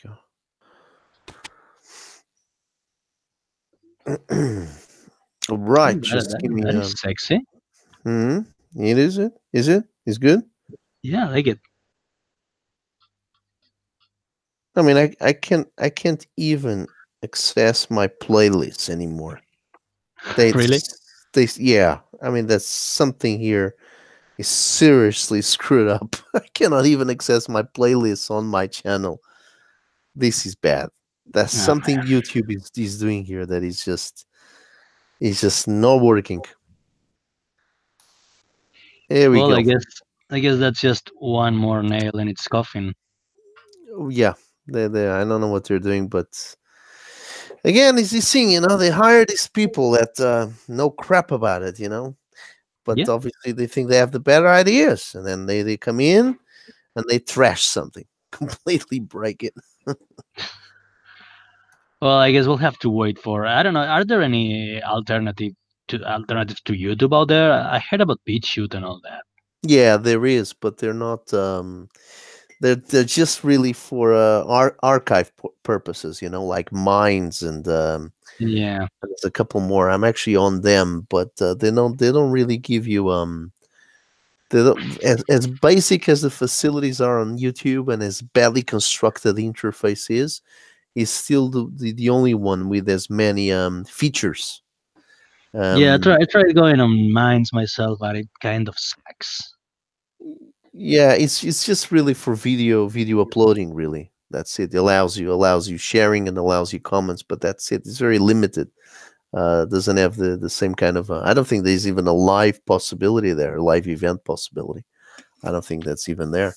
go. Right, just give me That is sexy. hmm it is it? Is it? Is good? Yeah, I like it. I mean, I can't even access my playlists anymore. They Really? they yeah. I mean, that's something here is seriously screwed up. I cannot even access my playlists on my channel. This is bad. That's Ah, something YouTube is doing here that is just not working. Here we well, go. I guess that's just one more nail in its coffin. Oh, yeah, I don't know what they're doing, but again, it's this thing, they hire these people that know crap about it, but Yeah. obviously they think they have the better ideas, and then they come in and they trash something, completely break it. Well, I guess we'll have to wait for. I don't know. Are there any alternatives to YouTube out there? I heard about BitChute and all that. Yeah, there is, but they're not. They're just really for archive purposes, like mines and Yeah. there's a couple more. I'm actually on them, but they don't really give you they don't, as basic as the facilities are on YouTube and as badly constructed the interface is still the only one with as many features. Yeah, Um, I tried going on mines myself, but it kind of sucks. yeah, it's just really for video uploading. Really, that's it. It allows you sharing and allows you comments, but that's it. It's very limited. Doesn't have the same kind of. I don't think there's even a live possibility there, a live event possibility. I don't think that's even there.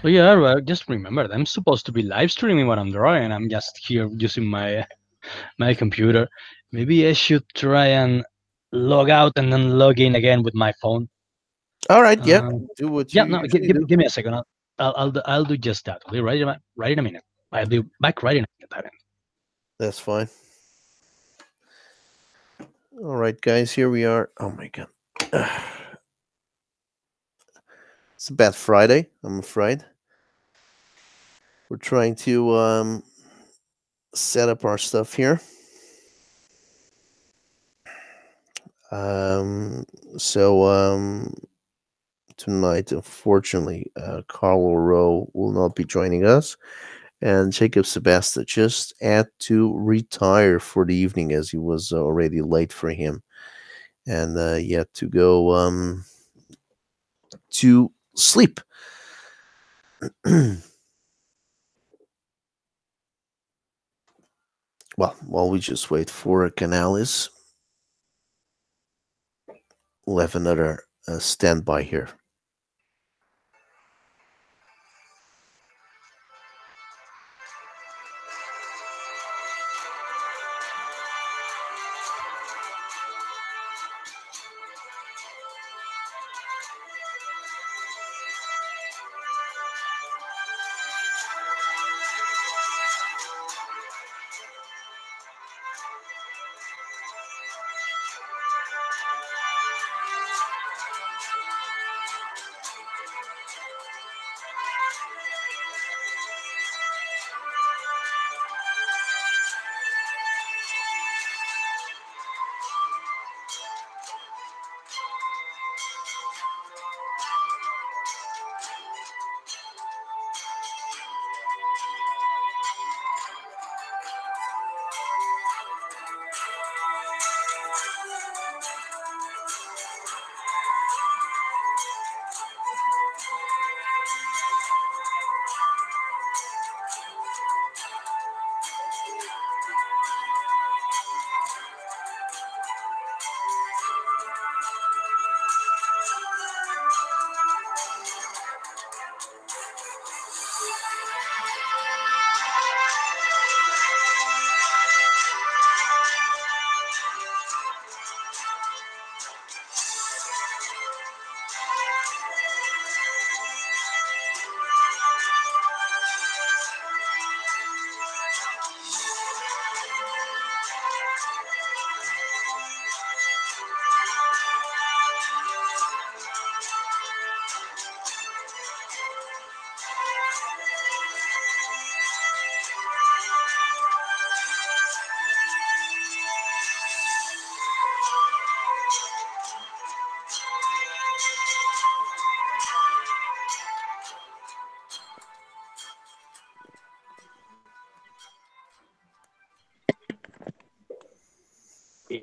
Oh yeah, well, just remember, I'm supposed to be live streaming what I'm drawing. I'm just here using my computer. Maybe I should try and log out and then log in again with my phone. All right, yeah, Um, do what yeah, you no, usually do. give me a second. I'll do just that. Okay, right in a minute. I'll be back right in a minute. That's fine. All right, guys, here we are. Oh my god, it's a bad Friday. I'm afraid we're trying to set up our stuff here. Um, so tonight, unfortunately, Carlo Rowe will not be joining us, and Jacob Sebasta just had to retire for the evening as he was already late for him, and he had to go to sleep. Well, while we just wait for Canales, we'll have another standby here.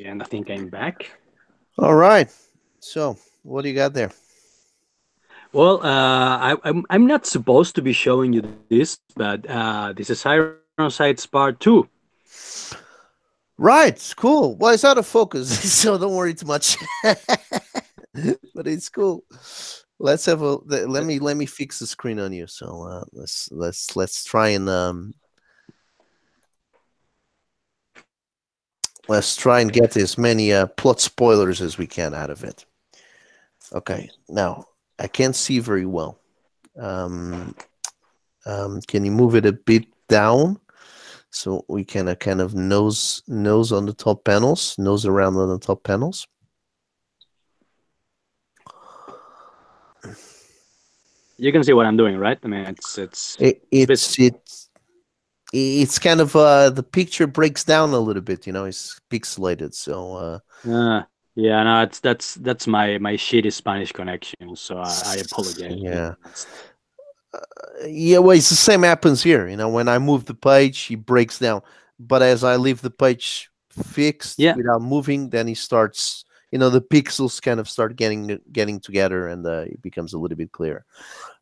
And I think I'm back. All right. So, what do you got there? Well, I'm not supposed to be showing you this, but this is Ironside's part two. Right. Cool. Well, it's out of focus, so don't worry too much. But it's cool. Let's have a let me fix the screen on you. So let's try and let's try and get as many plot spoilers as we can out of it. Okay. Now I can't see very well. Um, can you move it a bit down so we can kind of nose on the top panels, nose around on the top panels? You can see what I'm doing, right? I mean, It, it's busy. it's it's it's kind of the picture breaks down a little bit. It's pixelated. So Yeah, no, that's my shitty Spanish connection. So I apologize in yeah, advance. yeah. Well, it's the same happens here. When I move the page, he breaks down. But as I leave the page fixed Yeah. without moving, then he starts. The pixels kind of start getting together, and it becomes a little bit clearer.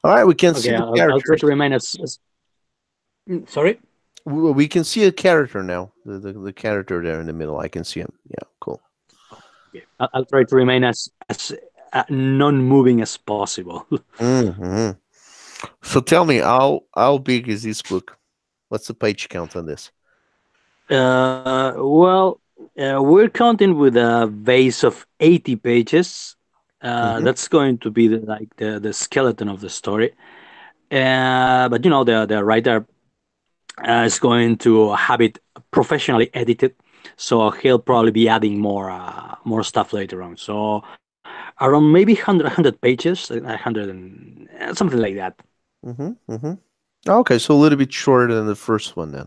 All right, we can see Okay, the I'll try characters. to remain as sorry. We can see a character now. The character there in the middle. I can see him. Yeah, cool. Okay, I'll try to remain as non-moving as possible. Hmm. So tell me, how big is this book? What's the page count on this? Well, we're counting with a base of 80 pages. Hmm. That's going to be the skeleton of the story. But the writer is going to have it professionally edited, so he'll probably be adding more stuff later on. So around maybe 100 pages, 100 and something like that. Hmm. Hmm. Okay, so a little bit shorter than the first one then.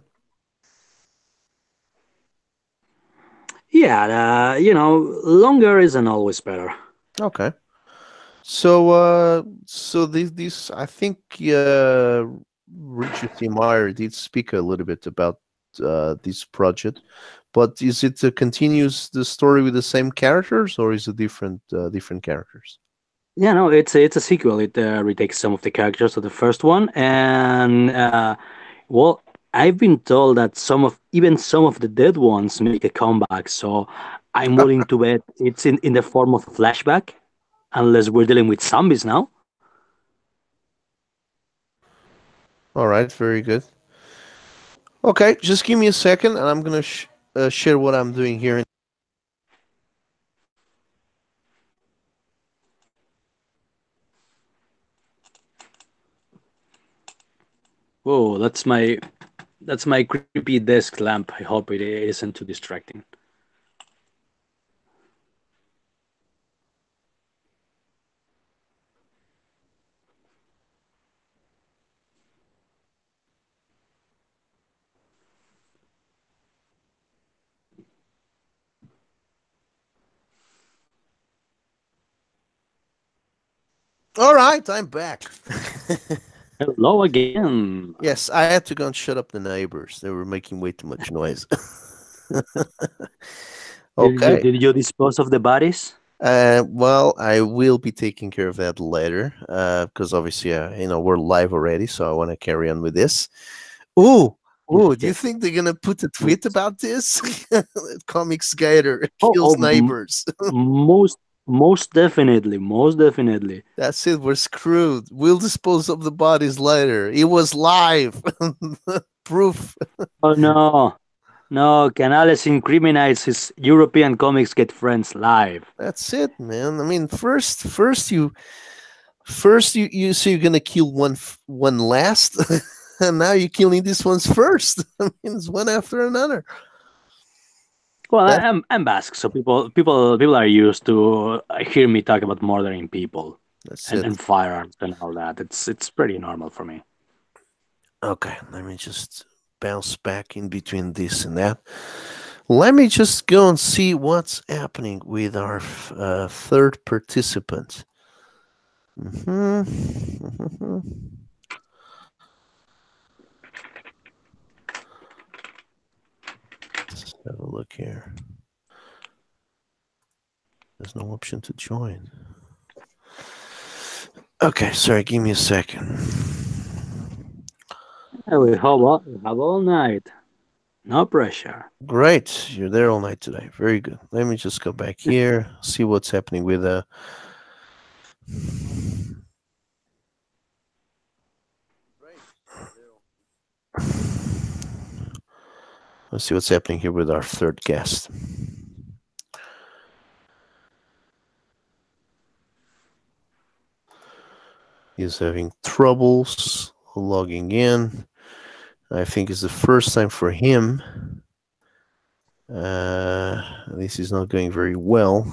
Yeah, longer isn't always better. Okay. So these I think Richard C. Meyer did speak a little bit about this project, but is it continues the story with the same characters or is it different characters? Yeah, no, it's a sequel. It retakes some of the characters of the first one, and well, I've been told that even some of the dead ones make a comeback. So I'm willing to bet it's in the form of a flashback, unless we're dealing with zombies now. All right, very good. Okay, just give me a second, and I'm gonna share what I'm doing here. Whoa, that's my creepy desk lamp. I hope it isn't too distracting. All right, I'm back. Hello again. Yes, I had to go and shut up the neighbors. They were making way too much noise. Did you Okay. did you dispose of the bodies? Well, I will be taking care of that later, because obviously, we're live already, so I want to carry on with this. Ooh, ooh, do you Okay. think they're gonna put a tweet about this? Comics Gator Oh, kills oh, neighbors. most definitely, most definitely. That's it. We're screwed. We'll dispose of the bodies later. It was live. Proof. Oh no, no, Canales incriminates his European comics get friends live. That's it, man. I mean, first you say you're gonna kill one last, and now you're killing these ones first. I mean, it's one after another. Well, That I'm Basque, so people are used to hear me talk about murdering people that's and it. firearms and all that. It's pretty normal for me. Okay, let me just bounce back in between this and that. Let me just go and see what's happening with our third participant. Hmm. Let's have a look here. There's no option to join. Okay, sorry, give me a second. Yeah, we have all night. No pressure. Great, you're there all night today. Very good. Let me just go back here, see what's happening with let's see what's happening here with our third guest. He's having troubles logging in. I think it's the first time for him. This is not going very well.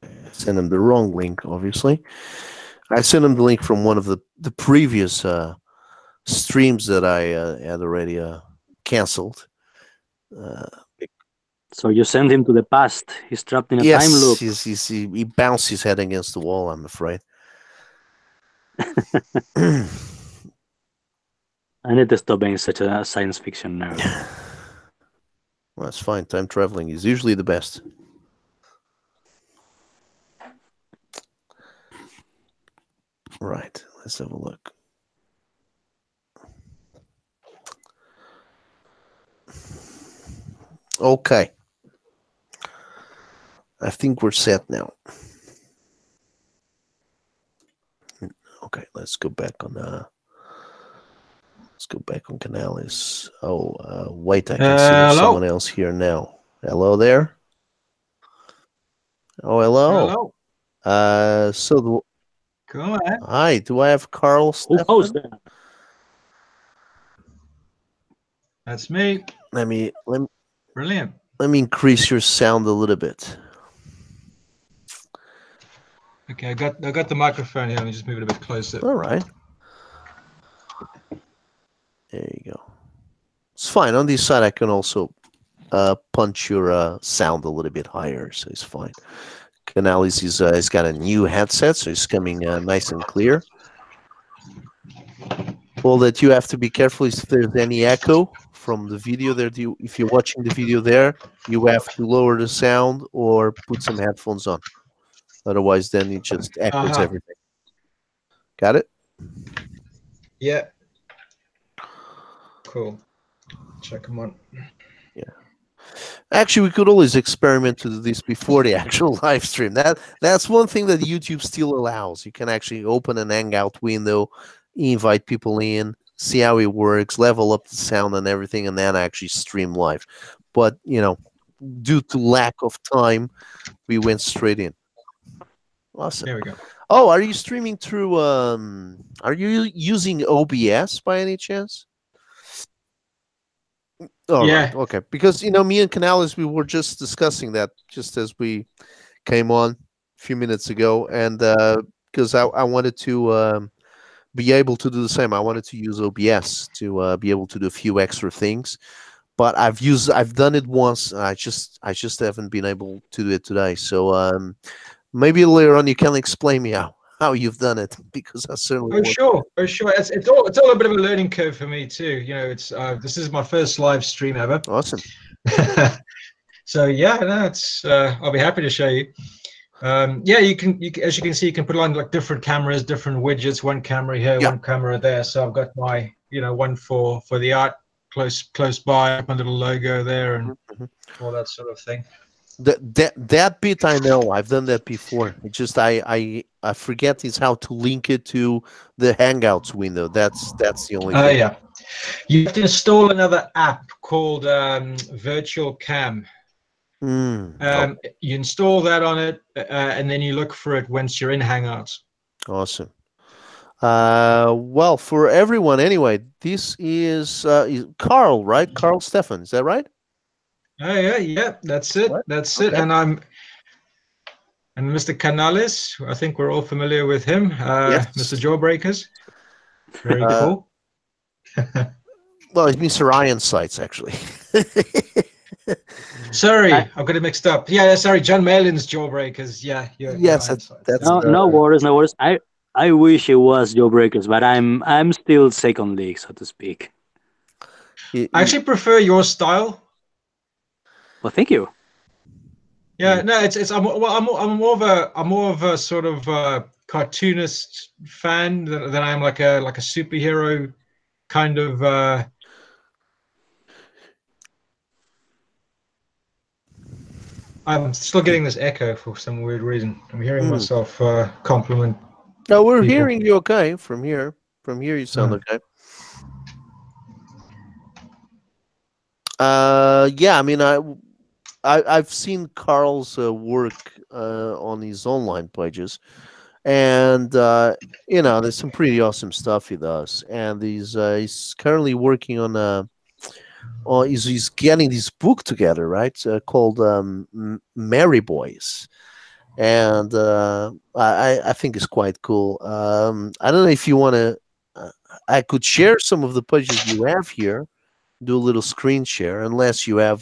I sent him the wrong link, obviously. I sent him the link from one of the previous streams that I had already canceled. So you send him to the past. He's trapped in a time loop. Yes, he bounced his head against the wall, I'm afraid. I need to stop being such a science fiction nerd. Well, that's fine. Time traveling is usually the best. Right, let's have a look. Okay. I think we're set now. Okay, let's go back on Canales. Oh, wait, I can see there's someone else here now. Hello there. Oh, hello. So Go ahead. hi, do I have Karl? Who hosts that? That's me. Let me Brilliant. increase your sound a little bit. Okay, I got the microphone here. Let me just move it a bit closer. All right. There you go. It's fine. On this side, I can also punch your sound a little bit higher, so it's fine. Canales he's got a new headset, so it's coming nice and clear. All that you have to be careful is if there's any echo from the video there. If you're watching the video there, you have to lower the sound or put some headphones on. Otherwise, then it just echoes everything. Got it? Yeah. Cool. Check them on. Yeah. Actually, we could always experiment to do this before the actual live stream. That's one thing that YouTube still allows. You can actually open an Hangout window, invite people in, see how it works, level up the sound and everything, and then actually stream live. But, due to lack of time, we went straight in. Awesome. There we go. Oh, are you streaming through are you using OBS by any chance? Oh, Yeah. right. Okay. Because me and Canales, we were just discussing that just as we came on a few minutes ago, and because I wanted to be able to do the same. I wanted to use OBS to be able to do a few extra things. But I've done it once. And I just haven't been able to do it today. So maybe later on you can explain me how you've done it, because I certainly. Oh sure. It's all a bit of a learning curve for me too. It's this is my first live stream ever. Awesome. So yeah, no, it's I'll be happy to show you. Yeah, you can as you can see, you can put on like different cameras, different widgets. One camera here, one camera there. So I've got my one for the art close by, my little logo there, and all that sort of thing. That bit I know. I've done that before. It's just I forget is how to link it to the Hangouts window. That's the only thing. Yeah. You have to install another app called Virtual Cam. You install that on it, and then you look for it once you're in Hangouts. Awesome. Well, for everyone anyway, this is Karl, right? Karl Stephan, is that right? Oh yeah, that's it. What? That's it. And Mr. Canales, I think we're all familiar with him. Yes. Mr. Jawbreakers. Very cool. Well, it's Mr. Iron Sights, actually. Sorry, I've got it mixed up. Yeah, sorry, John Malin's Jawbreakers. Yeah, yes, that's no worries. I I wish it was Jawbreakers, but I'm still second league, so to speak. I actually prefer your style. Well, thank you. Yeah, no, it's I'm more of a sort of cartoonist fan than I'm like a superhero kind of. I'm still getting this echo for some weird reason. I'm hearing myself compliment. No, we're people. hearing you okay from here. From here, you sound okay. Yeah, I mean, I've seen Karl's work on his online pages, and there's some pretty awesome stuff he does. And he's currently working on he's getting this book together, right? Called Mary Boys, and I think it's quite cool. I don't know if you want to. I could share some of the pages you have here, do a little screen share, unless you have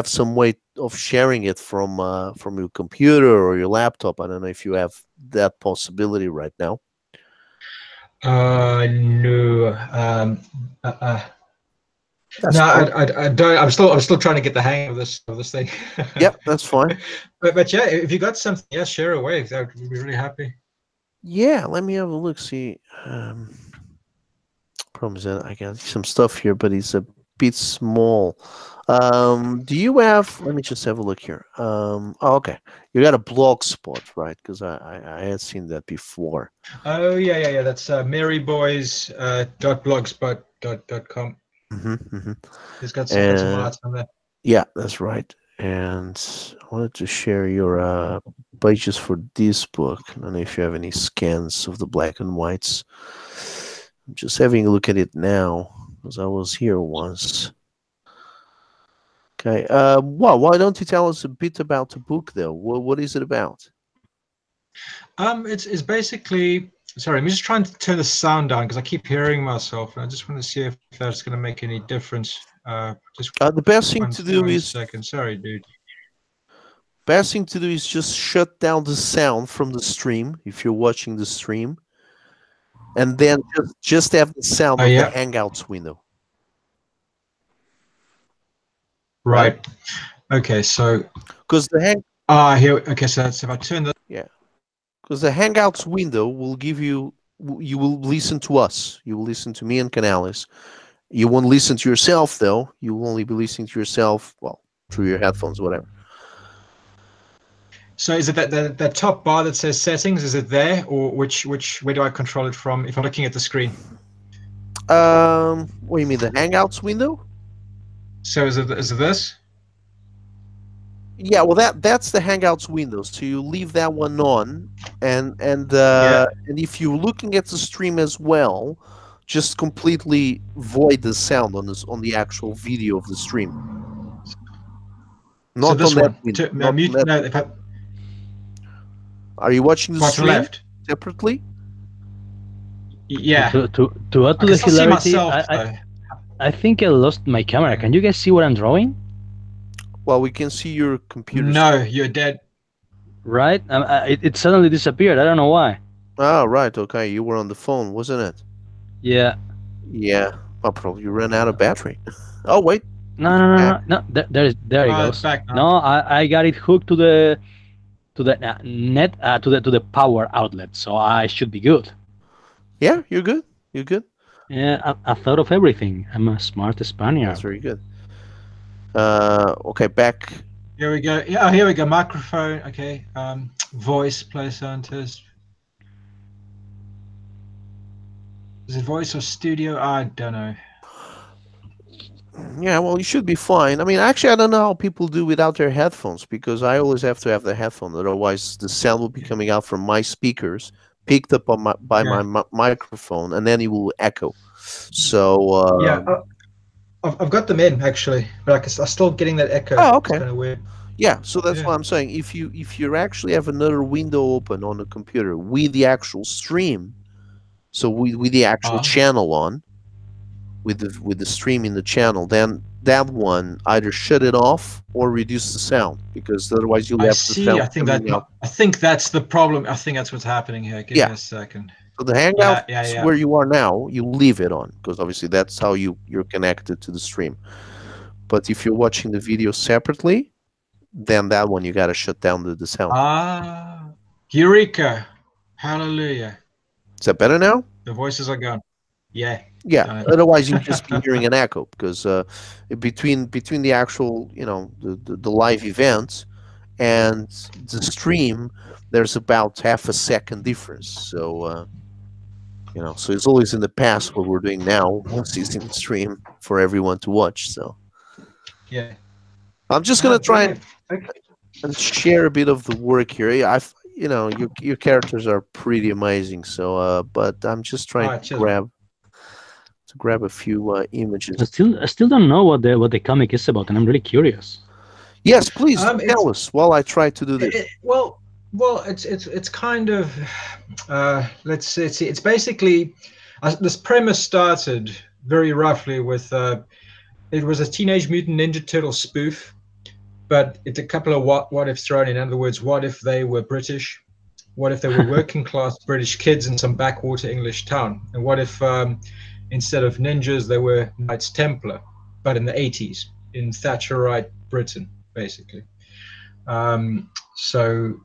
some way of sharing it from your computer or your laptop. I don't know if you have that possibility right now. No. That's No, fine. I don't. I'm still trying to get the hang of this thing. Yep, that's fine. But yeah, if you got something, yeah, share away. That would be really happy. Yeah, let me have a look. See, problem is that I got some stuff here, but it's a bit small. Do you have? Let me just have a look here. Oh, okay, you got a blog spot, right? Because I had seen that before. Oh yeah. That's maryboys dot blogspot.com. He's got some arts on there. Yeah, that's right. And I wanted to share your pages for this book. I don't know if you have any scans of the black and whites. I'm just having a look at it now because I was here once. Okay. Well, why don't you tell us a bit about the book, though? What is it about? It's basically. Sorry, I'm just trying to turn the sound down because I keep hearing myself, and I just want to see if that's going to make any difference. The best thing to do is. Second. Sorry, dude. Best thing to do is just shut down the sound from the stream if you're watching the stream, and then just have the sound of the Hangouts window. Right. Okay. So. Because the here. Okay. So that's if I turn the. Yeah. Because the Hangouts window will give you. You will listen to us. You will listen to me and Canales. You won't listen to yourself though. You will only be listening to yourself. Well, through your headphones, whatever. So is it that top bar that says settings? Is it there, or where do I control it from if I'm looking at the screen? What do you mean, the Hangouts window? So is it this? Yeah, well that's the Hangouts window. So you leave that one on, and if you're looking at the stream as well, just completely void the sound on the actual video of the stream. Not so this on one. That window. No, Are you watching the stream left separately? Yeah. To add to the hilarity, I think I lost my camera. Can you guys see what I'm drawing? Well, we can see your computer. No, you're dead. Right? It suddenly disappeared. I don't know why. Oh, right. Okay, you were on the phone, wasn't it? Yeah. Yeah. Well, probably you ran out of battery. Oh, wait. No. There it goes. No, I got it hooked to the net to the power outlet, so I should be good. Yeah, you're good. You're good. Yeah, I thought of everything. I'm a smart Spaniard. That's very good. Okay, back. Here we go. Yeah, here we go. Microphone. Okay. Voice. Play sound test. Is it voice or studio? I don't know. Yeah, well, you should be fine. I mean, actually, I don't know how people do without their headphones because I always have to have the headphone. Otherwise, the sound will be coming out from my speakers, picked up on by my microphone, and then it will echo. So yeah, I've got them in actually, but I'm still getting that echo. Oh, okay. It's kind of weird. Yeah, so that's what I'm saying. If you actually have another window open on the computer with the actual stream, so with the actual channel on, with the stream in the channel, then that one, either shut it off or reduce the sound, because otherwise you'll I have the see. sound coming out. I think that's the problem. I think that's what's happening here. Give me Yeah. a second. So the Yeah, Hangouts yeah. where you are now, you leave it on, because obviously that's how you're connected to the stream. But if you're watching the video separately, then that one you gotta shut down the sound. Ah, Eureka! Hallelujah! Is that better now? The voices are gone. Yeah, Yeah. done Otherwise, you'll just be it. hearing an echo, because between the actual, the live event and the stream, there's about half a second difference. So so it's always in the past what we're doing now. Once it's in the stream for everyone to watch. So Yeah. I'm just gonna try Brilliant. Okay. and share a bit of the work here. Yeah, your characters are pretty amazing. So but I'm just trying to Cheers, man. grab a few images. I still don't know what the comic is about, and I'm really curious. Yes, please tell It's us while I try to do this. well, it's kind of let's see. It's basically this premise started very roughly with it was a Teenage Mutant Ninja Turtle spoof, but it's a couple of what ifs thrown in. In other words, what if they were British? What if they were working class British kids in some backwater English town? And what if instead of ninjas they were Knights Templar, but in the 80s in Thatcherite Britain, basically. So,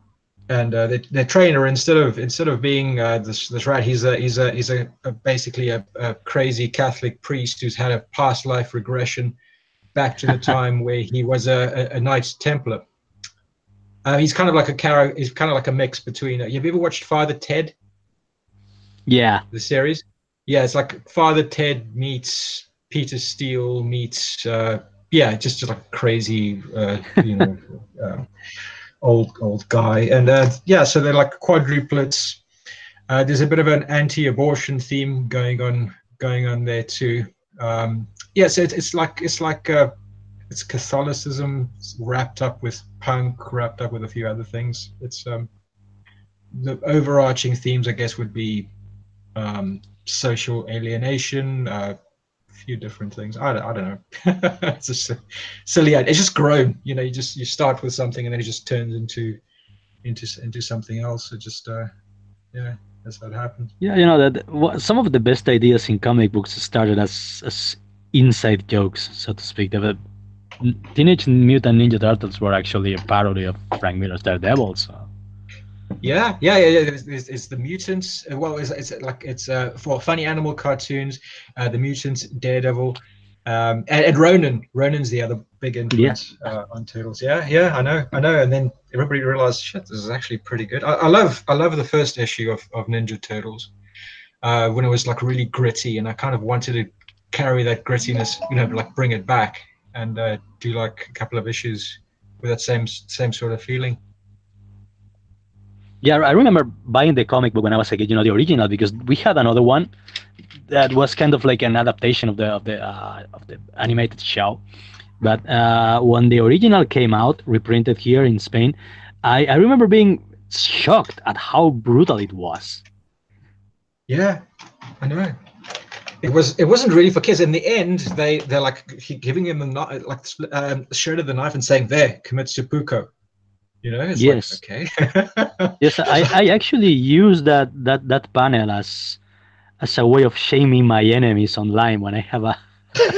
and their trainer, instead of being this rat, he's basically a crazy Catholic priest who's had a past life regression back to the time where he was a Knights Templar. He's kind of like he's kind of like a mix between. Have you ever watched Father Ted? Yeah. The series. Yeah, it's like Father Ted meets Peter Steele meets just like a crazy old guy, and so they're like quadruplets. There's a bit of an anti-abortion theme going on there too. So it's Catholicism wrapped up with punk, wrapped up with a few other things. It's the overarching themes, I guess, would be social alienation, a few different things. I don't know. It's just silly. It's just grown. You start with something and then it just turns into something else. It just that's how it happens. Yeah, some of the best ideas in comic books started as inside jokes, so to speak. The Teenage Mutant Ninja Turtles were actually a parody of Frank Miller's Daredevil. So. Yeah. It's the mutants. Well, it's for funny animal cartoons. The mutants, Daredevil, and Ronin. Ronin's the other big influence on Turtles. Yeah, I know. And then everybody realized, shit, this is actually pretty good. I love the first issue of Ninja Turtles when it was like really gritty, and I kind of wanted to carry that grittiness, like bring it back and do like a couple of issues with that same sort of feeling. Yeah, I remember buying the comic book when I was a kid, the original, because we had another one that was kind of like an adaptation of the animated show. But when the original came out, reprinted here in Spain, I remember being shocked at how brutal it was. Yeah, I know. It wasn't really for kids. In the end, they're like giving him shredded the knife and saying, "There, commit seppuku." It's yes. like, okay. Yes, I actually use that panel as a way of shaming my enemies online when I have a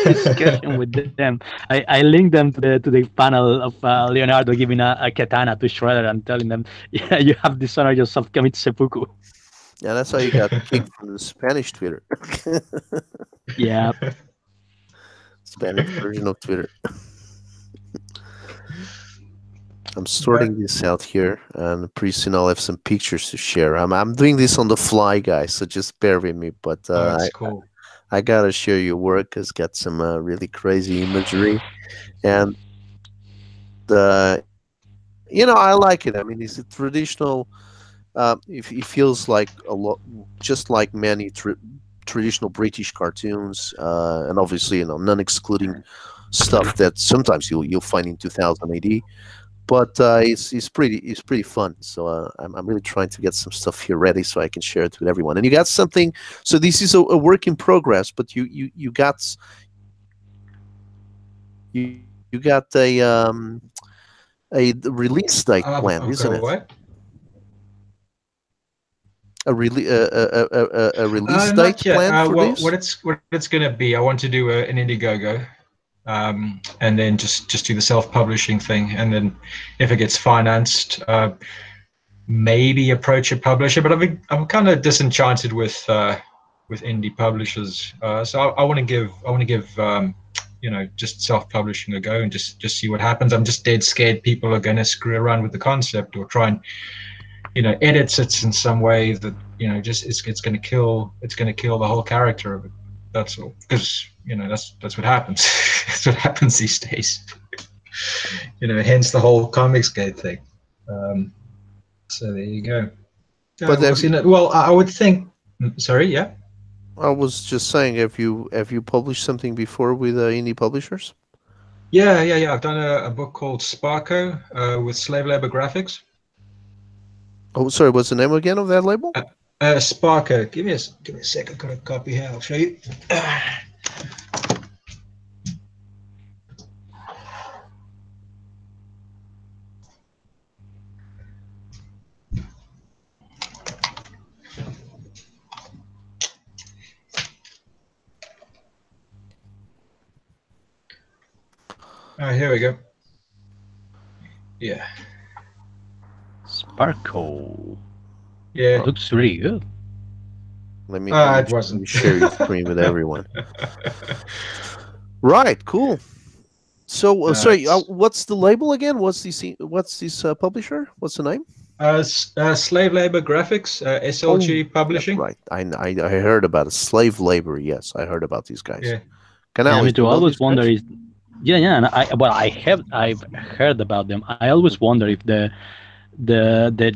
discussion with them. I link them to the panel of Leonardo giving a katana to Shredder and telling them, "Yeah, you have dishonored yourself, commit seppuku." Yeah, that's how you got kicked from the Spanish Twitter. Yeah. Spanish version of Twitter. I'm sorting this out here, and pretty soon I'll have some pictures to share. I'm doing this on the fly, guys, so just bear with me. But that's cool. I gotta share your work. It's got some really crazy imagery, and I like it. I mean, it's a traditional. It feels like a lot, just like many traditional British cartoons, and obviously, none excluding stuff that sometimes you'll find in 2000 AD. But it's pretty fun. So I'm really trying to get some stuff here ready so I can share it with everyone. And you got something. So this is a work in progress, but you got You got a release date planned, I've got isn't a it? what? A release Not date yet. planned for Well, this? what it's going to be, I want to do an Indiegogo, and then just do the self-publishing thing, and then if it gets financed, maybe approach a publisher. But I'm kind of disenchanted with indie publishers. So I want to give just self-publishing a go and just see what happens. I'm just dead scared people are going to screw around with the concept or try and edit it in some way that just it's going to kill the whole character of it. That's all, because that's what happens. That's what happens these days. Hence the whole comics gate thing. So there you go. But We'll see. Well, I would think. Sorry, yeah. I was just saying, have you published something before with indie publishers? Yeah. I've done a book called Sparko with slave labor graphics. Oh, sorry, what's the name again of that label? Sparko. Give me a second. I've got a copy here. I'll show you. Here we go. Yeah. Sparkle. Yeah. Looks really good. Let me It wasn't. share your screen with everyone. Right, cool. So, sorry, what's the label again? What's this publisher? What's the name? Slave Labor Graphics, SLG Publishing. Right, I heard about it. Slave labor. Yes, I heard about these guys. Yeah. Canales, Me too. I always wonder if, and I've heard about them. I always wonder if the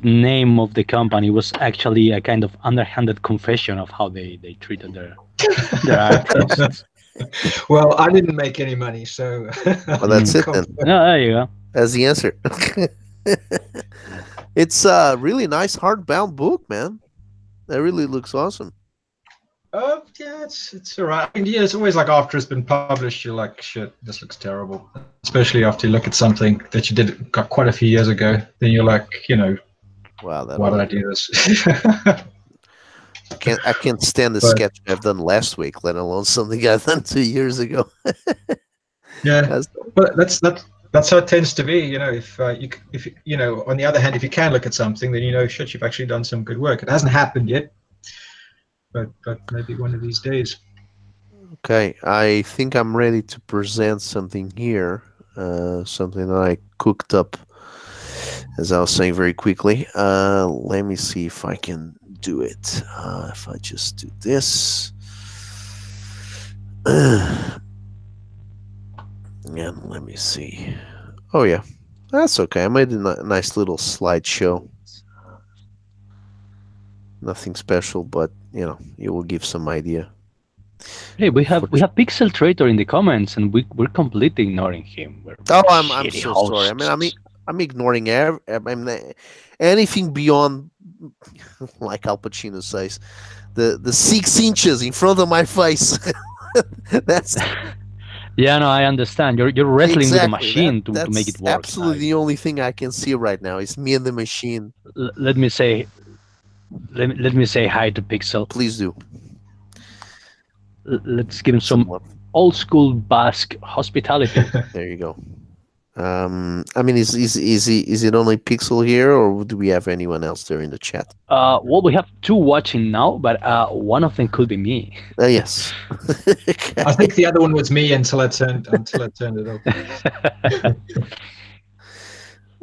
name of the company was actually a kind of underhanded confession of how they treated their artists. Well, I didn't make any money, so. Well, that's it then. No, there you go. That's the answer. It's a really nice hardbound book, man. That really looks awesome. Yeah, it's all right. I mean, yeah, it's always like after it's been published, you're like, shit, this looks terrible. Especially after you look at something that you got quite a few years ago. Then you're like, wow, why did I do this? I can't stand the sketch I've done last week, let alone something I've done 2 years ago. Yeah, but that's how it tends to be. If on the other hand, if you can look at something, then shit, you've actually done some good work. It hasn't happened yet, but maybe one of these days. Okay, I think I'm ready to present something here. Something that I cooked up, as I was saying very quickly. Let me see if I can do it. If I just do this. And let me see. Oh, yeah. That's okay. I made a nice little slideshow. Nothing special, but, it will give some idea. Hey, we have Pixel Traitor in the comments, and we're completely ignoring him. I'm so sorry. I'm ignoring anything beyond, like Al Pacino says, the 6 inches in front of my face. That's yeah, no, I understand. You're wrestling with the machine to make it work. Absolutely, the only thing I can see right now is me and the machine. Let me say hi to Pixel. Please do. Let's give him some old school Basque hospitality. There you go. Is it only Pixel here, or do we have anyone else there in the chat? Well, we have 2 watching now, but one of them could be me. Yes. Okay. I think the other one was me until I turned it off.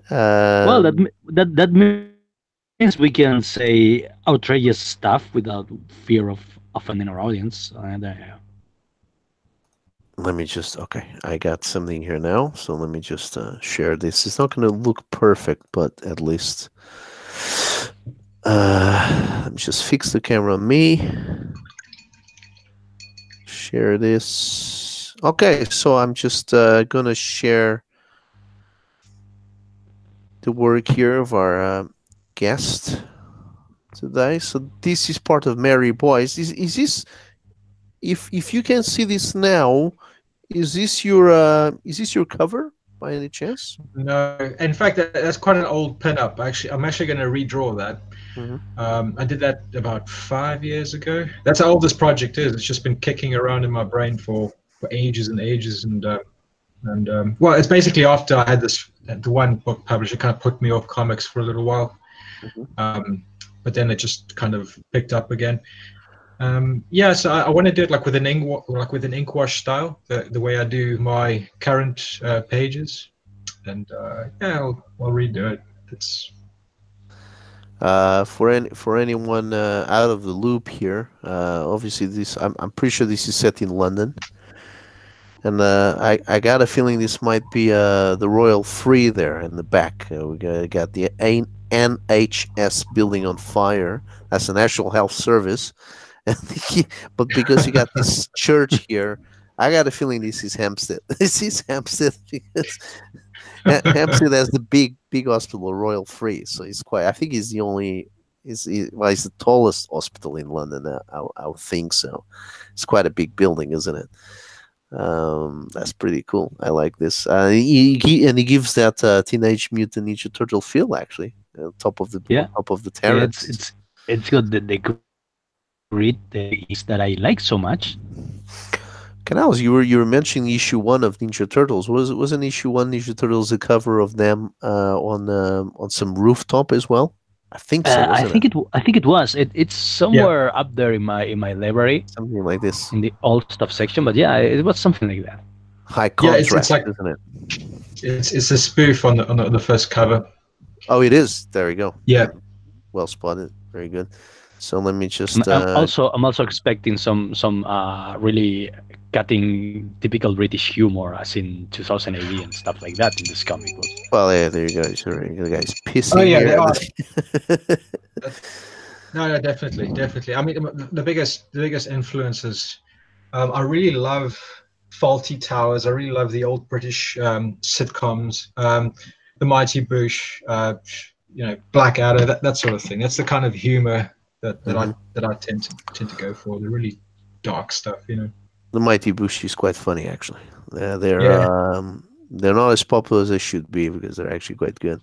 Well, that means we can say outrageous stuff without fear of offending our audience. Let me just, I got something here now, so let me just share this. It's not going to look perfect, but at least let me just fix the camera on me. Share this. Okay, so I'm just going to share the work here of our guest today. So this is part of Merry Boys. Is this, if you can see this now, is this your cover by any chance? No, in fact, that's quite an old pin-up. Actually, I'm actually going to redraw that. Hmm. I did that about 5 years ago. That's how old this project is. It's just been kicking around in my brain for ages and ages, and well, it's basically after I had this the one book published, it kind of put me off comics for a little while, Hmm. um, but then it just kind of picked up again. Yeah, so I want to do it like with an like with an ink wash style, the way I do my current pages, and yeah, I'll redo it. It's For anyone out of the loop here, obviously this I'm pretty sure this is set in London, and I got a feeling this might be the Royal Free there in the back. We got the NHS building on fire. That's the National Health Service, and but because you got this church here, I got a feeling this is Hampstead. This is Hampstead because Hampstead has the big hospital, Royal Free. So it's quite. I think he's the only. Well, it's the tallest hospital in London. I would think so. It's quite a big building, isn't it? That's pretty cool. I like this. And he gives that Teenage Mutant Ninja Turtle feel actually. On Yeah, top of the yeah, terrace. it's got the grit, the inks that I like so much. Canals, you were mentioning issue one of Ninja Turtles. Wasn't issue one Ninja Turtles a cover of them on some rooftop as well? I think so, wasn't it? I think it was. It's yeah, somewhere up there in my library Something like this. in the old stuff section. But yeah, it was something like that. High yeah. It's contrast, like isn't it? it's a spoof on the first cover. Oh, it is. There we go. Yeah, Well spotted. Very good. So let me just. I'm also expecting some really cutting typical British humor as in 2080 and stuff like that in this comic book. Well, yeah, there you go. Sorry, the guy's oh pissing yeah, here. they are. No, no, definitely, definitely. I mean, the biggest influences. I really love Faulty Towers. I really love the old British sitcoms, The Mighty Boosh, Blackadder, that sort of thing. That's the kind of humor Mhm. that I tend to go for. The really dark stuff. The Mighty Bushi is quite funny, actually. Yeah. They're not as popular as they should be because they're actually quite good.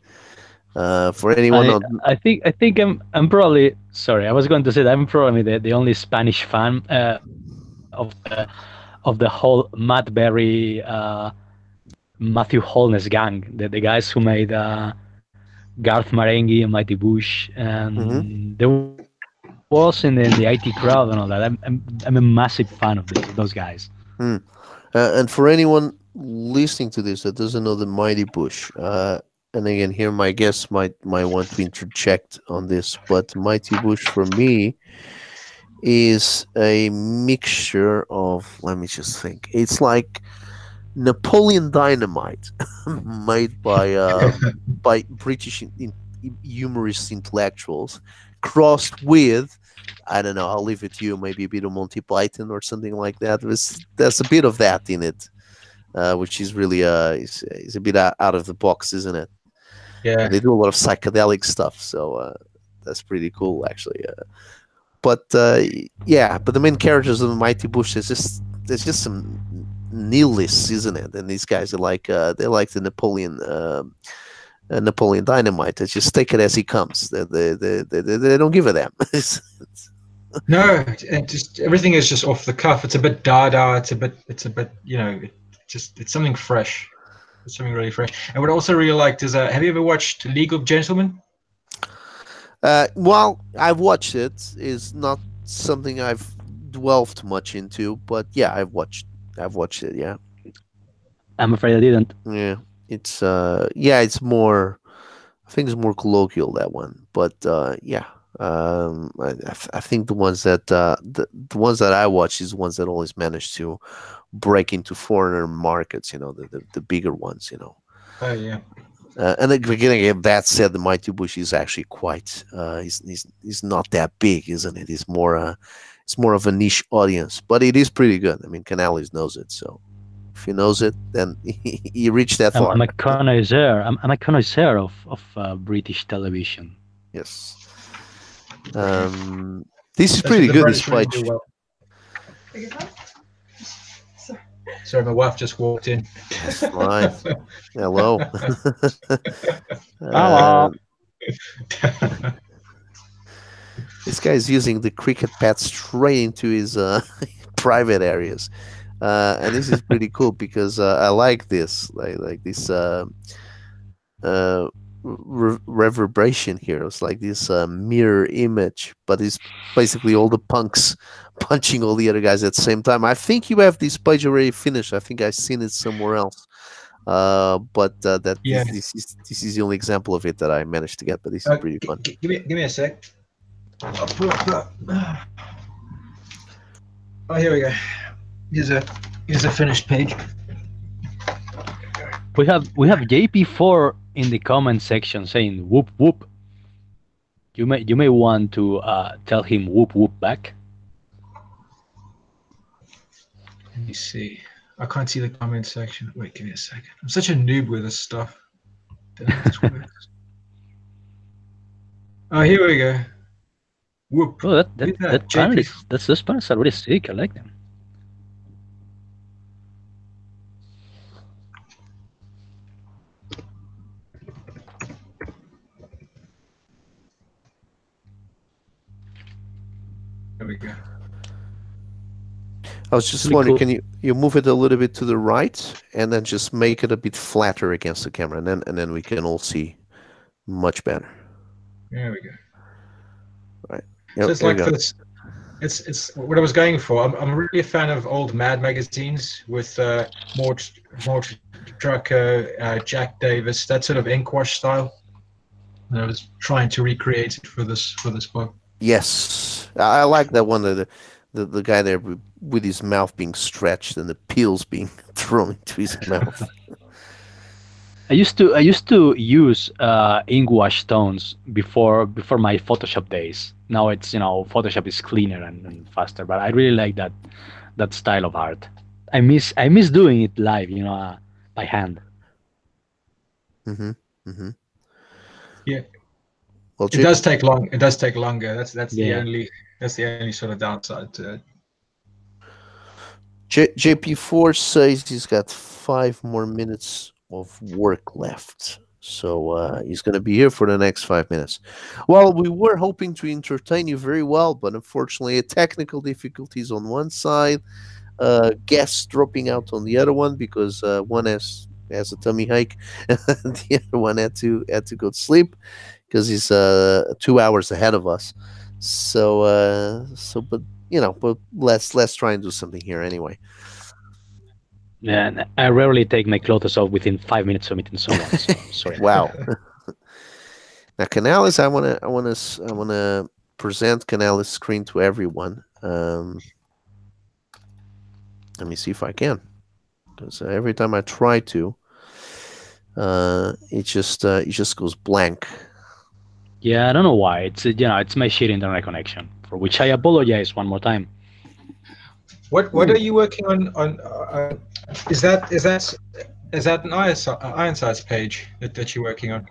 For anyone on, I think I'm probably sorry. I was going to say that I'm probably the only Spanish fan of the whole Matt Berry, Matthew Holness gang, the guys who made Garth Marenghi and Mighty Bush, Mhm. and there was in the IT crowd and all that. I'm a massive fan of those guys. Hmm. And for anyone listening to this that doesn't know the Mighty Bush, and again, here my guests might want to interject on this, but Mighty Bush for me is a mixture of. Let me just think. It's like Napoleon Dynamite, made by British humorist intellectuals, crossed with, I don't know. I'll leave it to you. Maybe a bit of Monty Python or something like that. There's a bit of that in it, which is really is a bit out of the box, isn't it? And Yeah. they do a lot of psychedelic stuff, so that's pretty cool, actually. But yeah, but the main characters of the Mighty Bush, there's just some nihilists, isn't it? And these guys are like they're like the Napoleon Dynamite. They just take it as he comes. They don't give a damn. No, it just everything is just off the cuff. It's a bit dada. It's a bit. It's something fresh. It's something really fresh. And what I also really liked is, have you ever watched League of Gentlemen? Well, I've watched it. It's not something I've delved much into, but yeah, I've watched it. Yeah, I'm afraid I didn't. yeah. It's more. I think it's more colloquial, that one, but yeah. I think the ones that I watch is the ones that always manage to break into foreigner markets. The bigger ones. Oh yeah. And again, that said, the Mighty Bush is actually quite. He's not that big, isn't it? It's more of a niche audience, but it is pretty good. I mean, Canales knows it, so if he knows it, then he reached that far. I'm a connoisseur. I'm a connoisseur of British television. Yes. This is That's pretty what the good. This British really pledge. do well. Sorry, my wife just walked in. That's fine. Hello. Hello. This guy is using the cricket pad straight into his private areas, and this is pretty cool because I like this, like this reverberation here. It's like this mirror image, but it's basically all the punks punching all the other guys at the same time. I think you have this page already finished. I think I've seen it somewhere else. But that Yeah. this is the only example of it that I managed to get. But this is pretty fun. Give me a sec. I'll pull up that. Oh, here we go. Here's a finished page. We have JP4 in the comment section saying whoop whoop. You may want to tell him whoop whoop back. Let me see. I can't see the comment section. Wait, give me a second. I'm such a noob with this stuff. Don't know how this works. Oh, here we go. Whoop. Oh, that panel JP. those panels are really sick. I like them. There we go. I was just Really wondering, cool. can you move it a little bit to the right and then just make it a bit flatter against the camera, and then we can all see much better. There we go. Right. So it's like for this. It's what I was going for. I'm really a fan of old Mad magazines with more Drucker, Jack Davis, that sort of ink wash style. And I was trying to recreate it for this book. Yes, I like that one. The guy there with his mouth being stretched and the peels being thrown into his mouth. I used to use ink wash tones before my Photoshop days. Now it's Photoshop is cleaner and faster, but I really like that style of art. I miss doing it live, by hand. Yeah. Well, It does take long. It does take longer. That's Yeah. the only sort of downside to it. JP4 says he's got 5 more minutes of work left. So he's going to be here for the next 5 minutes. Well, we were hoping to entertain you very well, but unfortunately, technical difficulties on one side, guests dropping out on the other one because one has a tummy ache, and the other one had to go to sleep because he's 2 hours ahead of us. So but let's try and do something here anyway. And I rarely take my clothes off within 5 minutes of meeting someone. So sorry. Wow. Now, Canales, I wanna present Canales' screen to everyone. Let me see if I can, because every time I try to, it just goes blank. Yeah, I don't know why. It's it's my shit internet connection, for which I apologize one more time. What are you working on? Is that an Ironsides page that you're working on?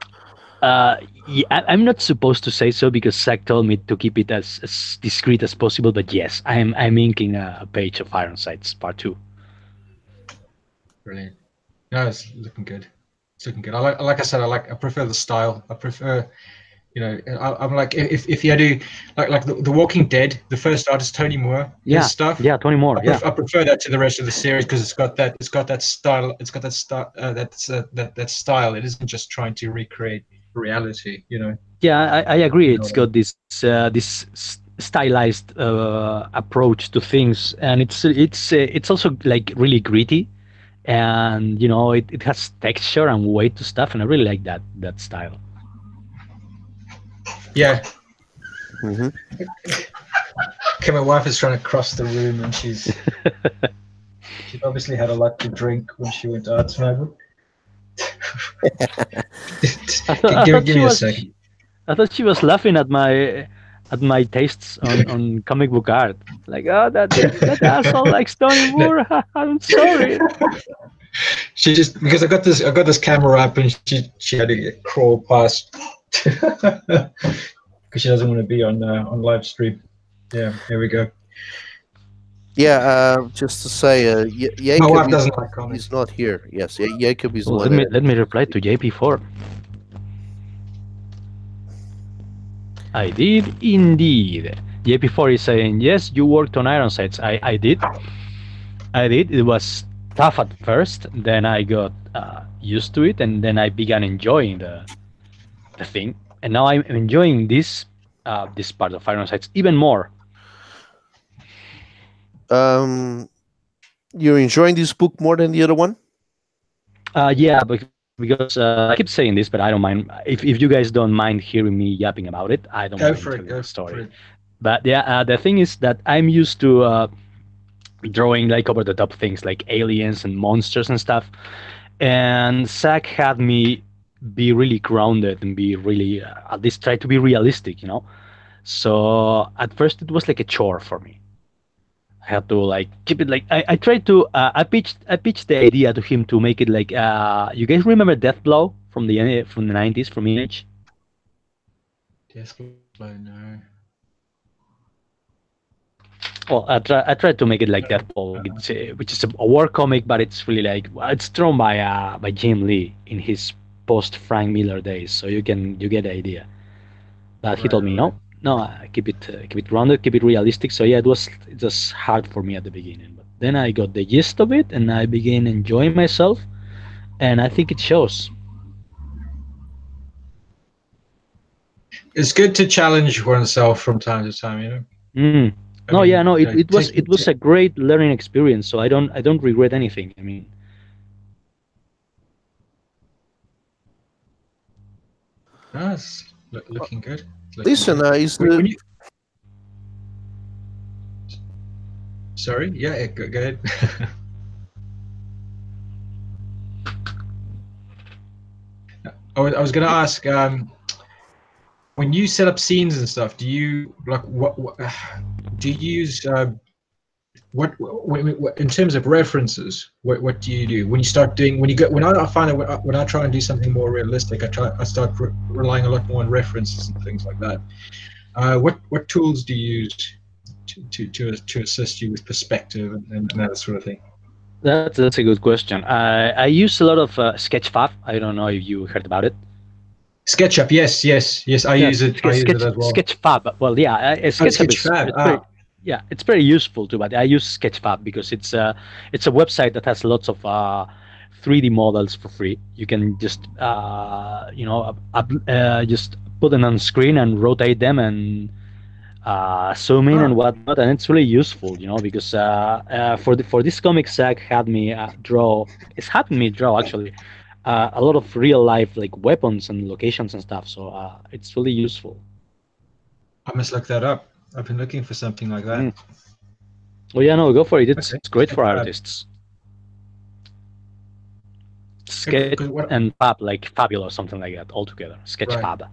Yeah, I'm not supposed to say so because Zach told me to keep it as discreet as possible. But yes, I'm inking a page of Ironsides Part 2. Brilliant. No, it's looking good. It's looking good. Like I said, I prefer the style. I prefer, I'm like if you do like the Walking Dead, the first artist Tony Moore, Yeah, his stuff. yeah, Tony Moore. I prefer that to the rest of the series because it's got that style. It's got that style. It isn't just trying to recreate reality. Yeah, I agree. It's got this stylized approach to things, and it's also like really gritty, and it has texture and weight to stuff, and I really like that style. Yeah. Mm-hmm. Okay, my wife is trying to cross the room, and she's obviously had a lot to drink when she went out smoking. Give me a second. I thought she was laughing at my tastes on comic book art. Like, oh, that asshole likes Tony Moore. I'm sorry. She just because I got this camera up, and she had to crawl past because she doesn't want to be on live stream. Yeah, here we go. Yeah, just to say, My Jacob wife doesn't like is comics. not here. Yes, Jacob is the Oh, one that. let me reply to JP4. I did indeed. JP4 is saying, yes, you worked on Iron Sights. I did. I did. It was tough at first. Then I got used to it, and then I began enjoying the thing. And now I'm enjoying this part of Iron Sights even more. Um, you're enjoying this book more than the other one? Yeah, because I keep saying this, but I don't mind. If you guys don't mind hearing me yapping about it, I don't Go mind for it. telling Go the for story. it. But yeah, the thing is that I'm used to drawing like over the top things like aliens and monsters and stuff. And Zach had me be really grounded and be really, at least try to be realistic, you know? So at first it was like a chore for me. I had to like keep it like I tried to I pitched the idea to him to make it like you guys remember Death Blow from the 90s from Image? Deathblow, no. Well, I tried to make it like Death Blow, which is a war comic, but it's really like it's drawn by Jim Lee in his post Frank Miller days, so you get the idea. But he Right, told me right. no, keep it grounded, keep it realistic. So yeah, it was hard for me at the beginning, but then I got the gist of it, and I began enjoying myself, and I think it shows. It's good to challenge oneself from time to time. Mm. I No, yeah, mean, no, take it was a great learning experience. So I don't regret anything. I mean, no, it's looking good. Looking Listen, good. is When the you sorry, yeah, go ahead. I was going to ask, when you set up scenes and stuff, do you like what do you use? What in terms of references? What do you do when you start doing when you go? When I find that when I try and do something more realistic, I start relying a lot more on references and things like that. What tools do you use to assist you with perspective and that sort of thing? that's a good question. I use a lot of Sketchfab. I don't know if you heard about it. SketchUp, yes, yes, yes. I Yeah, use it. I use it as well. Sketchfab. Well, yeah, Oh, SketchUp is Sketchfab. it's very yeah, it's very useful too. But I use Sketchfab because it's a website that has lots of 3D models for free. You can just just put them on screen and rotate them and zoom in and Ah, whatnot, and it's really useful, you know, because for this comic, Zach had me draw. It's had me draw actually a lot of real life like weapons and locations and stuff. So it's really useful. I must look that up. I've been looking for something like that. Mm. Oh yeah, no, go for it. Okay, It's great for Sketchfab. artists. Sketch Because what? and Fab, like Fabulous, something like that, all together. Sketch Right, Fab.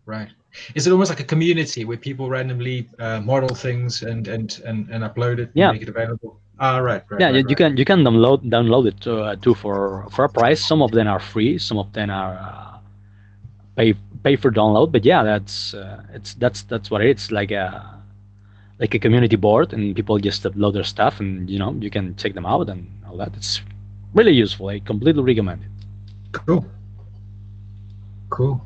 right. Is it almost like a community where people randomly model things and upload it and Yeah, make it available? Ah, right, right, yeah. right, right. You can download it too for a price. Some of them are free. Some of them are pay pay for download. But yeah, that's what it is. Like a community board, and people just upload their stuff, and you know you can check them out and all that. It's really useful. I completely recommend it. Cool, cool.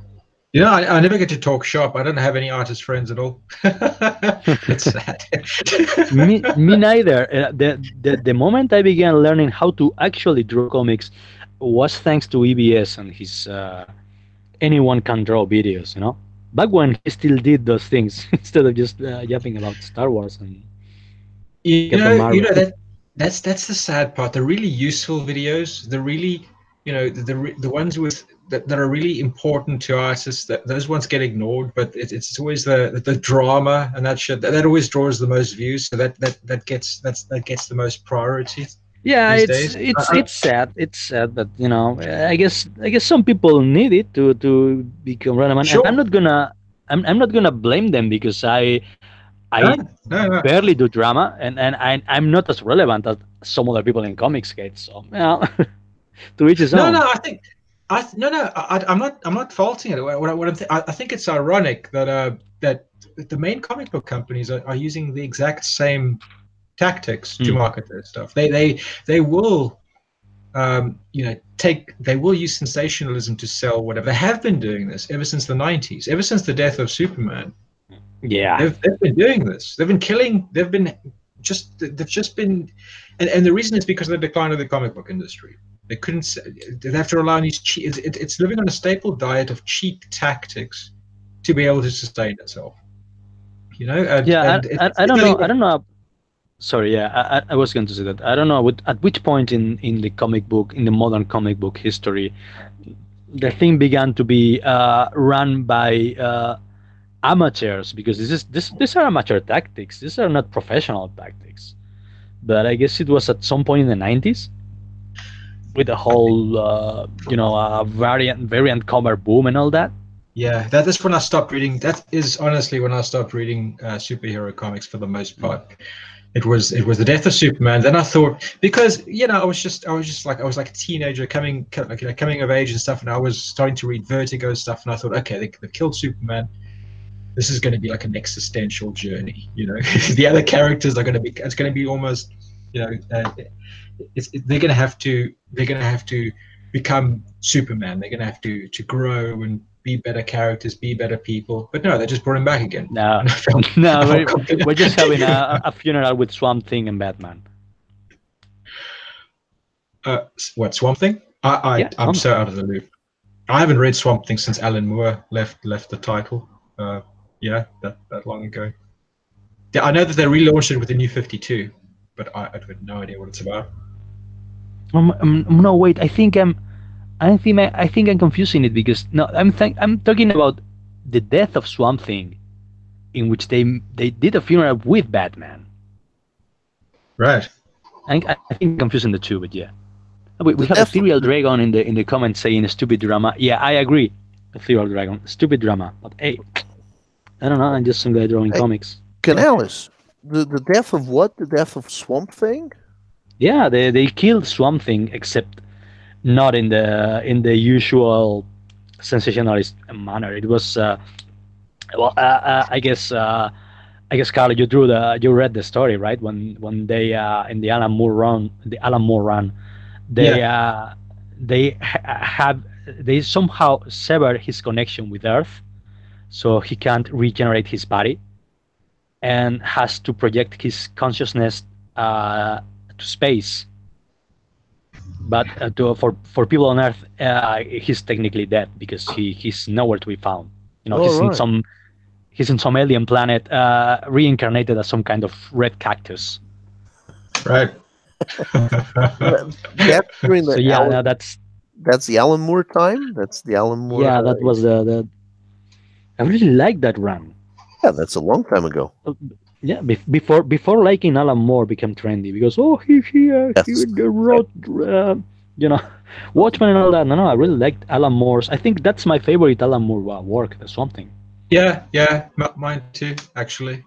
You know, I never get to talk shop. I don't have any artist friends at all. It's sad. Me neither. The moment I began learning how to actually draw comics was thanks to EBS and his anyone can draw videos. You know, back when he still did those things instead of just yapping about Star Wars and Captain You Marvel. know that's the sad part. The really useful videos, the really, the ones that are really important to artists. That those ones get ignored, but it's always the drama and that shit that always draws the most views. So that gets the most priority Yeah, these days. it's sad. It's sad, but you know, I guess some people need it to become relevant, and Sure, I'm not gonna blame them because I no, no, no. barely do drama, and I'm not as relevant as some other people in comics get. So you know, to each his No, own. no, I think no, no. I'm not faulting it. I think it's ironic that that the main comic book companies are using the exact same tactics to market their stuff. They will they will use sensationalism to sell whatever. They have been doing this ever since the 90s, ever since the death of Superman. Yeah, they've been doing this. They've been killing. They've just been, and the reason is because of the decline of the comic book industry. They couldn't. They have to rely on these cheap. It's living on a staple diet of cheap tactics to be able to sustain itself. I don't know. I don't know. Sorry, yeah, I was going to say that. I don't know at which point in the comic book, in the modern comic book history, the thing began to be run by amateurs, because these are amateur tactics. These are not professional tactics. But I guess it was at some point in the 90s with the whole variant cover boom and all that. Yeah, that is when I stopped reading. That is honestly when I stopped reading superhero comics for the most part. It was the death of Superman. Then I thought, because I was like a teenager coming of age and stuff, and I was starting to read Vertigo stuff, and I thought, okay, they killed Superman. This is going to be like an existential journey. The other characters are going to be. It's going to be almost, they're going to have to become Superman. They're going to have to grow and be better characters, be better people. But no, they just brought him back again. No, we're just having a funeral with Swamp Thing and Batman. What, Swamp Thing? I'm so out of the loop. I haven't read Swamp Thing since Alan Moore left the title. That long ago. I know that they relaunched it with the New 52, but I have no idea what it's about. No, wait. I think I'm confusing it, because no, I'm talking about the death of Swamp Thing, in which they did a funeral with Batman. Right. I think I'm confusing the two, but yeah. We have a Serial Dragon in the comments saying stupid drama. Yeah, I agree. A Serial Dragon, stupid drama. But hey, I don't know. I'm just some guy drawing comics. Canales, the death of what? The death of Swamp Thing? Yeah, they killed Swamp Thing, except not in the usual sensationalist manner. It was I guess Karl, you read the story, right? When they in the Alan Moore run, they somehow severed his connection with Earth, so he can't regenerate his body, and has to project his consciousness to space. But for people on Earth, he's technically dead, because he's nowhere to be found. He's in some alien planet, reincarnated as some kind of red cactus. Right. That's during the that's the Alan Moore time. That's the Alan Moore. Yeah, that was the. I really like that run. Yeah, that's a long time ago. Yeah, before liking Alan Moore became trendy, because he wrote Watchmen and all that. No, I really liked Alan Moore's. I think that's my favorite Alan Moore work. There's something. Yeah, mine too. Actually,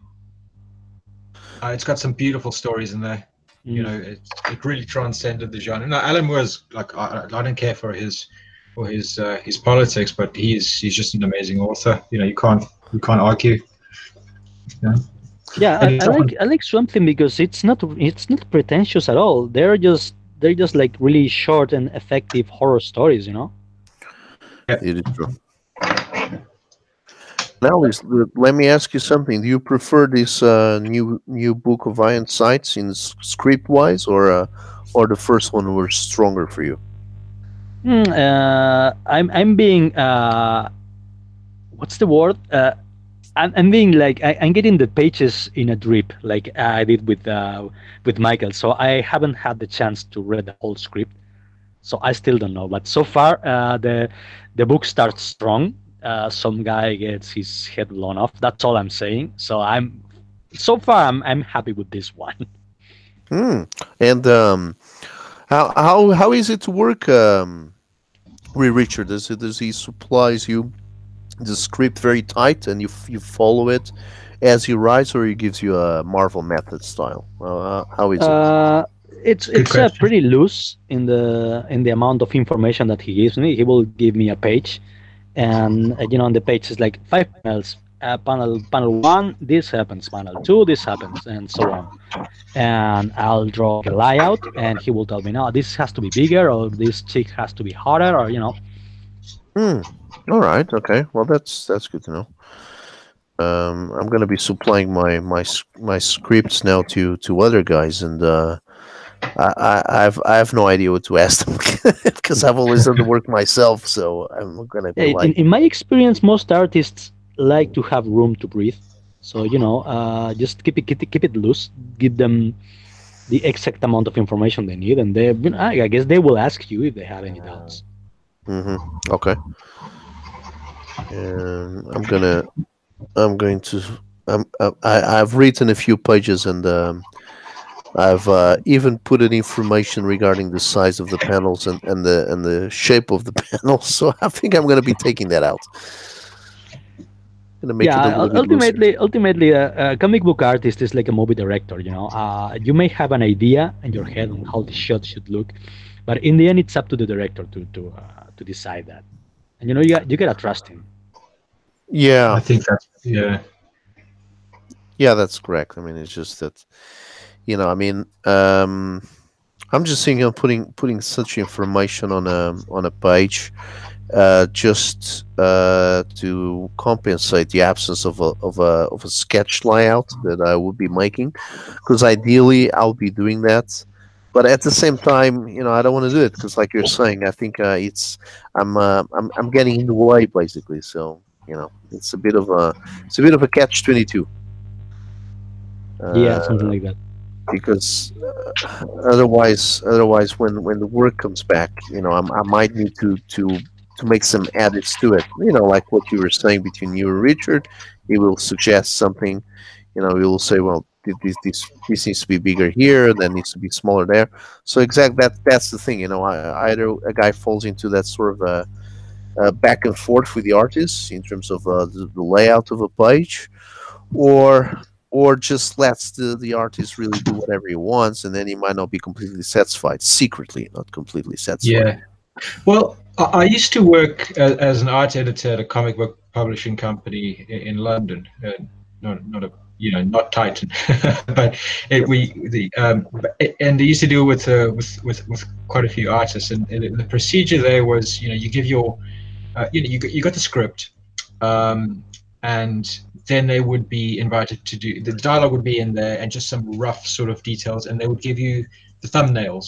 it's got some beautiful stories in there. It really transcended the genre. No, Alan Moore's like I don't care for his politics, but he's just an amazing author. You can't argue. Yeah, I like Swamp Thing because it's not pretentious at all. They're just like really short and effective horror stories, Yeah, it is true. Now, let me ask you something. Do you prefer this new book of Iron Sights in script wise, or the first one was stronger for you? I'm being what's the word? I'm being like I'm getting the pages in a drip, like I did with Michael. So I haven't had the chance to read the whole script, so I still don't know. But so far, the book starts strong. Some guy gets his head blown off. That's all I'm saying. So I'm happy with this one. And how is it to work with Richard? Does he supplies you the script very tight and you follow it as he writes, or he gives you a Marvel method style? How is it? It's pretty loose in the amount of information that he gives me. He will give me a page, and on the page is like 5 panels. panel one, this happens, panel two, this happens, and so on. And I'll draw like a layout, and he will tell me, no, this has to be bigger, or this chick has to be hotter, or Hmm. All right. Okay. Well, that's good to know. I'm gonna be supplying my scripts now to other guys, and I have no idea what to ask them because I've always done the work myself. So I'm gonna Yeah, be like, in my experience, most artists like to have room to breathe. So just keep it loose, give them the exact amount of information they need, and I guess they will ask you if they have any doubts. mm-hmm, okay. And I'm going to I've written a few pages, and I've even put in information regarding the size of the panels, and the shape of the panels. So I think I'm going to be taking that out. Going to make it a Yeah, little bit looser. ultimately, a comic book artist is like a movie director. You may have an idea in your head on how the shot should look, but in the end, it's up to the director to decide that. And you gotta trust him. Yeah, I think that's yeah. yeah, that's correct. I mean, it's just that I mean, I'm just thinking of putting such information on a page, just to compensate the absence of a sketch layout that I would be making, because ideally I'll be doing that. But at the same time, I don't want to do it because, like you're saying, I think I'm getting in the way basically. So it's a bit of a catch 22. Yeah, Uh, something like that. because otherwise when the work comes back, I might need to make some edits to it, like what you were saying between you and Richard. He will suggest something. He will say, well, this needs to be bigger here, that needs to be smaller there. So that's the thing. Either a guy falls into that sort of a back and forth with the artist in terms of the layout of a page, or just lets the artist really do whatever he wants, and then he might not be completely satisfied, secretly not completely satisfied. Yeah. Well, I used to work as an art editor at a comic book publishing company in London. Not a not Titan, but and they used to deal with quite a few artists, and the procedure there was you give your you got the script, and then they would be invited to do the dialogue would be in there and just some rough sort of details, and they would give you the thumbnails,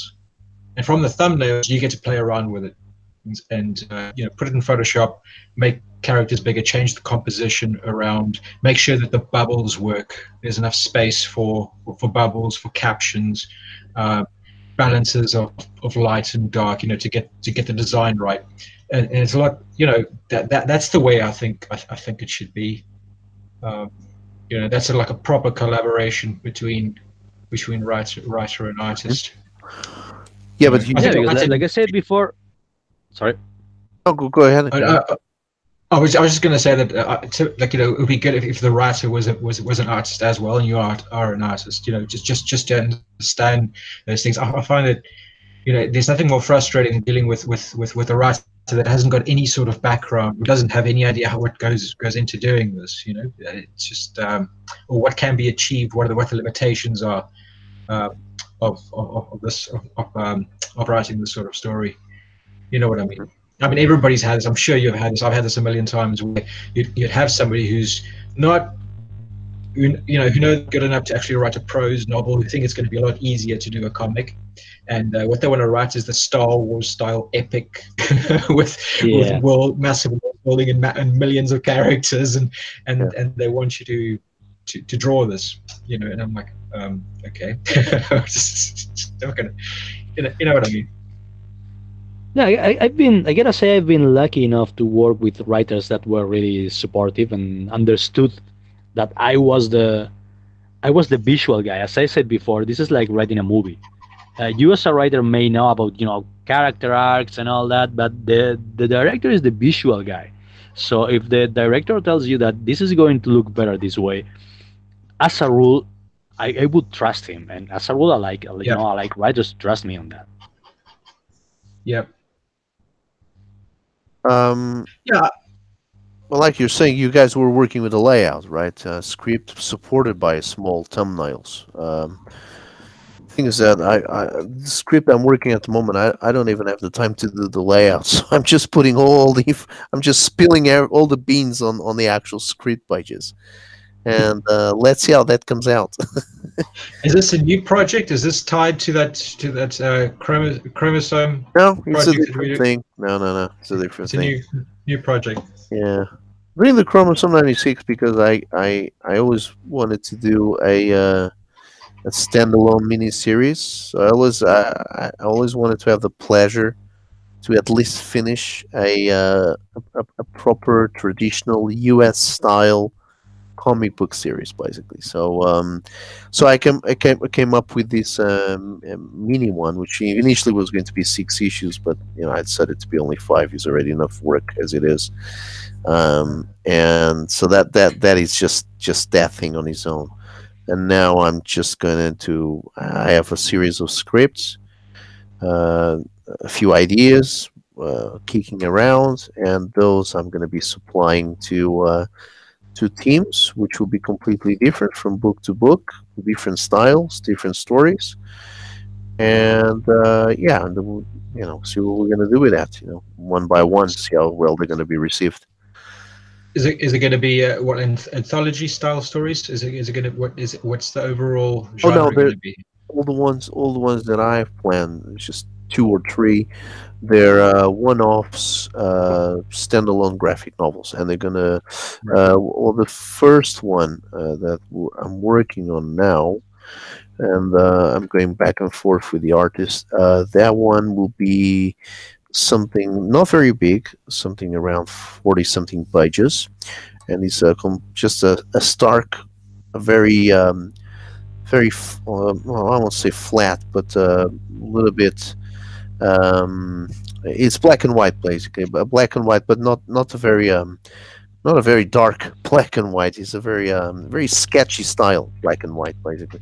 and from the thumbnails you get to play around with it and put it in Photoshop, make characters bigger, change the composition around, make sure that the bubbles work. There's enough space for bubbles, for captions, balances of light and dark, to get the design right. And it's a lot, that's the way I think it should be. That's like a proper collaboration between writer and artist. Yeah, but Yeah, because like I said before, sorry. Oh, go ahead. I was just going to say that, it would be good if the writer was an artist as well, and you are an artist. Just to understand those things. I find that there's nothing more frustrating than dealing with a writer that hasn't got any sort of background, who doesn't have any idea what goes into doing this. It's just or what can be achieved, what the limitations are of this of writing this sort of story. You know what I mean? I mean, everybody's had this. I'm sure you've had this. I've had this a million times, where you'd have somebody who's not, who knows good enough to actually write a prose novel, who think it's going to be a lot easier to do a comic, and what they want to write is the Star Wars style epic with massive world building and millions of characters, and they want you to draw this, and I'm like, okay, just not gonna, you know what I mean. Yeah, I gotta say I've been lucky enough to work with writers that were really supportive and understood that I was the visual guy. As I said before, this is like writing a movie. You as a writer may know about character arcs and all that, but the director is the visual guy. So if the director tells you that this is going to look better this way, as a rule, I would trust him. And as a rule, I like writers to trust me on that. Yep. Um, Yeah. Well, like you're saying, you guys were working with a layout, right? Script supported by small thumbnails. Thing is that the script I'm working at the moment, I don't even have the time to do the layout. So I'm just putting I'm just spilling all the beans on the actual script pages, and let's see how that comes out. Is this a new project? Is this tied to that chromosome No, it's a project that we different do? thing. No, no, no, it's a different It's a thing. new project. Yeah, reading the Chromosome 96 because I always wanted to do a standalone mini series. So I always wanted to have the pleasure to at least finish a proper traditional U.S. style comic book series, basically. So I came up with this mini one, which initially was going to be 6 issues, but I decided to be only 5. Is already enough work as it is. And so that is just that thing on its own. And now I'm just going to I have a series of scripts, uh, a few ideas kicking around, and those I'm going to be supplying to teams, which will be completely different from book to book, different styles, different stories, and yeah, and then we'll, see what we're going to do with that. One by one, see how well they're going to be received. Is it going to be what anthology style stories? Is it going to what's the overall Oh no, genre going to be? all the ones that I've planned, it's just 2 or 3. They're one-offs, standalone graphic novels, and they're gonna. Right. Well, the first one that I'm working on now, and I'm going back and forth with the artist. That one will be something not very big, something around 40 something pages, and it's just a stark, a well, I won't say flat, but a little bit. It's black and white, basically, but black and white, but not a very dark black and white. It's a very sketchy style black and white, basically.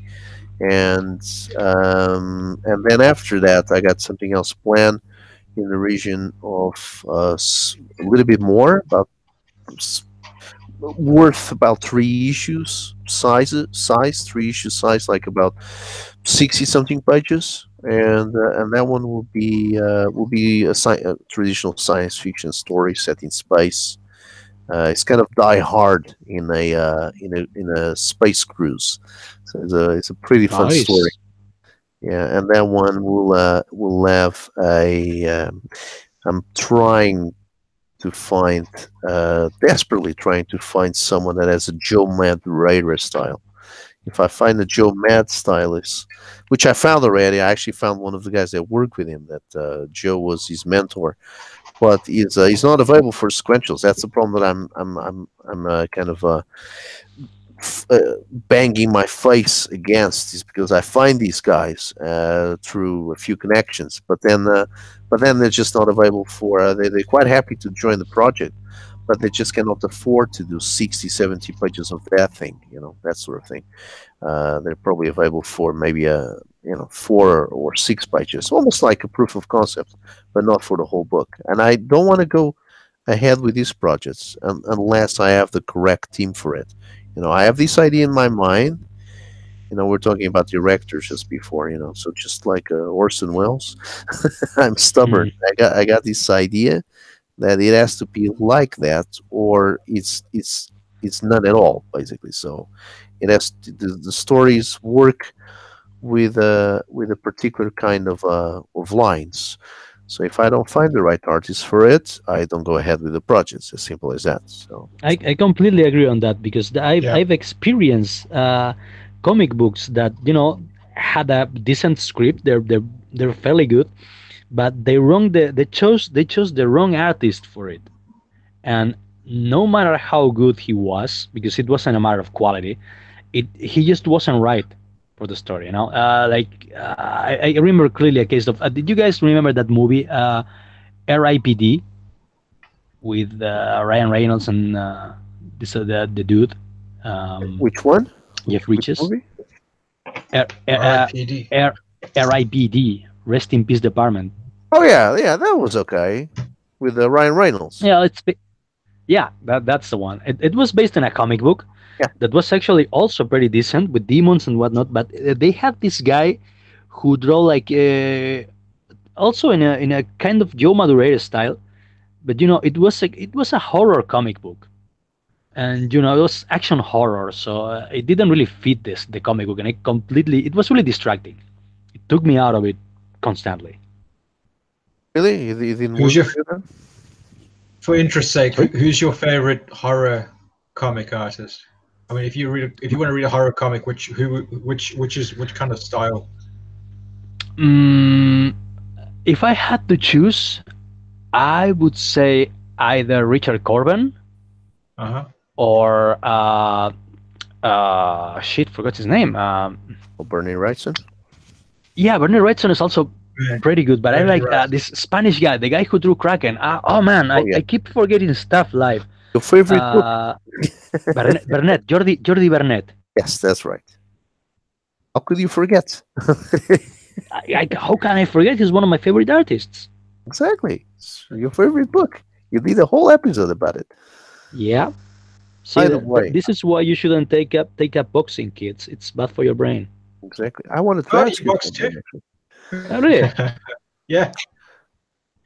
And and then after that, I got something else planned in the region of a little bit more, about s- worth about 3 issues size 3 issue size, like about 60 something pages, and that one will be a traditional science fiction story set in space. It's kind of Die Hard in a space cruise, so it's a pretty fun story. Nice. Yeah, and that one will have a. I'm trying to find, desperately trying to find someone that has a Joe Madureira style. If I find a Joe Mad stylist, which I found already, I actually found one of the guys that worked with him. That Joe was his mentor, but he's not available for sequentials. That's the problem that I'm kind of banging my face against, is because I find these guys through a few connections, but then they're just not available for. They're quite happy to join the project, but they just cannot afford to do 60, 70 pages of that thing, that sort of thing. They're probably available for maybe 4 or 6 pages, almost like a proof of concept, but not for the whole book. And I don't want to go ahead with these projects unless I have the correct team for it. I have this idea in my mind. We're talking about directors just before. So just like Orson Welles, I'm stubborn. Mm. I got this idea that it has to be like that, or it's none at all, basically. So the stories work with a particular kind of lines. So if I don't find the right artist for it, I don't go ahead with the project. It's as simple as that. So I completely agree on that because Yeah. I've experienced comic books that had a decent script. They're fairly good, but they chose the wrong artist for it. And no matter how good he was, because it wasn't a matter of quality, he just wasn't right for the story. I remember clearly a case of. Did you guys remember that movie R.I.P.D. with Ryan Reynolds and the dude um, which one? Jeff Which Bridges? movie? R- uh, R.I.P.D. RIPD, Rest in Peace Department. Oh yeah, yeah, that was okay with Ryan Reynolds. Yeah, Yeah, that's the one. It was based on a comic book Yeah. that was actually also pretty decent with demons and whatnot. But they had this guy who draw like also in a kind of Joe Madureira style. But it was a horror comic book, and it was action horror, so it didn't really fit the comic book, and it was really distracting. It took me out of it constantly. Really? It didn't Who's work your, for you then? for interest's sake, Sorry? who's your favorite horror comic artist? I mean, if you want to read a horror comic, which kind of style? Mm, if I had to choose, I would say either Richard Corben Uh-huh. or shit, forgot his name. Oh, Bernie Wrightson? Yeah, Bernie Wrightson is also Yeah. pretty good, but I Bernie like Wrightson. this Spanish guy, the guy who drew Kraken. Oh man, Oh, yeah. I keep forgetting stuff live. Your favorite book? Bernet, Jordi Bernet. Yes, that's right. How could you forget? How can I forget? He's one of my favorite artists. Exactly. It's your favorite book. You did a whole episode about it. Yeah. See, By the way, this is why you shouldn't take up boxing, kids. It's bad for your brain. exactly. I wanted to Oh, ask you you box something, too? actually. Oh, really? Yeah.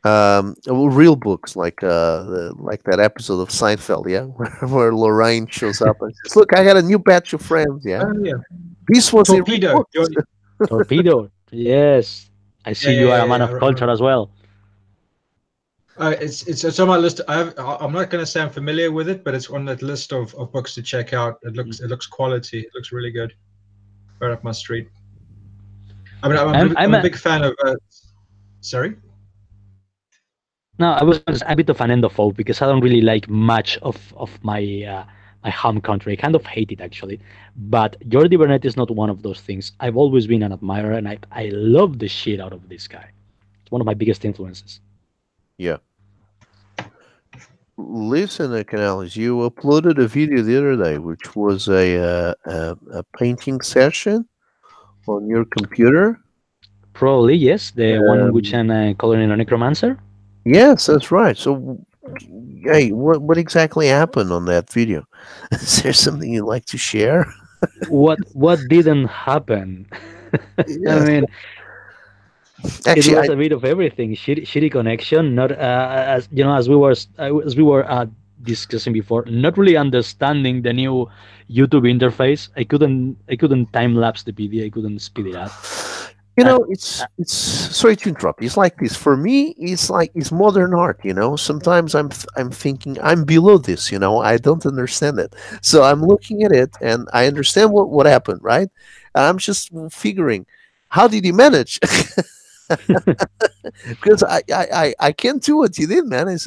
Well, real books like like that episode of Seinfeld, yeah, where Lorraine shows up and says, "Look, I got a new batch of friends." Yeah, Oh, yeah. this was a real Torpedo. book. Torpedo. Yes. I see you are a man of culture as well. It's on my list. I'm not going to say I'm familiar with it, but it's on that list of books to check out. It looks quality. It looks really good. Right up my street. I mean, I'm a big fan of. Sorry. No, I was a bit of an endophobe because I don't really like much of my home country. I kind of hate it actually. But Jordi Burnett is not one of those things. I've always been an admirer, and I love the shit out of this guy. It's one of my biggest influences. Yeah. Listen, Canales, you uploaded a video the other day, which was a painting session on your computer. Probably yes, the one in which Um, I'm coloring a necromancer. Yes, that's right. So, hey, what exactly happened on that video? Is there something you'd like to share? What didn't happen? I Yes. mean, it Actually, was a bit of everything. Shitty connection. Not as we were discussing before. Not really understanding the new YouTube interface. I couldn't time lapse the video. I couldn't speed it up. you And know, it's sorry to interrupt. It's like this for me. It's like it's modern art. You know, sometimes I'm thinking I'm below this. You know, I don't understand it. So I'm looking at it and I understand what happened, right? I'm just figuring, how did he manage? Because I can't do what you did, man. It's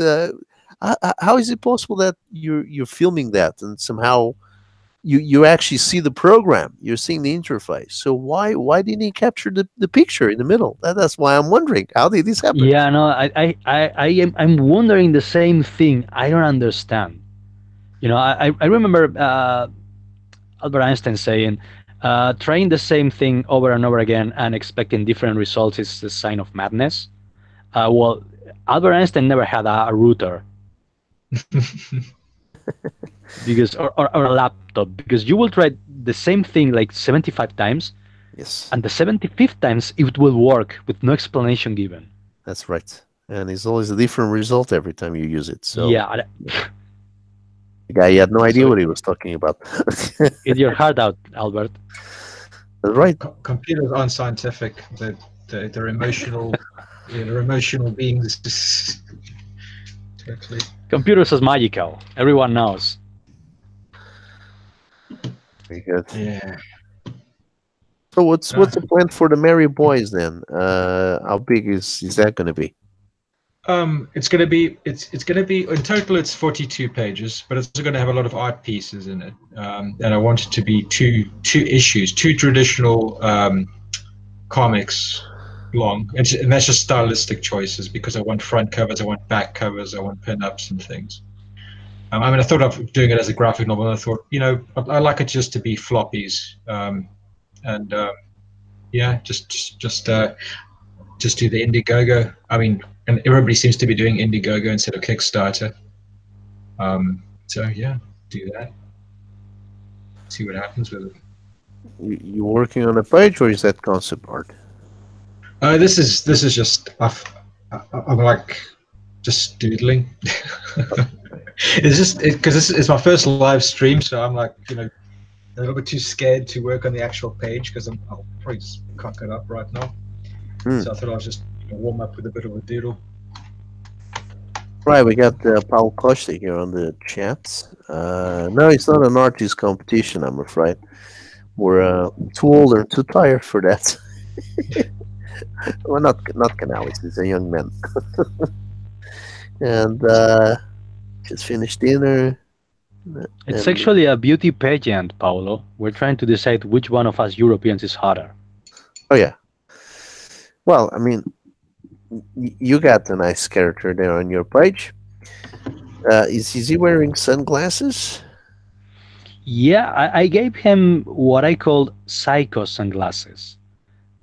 how is it possible that you're filming that and somehow you actually see the program, you're seeing the interface. So why didn't he capture the picture in the middle? That's why I'm wondering, how did this happen? yeah, no, I'm wondering the same thing. I don't understand. I remember Albert Einstein saying, trying the same thing over and over again and expecting different results is a sign of madness. Well, Albert Einstein never had a router or a laptop, because you will try the same thing like 75 times, Yes, and the 75th times it will work with no explanation given. that's right. And it's always a different result every time you use it. So Yeah, the guy had no idea So- what he was talking about. get your heart out, Albert. That's right. Computers aren't scientific. They're emotional. They're emotional beings. Totally. Computers is magical. Everyone knows. Very good. Yeah. So what's the plan for the Merry Boys then? How big is that going to be? It's going to be in total it's 42 pages, but it's going to have a lot of art pieces in it. And I want it to be two issues, two traditional comics long, and that's just stylistic choices because I want front covers, I want back covers, I want pin-ups and things. I mean, I thought of doing it as a graphic novel, and I thought, I like it just to be floppies, and yeah, just do the Indiegogo. I mean, and everybody seems to be doing Indiegogo instead of Kickstarter. So yeah, do that. See what happens with it. You working on a page or is that concept art? This is just I'm like just doodling. It's just because this is my first live stream, so I'm like a little bit too scared to work on the actual page because I'll probably just cock it up right now. Hmm. So I thought I'll just warm up with a bit of a doodle. Right, we got Paulo Costa here on the chat. No, it's not an artist competition, I'm afraid. We're too old and too tired for that. Well, not Canales. He's a young man, and just finished dinner. It's And actually a beauty pageant, Paulo. We're trying to decide which one of us Europeans is hotter. oh yeah, well, I mean, you got a nice character there on your page. Is he wearing sunglasses? Yeah, I gave him what I called psycho sunglasses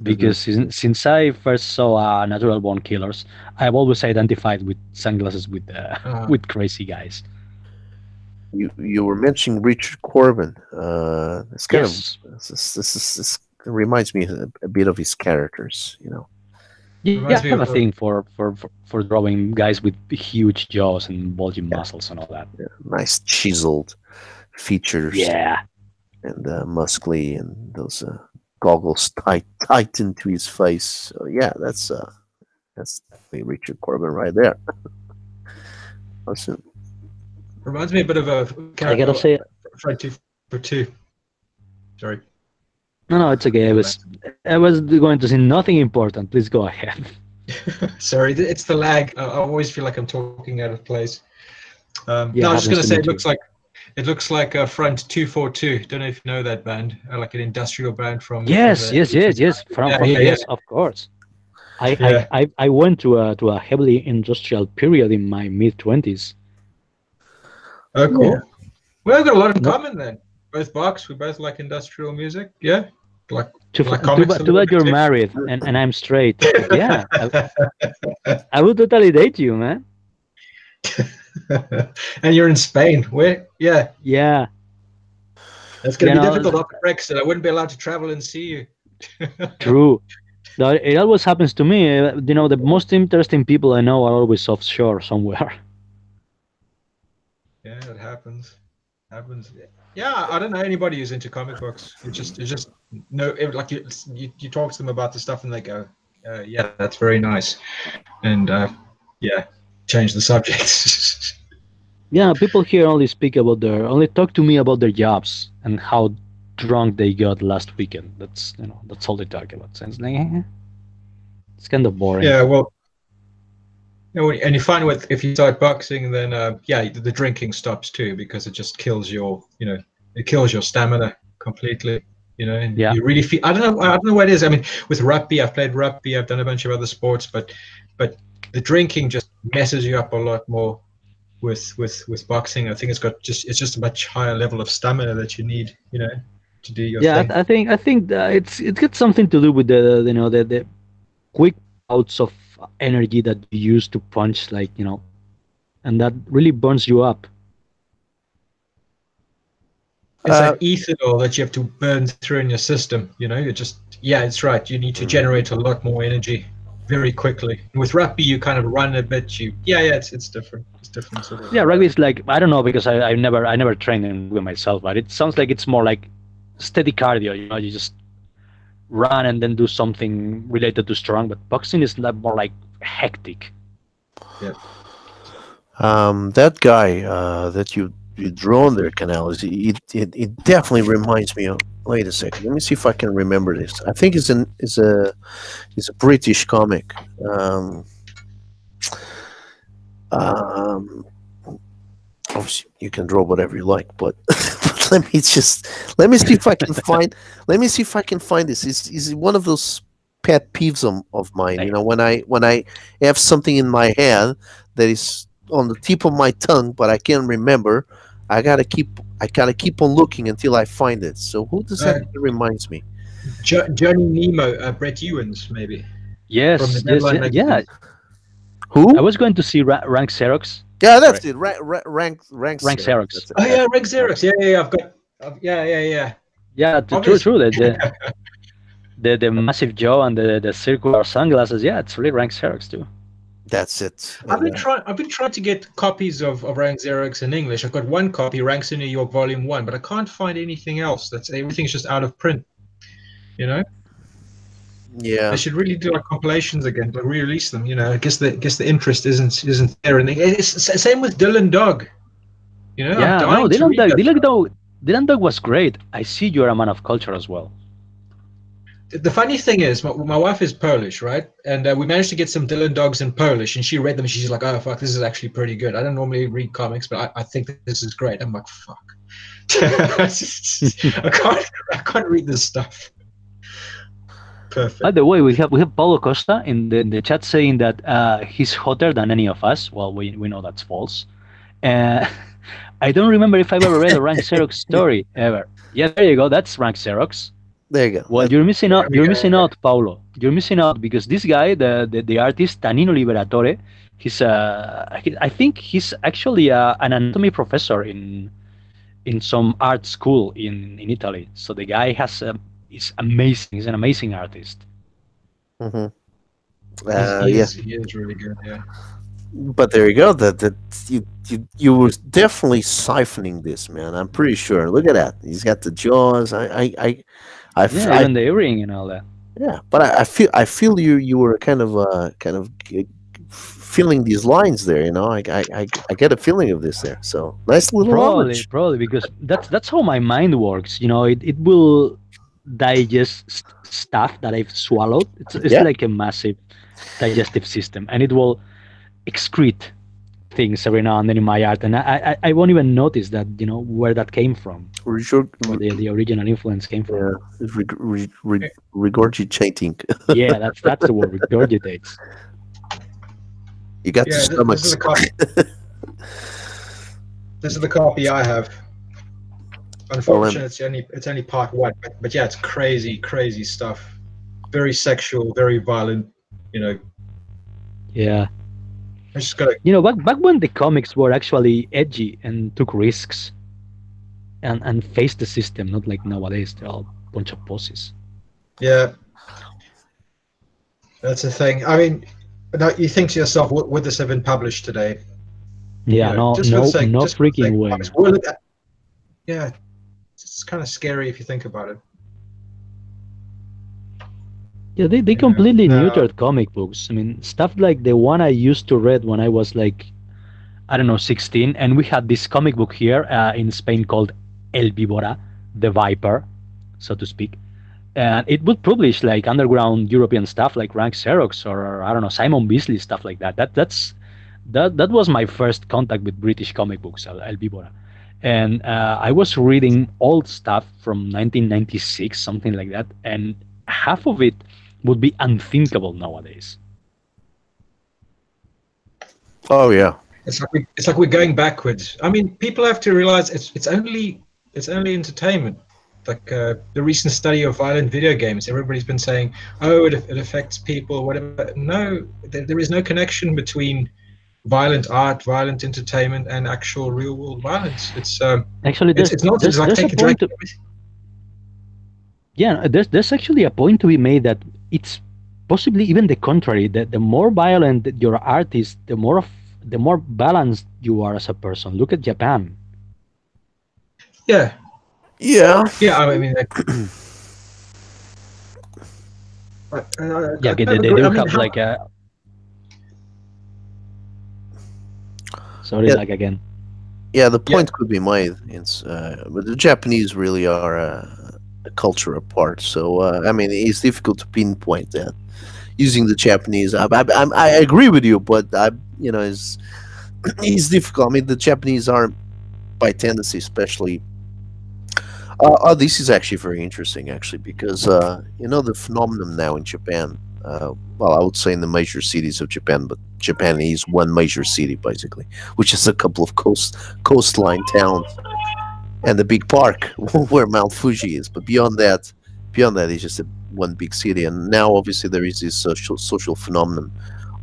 Mhm. because since I first saw Natural Born Killers, I've always identified with sunglasses with with crazy guys. You were mentioning Richard Corbin. It's kind of Yes. this reminds me a bit of his characters. Yeah, I Reminds have me a of thing for drawing guys with huge jaws and bulging Yeah, muscles and all that. nice chiseled features Yeah. and muscly, and those goggles tight into his face. So yeah, that's definitely Richard Corbin right there. Awesome. reminds me a bit of a I gotta say, Friend 2 for 2. Sorry. no, it's okay. I was going to say nothing important. Please go ahead. Sorry, it's the lag. I always feel like I'm talking out of place. Yeah, No, I was just happens going to to say me too. it looks like a Front 242. Don't know if you know that band, like an industrial band from Yes, the yes, yes, 80s. yes. From Yeah, from yeah, yeah, yes, of course. I yeah. I I, I went to a heavily industrial period in my mid 20s. Oh, Yeah. cool. Well, we've got a lot in Not common then. Both Bucks. We both like industrial music. Yeah, like too like too comics bad a too little bad bit you're too. married and I'm straight. But yeah, I would totally date you, man. And you're in Spain. Where? Yeah, Yeah, it's going you to be know, difficult after Brexit. I wouldn't be allowed to travel and see you. true. No, it always happens to me. The most interesting people I know are always offshore somewhere. Yeah, it happens. Happens. Yeah, I don't know anybody who's into comic books. It's just no. Like you talk to them about the stuff and they go, "Yeah, that's very nice," and yeah, change the subject. Yeah, people here only talk to me about their jobs and how drunk they got last weekend. That's all they talk about. So it's like, it's kind of boring. Yeah, well, and you find with if you start boxing, then yeah, the drinking stops too because it just kills it kills your stamina completely. And Yeah, you really feel. I don't know what it is. I mean, with rugby, I've played rugby. I've done a bunch of other sports, but the drinking just messes you up a lot more with boxing. I think it's just a much higher level of stamina that you need, to do your yeah. thing. I think that it got something to do with the quick bouts of energy that you use to punch, and that really burns you up. It's Uh, that ethanol that you have to burn through in your system. You're just, yeah, it's right. You need to generate a lot more energy very quickly. With rugby, you kind of run a bit. Yeah, it's different. It's different sort of. Yeah, rugby is like, I don't know, because I never trained in rugby myself, but it sounds like it's more like steady cardio. You just run and then do something related to strong. But boxing is more like hectic. Yeah. that guy that you drawn there, Canales, it definitely reminds me of. Wait a second. Let me see if I can remember this. I think it's a British comic. Um, obviously, you can draw whatever you like, but let me see if I can find. Let me see if I can find this. Is one of those pet peeves of mine. Like, When I have something in my head that is on the tip of my tongue, but I can't remember. I gotta keep on looking until I find it. So who does that reminds me? Johnny Nemo, Brett Ewins, maybe from the yes, yes, Deadline yeah, yeah. magazine. I Who? was going to see Rank Xerox. Yeah, Sorry, that's it. Rank rank Xerox. Xerox. That's it. Oh That's yeah, Reg it. Xerox. Yeah, yeah, yeah. I've got. Yeah, yeah, yeah. Yeah, true, Obviously. true. The massive jaw and the circular sunglasses. Yeah, it's really rank Xerox too. That's it. I've And been trying. I've been trying to get copies of Rank Xerox in English. I've got one copy, Ranks in New York, Volume One, but I can't find anything else. That's everything's just out of print. You know, they yeah, should really do like compilations again, like re-release them. You know, I guess the interest isn't there, and it's same with Dylan Dog. You know, I'm Yeah, no, dying to read that. Dylan Dog was great. I see you're a man of culture as well. The funny thing is, my wife is Polish, right? And we managed to get some Dylan Dogs in Polish, and she read them. She's like, "Oh fuck, this is actually pretty good." I don't normally read comics, but I think that this is great. I'm like, "Fuck, I can't read this stuff." By Perfect. the way, we have Paulo Costa in the chat saying that he's hotter than any of us. Well, we know that's false. Uh, I don't remember if I've ever read a rank Xerox story ever. Yeah, there you go. That's rank Xerox. there you go. Well, you're missing out. There we You're go. missing out, Paulo. You're missing out because this guy, the artist Tanino Liberatore, I think he's actually an anatomy professor in some art school in Italy. So the guy is amazing. He's an amazing artist. Hmm. He's, he Yeah, is he is really good. Yeah. but there you go. That you were definitely siphoning this, man. I'm pretty sure. Look at that. He's got the jaws. Yeah, I even the earring and all that. yeah. But I feel you were kind of feeling these lines there. You know, I get a feeling of this there. So nice little Probably, knowledge. probably because that's how my mind works. You know, it will digest stuff that I've swallowed. It's Yeah. like a massive digestive system, and it will excrete things every now and then in my art, and I won't even notice that where that came from, Regurg- or the original influence came from. yeah, regurgitating. Yeah, that's the word, regurgitates. You got the Yeah. This is stomachs. a copy. This is the copy I have. Unfortunately, it's only part one, but yeah, it's crazy, crazy stuff. Very sexual, very violent. You know, Yeah, I just gotta. back when the comics were actually edgy and took risks and faced the system, not like nowadays they're all a bunch of pussies. Yeah, that's the thing. I mean, now you think to yourself, would this have been published today? Yeah, no, Just for the no, sake, no just for the sake freaking of way. comics. Will it? Yeah, it's kind of scary if you think about it. Yeah, they Yeah, completely no. neutered comic books. I mean, stuff like the one I used to read when I was like, I don't know, 16, and we had this comic book here in Spain called El Víbora, the Viper, so to speak. And it would publish like underground European stuff like Rank Xerox or I don't know, Simon Beasley, stuff like that. That was my first contact with British comic books, El Víbora. And I was reading old stuff from 1996, something like that, and half of it would be unthinkable nowadays. Oh yeah. It's like we're going backwards. I mean, people have to realize it's only entertainment. Like the recent study of violent video games, everybody's been saying, "Oh, it affects people," whatever. No, there is no connection between violent art, violent entertainment, and actual real world violence. Actually, It's not just like there's a take a point drink. yeah, there's actually a point to be made that it's possibly even the contrary. That the more violent that your art is, the more balanced you are as a person. Look at Japan. Yeah, Yeah. yeah. I mean, Yeah, okay, I they agree. do I mean, have like a. Sorry, Yeah. like again. Yeah, the point could be made. But the Japanese really are a culture apart. So I mean, it's difficult to pinpoint that using the Japanese. I agree with you, but it's difficult. I mean, the Japanese are by tendency, especially. This is actually very interesting, actually, because the phenomenon now in Japan. Well, I would say in the major cities of Japan, but Japan is one major city basically, which is a couple of coastline towns and the big park where Mount Fuji is. But beyond that, it's just one big city. And now, obviously, there is this social phenomenon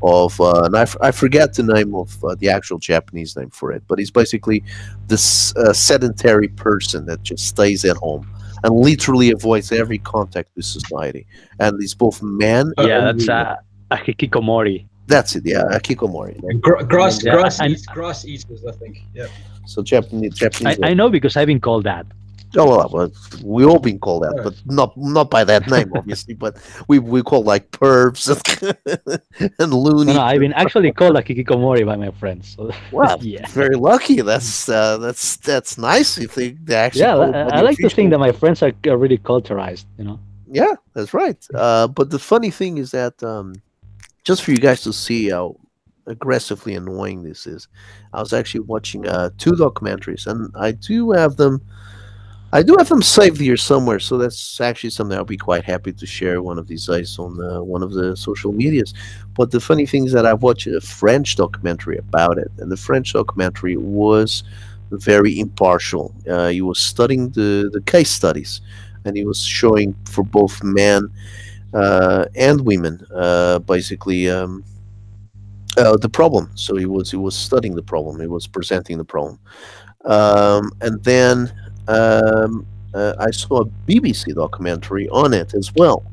and I forget the name of the actual Japanese name for it, but he's basically this sedentary person that just stays at home and literally avoids every contact with society. And he's both man Yeah, and that's woman. a hikikomori. That's it, yeah, Kikomori. Grass, Yeah, grass eaters, I think. Yeah. So Japanese. I know because I've been called that. Oh well, we all been called that, Yeah. but not by that name, obviously. But we call like pervs and No, loony. no, I've been actually called a hikikomori by my friends. So, Wow, yeah, very lucky. That's nice. If they actually yeah. call it by I the like to think official. that my friends are really culturized. You know. Yeah, that's right. But the funny thing is that just for you guys to see how aggressively annoying this is, I was actually watching two documentaries, and I do have them saved here somewhere, so that's actually something I'll be quite happy to share one of these days on one of the social medias. But the funny thing is that I've watched a French documentary about it, and the French documentary was very impartial. He was studying the case studies, and he was showing for both men and women, basically. The problem. So he was studying the problem. He was presenting the problem, and then I saw a BBC documentary on it as well.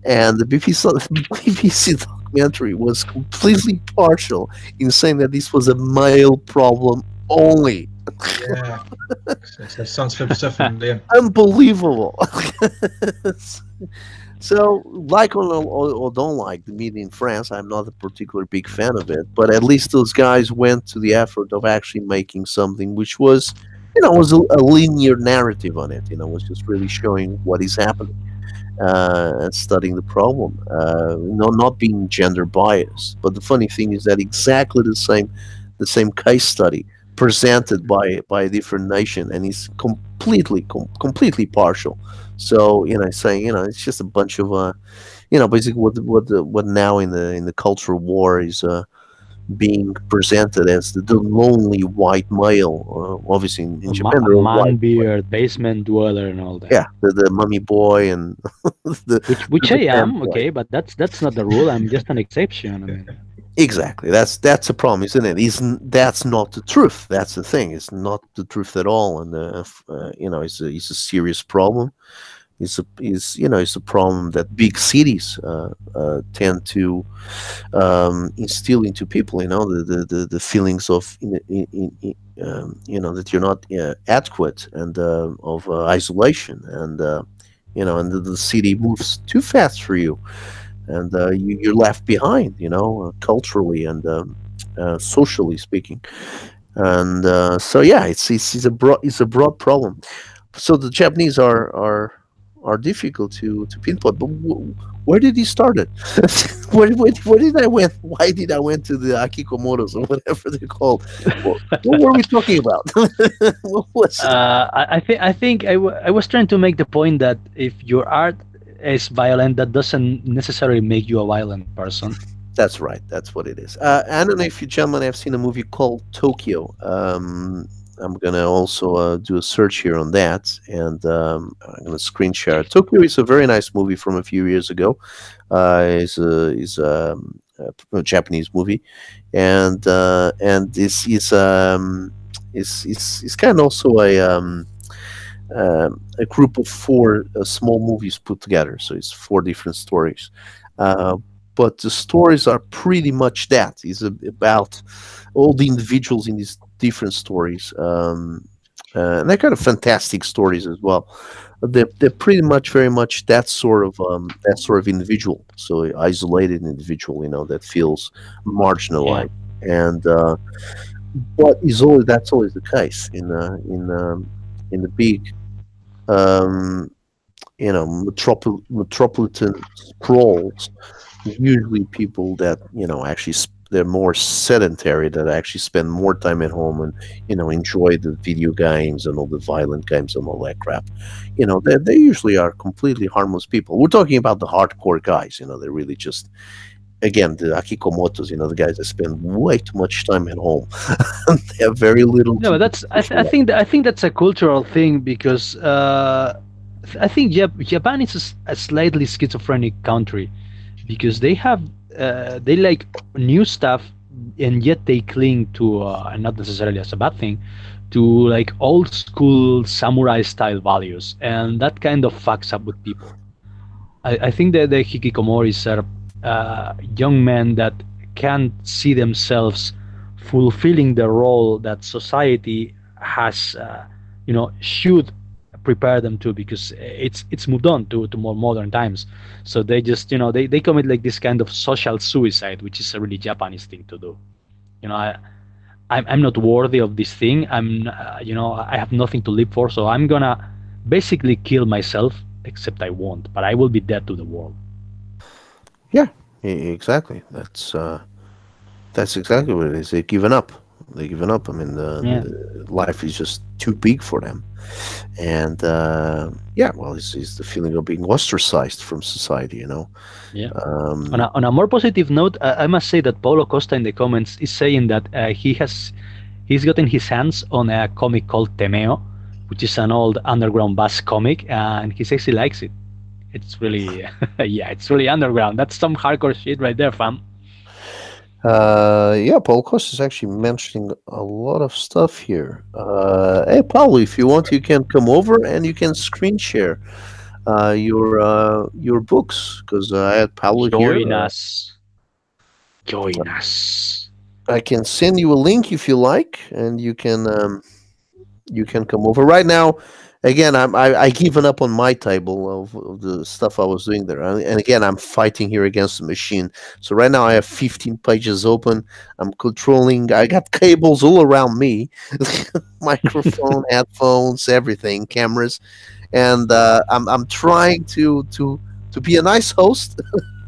And the BBC documentary was completely partial in saying that this was a male problem only. Yeah. So sounds familiar. Unbelievable. So, like or don't like the media in France, I'm not a particular big fan of it. But at least those guys went to the effort of actually making something which was, was a linear narrative on it. Was just really showing what is happening and studying the problem. Not being gender biased. But the funny thing is that exactly the same case study presented by a different nation, and it's completely partial. So saying it's just a bunch of basically what now in the cultural war is being presented as the lonely white male. Obviously in Japan, they're all Man white. beard, basement dweller, and all that. Yeah, the mummy boy and the Which the I Japan am, boy. okay, but that's not the rule. I'm just an exception. I mean, Exactly. That's a problem, isn't it? That's not the truth. That's the thing. It's not the truth at all, and it's a serious problem. It's a problem that big cities tend to instill into people. The feelings of that you're not adequate and of isolation, and the city moves too fast for you, and you're left behind. Culturally and socially speaking. And so yeah, it's a broad problem. So the Japanese are difficult to pinpoint. But where did he start it? where did I went? Why did I went to the Akikomotos or whatever they're called? What were we talking about? What was it? I was trying to make the point that if your art is violent, that doesn't necessarily make you a violent person. That's right. That's what it is. I don't know if you gentlemen have seen a movie called Tokyo. I'm gonna also do a search here on that, and I'm gonna screen share. Tokyo is a very nice movie from a few years ago. It's a Japanese movie, and this is kind of also a group of four small movies put together. So it's four different stories. Uh, but the stories are pretty much that. It's about all the individuals in these different stories, and they're kind of fantastic stories as well. They're pretty much very much that sort of individual, so isolated individual, that feels Yeah. marginalized, and that's always the case in the big um, metropolitan sprawls. Usually people that actually they're more sedentary, that actually spend more time at home and enjoy the video games and all the violent games and all that crap. They usually are completely harmless people. We're talking about the hardcore guys. They're really just, again, the akikomotos, the guys that spend way too much time at home. They have very little No, to but do that's social life. I think that's a cultural thing because I think Japan is a slightly schizophrenic country because they have they like new stuff, and yet they cling to, and not necessarily as a bad thing, to like old school samurai style values, and that kind of fucks up with people. I think that the hikikomoris are young men that can't see themselves fulfilling the role that society has, should prepare them to, because it's moved on to more modern times. So they just, they commit like this kind of social suicide, which is a really Japanese thing to do. You know, I'm not worthy of this thing. I have nothing to live for, so I'm gonna basically kill myself. Except I won't, but I will be dead to the world. Yeah, exactly. That's exactly what it is. They've given up. They've given up. I mean, Yeah, the life is just too big for them. And yeah, well, it's the feeling of being ostracized from society, you know. yeah. On Um, a more positive note, I must say that Paulo Costa in the comments is saying that he's gotten his hands on a comic called Temeo, which is an old underground bass comic, and he says he likes it. It's really, yeah, it's really underground. That's some hardcore shit right there, fam. yeah, Paul Costa is actually mentioning a lot of stuff here. Hey, Paulo, if you want, you can come over and you can screen share your books because I had Paulo here. Join us. Join us. I can send you a link if you like, and you can come over right now. Again, I given up on my table of the stuff I was doing there, and again I'm fighting here against the machine. So right now I have 15 pages open. I'm controlling. I got cables all around me, microphone, headphones, everything, cameras, and I'm trying to be a nice host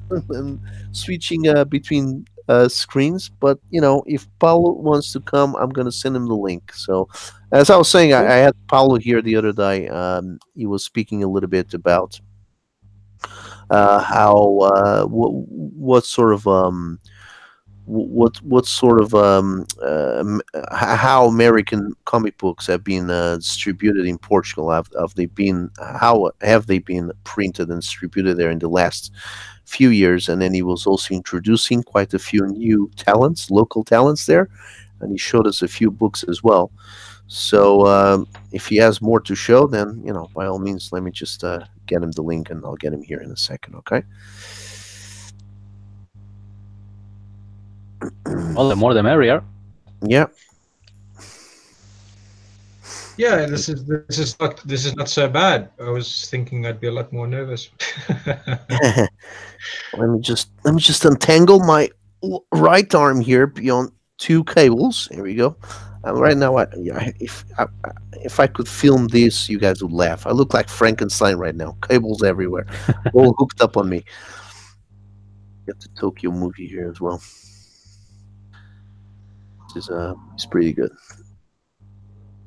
and switching between screens. But you know, if Paulo wants to come, I'm gonna send him the link. So, as I was saying, I had Paulo here the other day. He was speaking a little bit about how what sort of what sort of how American comic books have been distributed in Portugal. Have they been how have they been printed and distributed there in the last few years? And then he was also introducing quite a few new talents, local talents there, and he showed us a few books as well. So if he has more to show, then you know, by all means, let me just get him the link, and I'll get him here in a second. Okay. Well, the more the merrier. Yeah. Yeah, this is not so bad. I was thinking I'd be a lot more nervous. Let me just untangle my right arm here beyond two cables. Here we go. Right now, if I could film this, you guys would laugh. I look like Frankenstein right now. Cables everywhere, all hooked up on me. Got the Tokyo movie here as well. This is it's pretty good.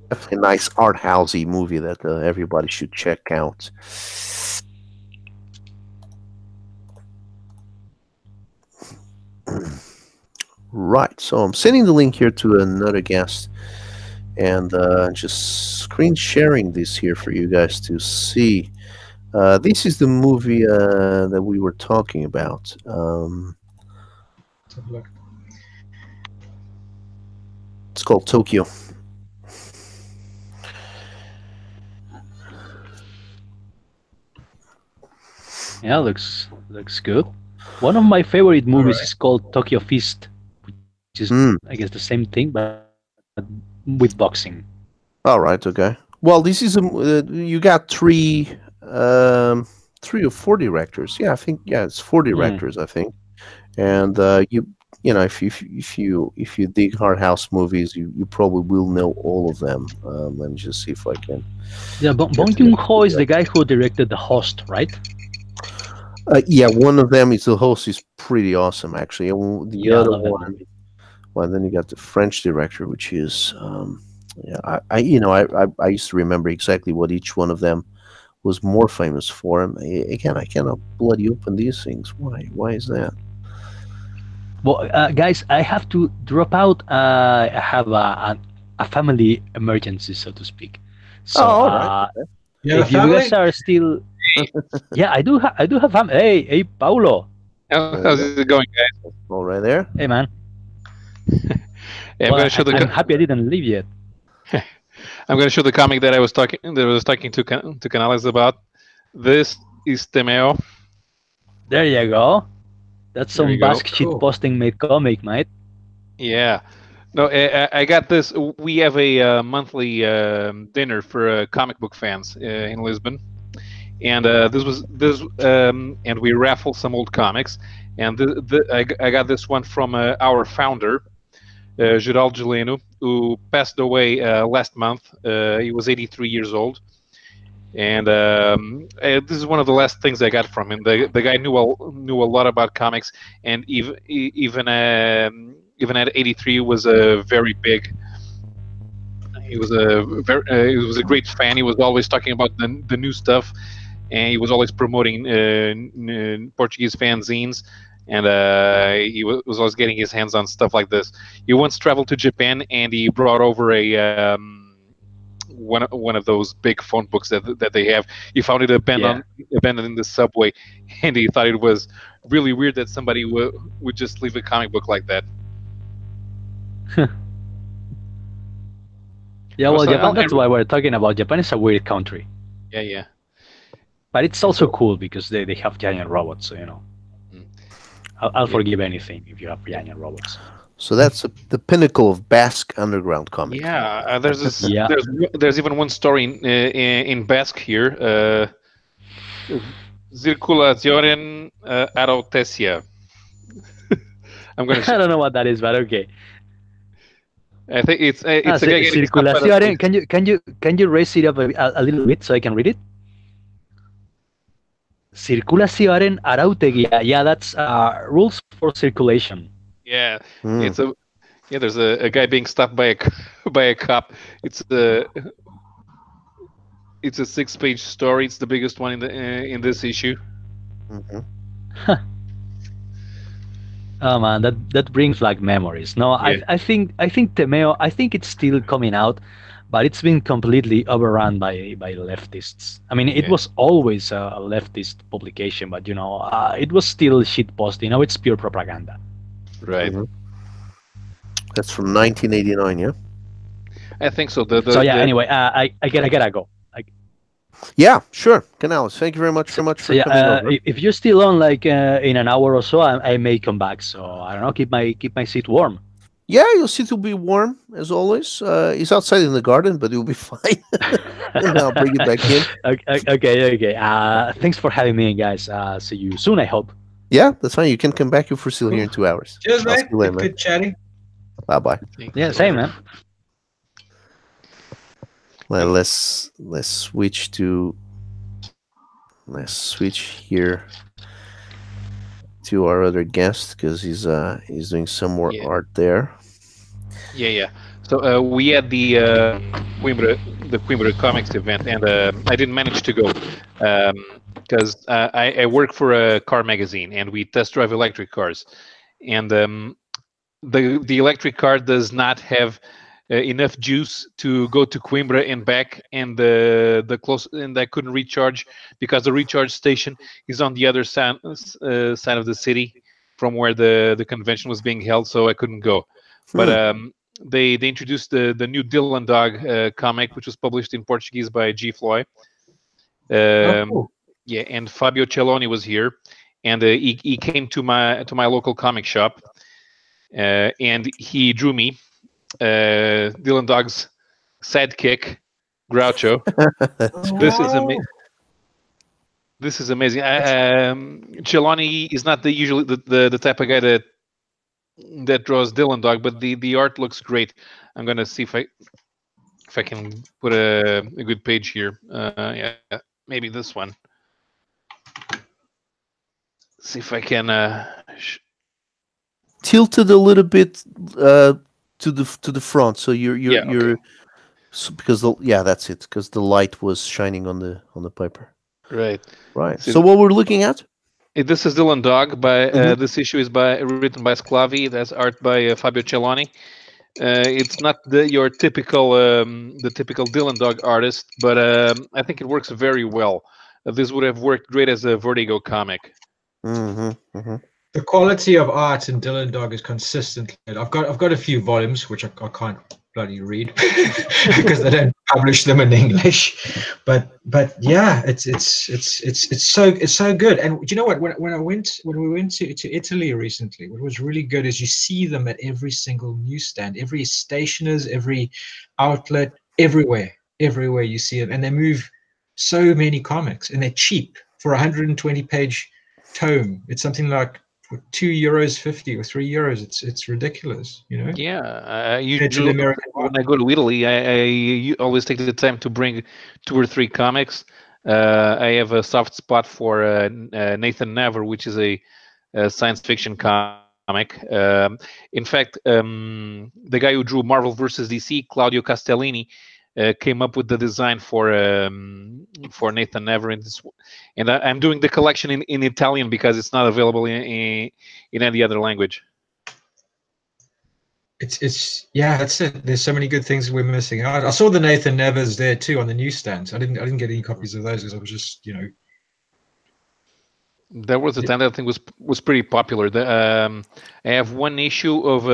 Definitely a nice art housey movie that everybody should check out. Right, so I'm sending the link here to another guest, and just screen sharing this here for you guys to see. This is the movie that we were talking about. It's called Tokyo. Yeah, looks good. One of my favorite movies is called Tokyo Fist, which is I guess the same thing, but with boxing. All right, okay. Well, this is you got three or four directors. Yeah, I think it's four directors. I think, and you know, if you dig hard house movies, you probably will know all of them. Let me just see if I can. Yeah, Bong Joon-ho is the guy who directed The Host, right? Yeah, one of them is the host is pretty awesome actually. And the other one, well, then you got the French director, which is yeah, I used to remember exactly what each one of them was more famous for. Again, I cannot bloody open these things. Why is that? Well, guys, I have to drop out. I have a family emergency, so to speak. So, right. if you guys are still, yeah, I do have family. Hey, Paulo. There you How's go. it going, guys? All right there. Hey man. Yeah, I'm Well, gonna show I'm happy I didn't leave yet. I'm gonna show the comic that I was talking to Canales about. This is Temeo. There you go. That's There some you go. Basque shit Cool. posting made comic, mate. Yeah. No, I got this. We have a monthly dinner for comic book fans in Lisbon, and and we raffle some old comics. And I got this one from our founder, Geraldo Geleno, who passed away last month. He was 83 years old, and this is one of the last things I got from him. The guy knew a lot about comics, and even at 83 was a very big. He was a great fan. He was always talking about the new stuff, and he was always promoting Portuguese fanzines. And he was always getting his hands on stuff like this. He once traveled to Japan, and he brought over a one of those big phone books that they have. He found it Yeah. abandoned in the subway, and he thought it was really weird that somebody would just leave a comic book like that. Yeah, Oh, well, so, Japan, oh, that's why we're talking about. Japan is a weird country. yeah, yeah. But it's And also so, cool because they have giant robots, so, mm, I'll yeah, forgive anything if you have giant robots. So that's the pinnacle of Basque underground comics. yeah. Yeah. There's even one story in Basque here. Circulación Arotesia. I'm gonna. I don't know what that is, but okay. I think Ah, it's a guy getting stopped by the circulación. police. Can you raise it up a little bit so I can read it? Circulación Arautegui. Yeah, that's rules for circulation. Yeah, Mm. it's a there's a guy being stopped by by a cop. It's a 6-page story. It's the biggest one in this issue. Hmm. Oh man, that brings like memories. No, Yeah, I think Temeo. I think it's still coming out, but it's been completely overrun by leftists. I mean, it yeah, was always a leftist publication, but it was still shit posting. Now it's pure propaganda. right. Hmm. That's from 1989. Yeah. I think so. The So the, yeah. the Anyway, I gotta go. Yeah. Sure. Canales. Thank you very much so much So for yeah, coming over. if you're still on, like in an hour or so, I may come back. So I don't know. Keep my seat warm. Yeah, you'll see it'll be warm as always. He's outside in the garden, but he'll be fine. And I'll bring it back in. Okay. Thanks for having me, guys. See you soon, I hope. Yeah, that's fine. You can come back if we're still here in 2 hours. Cheers, I'll see mate. you later, man. Good chatting. Bye bye. Thanks Yeah, a same, lot. man. Well, let's switch to let's switch here to our other guest because he's doing some more Yeah, art there. yeah. So we had the Coimbra Comics event, and I didn't manage to go because I work for a car magazine, and we test drive electric cars, and the electric car does not have enough juice to go to Coimbra and back, and I couldn't recharge because the recharge station is on the other side of the city from where the convention was being held, so I couldn't go. But Hmm. they introduced the new Dylan Dog comic, which was published in Portuguese by G. Floyd. Oh, Um, cool. yeah, and Fabio Celloni was here, and he came to my local comic shop, and he drew me Dylan Dog's sidekick, Groucho. This is Oh, amazing. This is amazing. Celloni is not usually the type of guy that draws Dylan Dog, but the art looks great. I'm gonna see if I can put a good page here. Yeah, maybe this one. See if I can. Tilted a little bit to the front, so you're Yeah, okay. because yeah, that's it. Because the light was shining on the paper. Right. Right. See, So what we're looking at? this is Dylan Dog. Mhm. This issue is written by Sclavi. That's art by Fabio Celloni. It's not your typical the typical Dylan Dog artist, but I think it works very well. This would have worked great as a Vertigo comic. Mm-hmm. Mm-hmm. the quality of art in Dylan Dog is consistently good. I've got a few volumes which I can't bloody read because they don't publish them in English. But yeah, it's so good. And do you know what? When we went to Italy recently, what was really good is you see them at every single newsstand, every stationer's, every outlet, everywhere you see them, and they move so many comics, and they're cheap for a 120-page tome. It's something like for €2.50 or €3. It's ridiculous, you know. Yeah, Compared to the usually American when market. I go to Italy, I always take the time to bring 2 or 3 comics. I have a soft spot for Nathan Never, which is a science fiction comic. In fact, the guy who drew Marvel versus DC, Claudio Castellini, came up with the design for Nathan Never in this, and I'm doing the collection in Italian because it's not available in any other language. It's yeah, that's it. There's so many good things we're missing out. I saw the Nathan Nevers there too on the newsstands. I didn't get any copies of those because I was just, you know. There was a time that thing was pretty popular. I have one issue of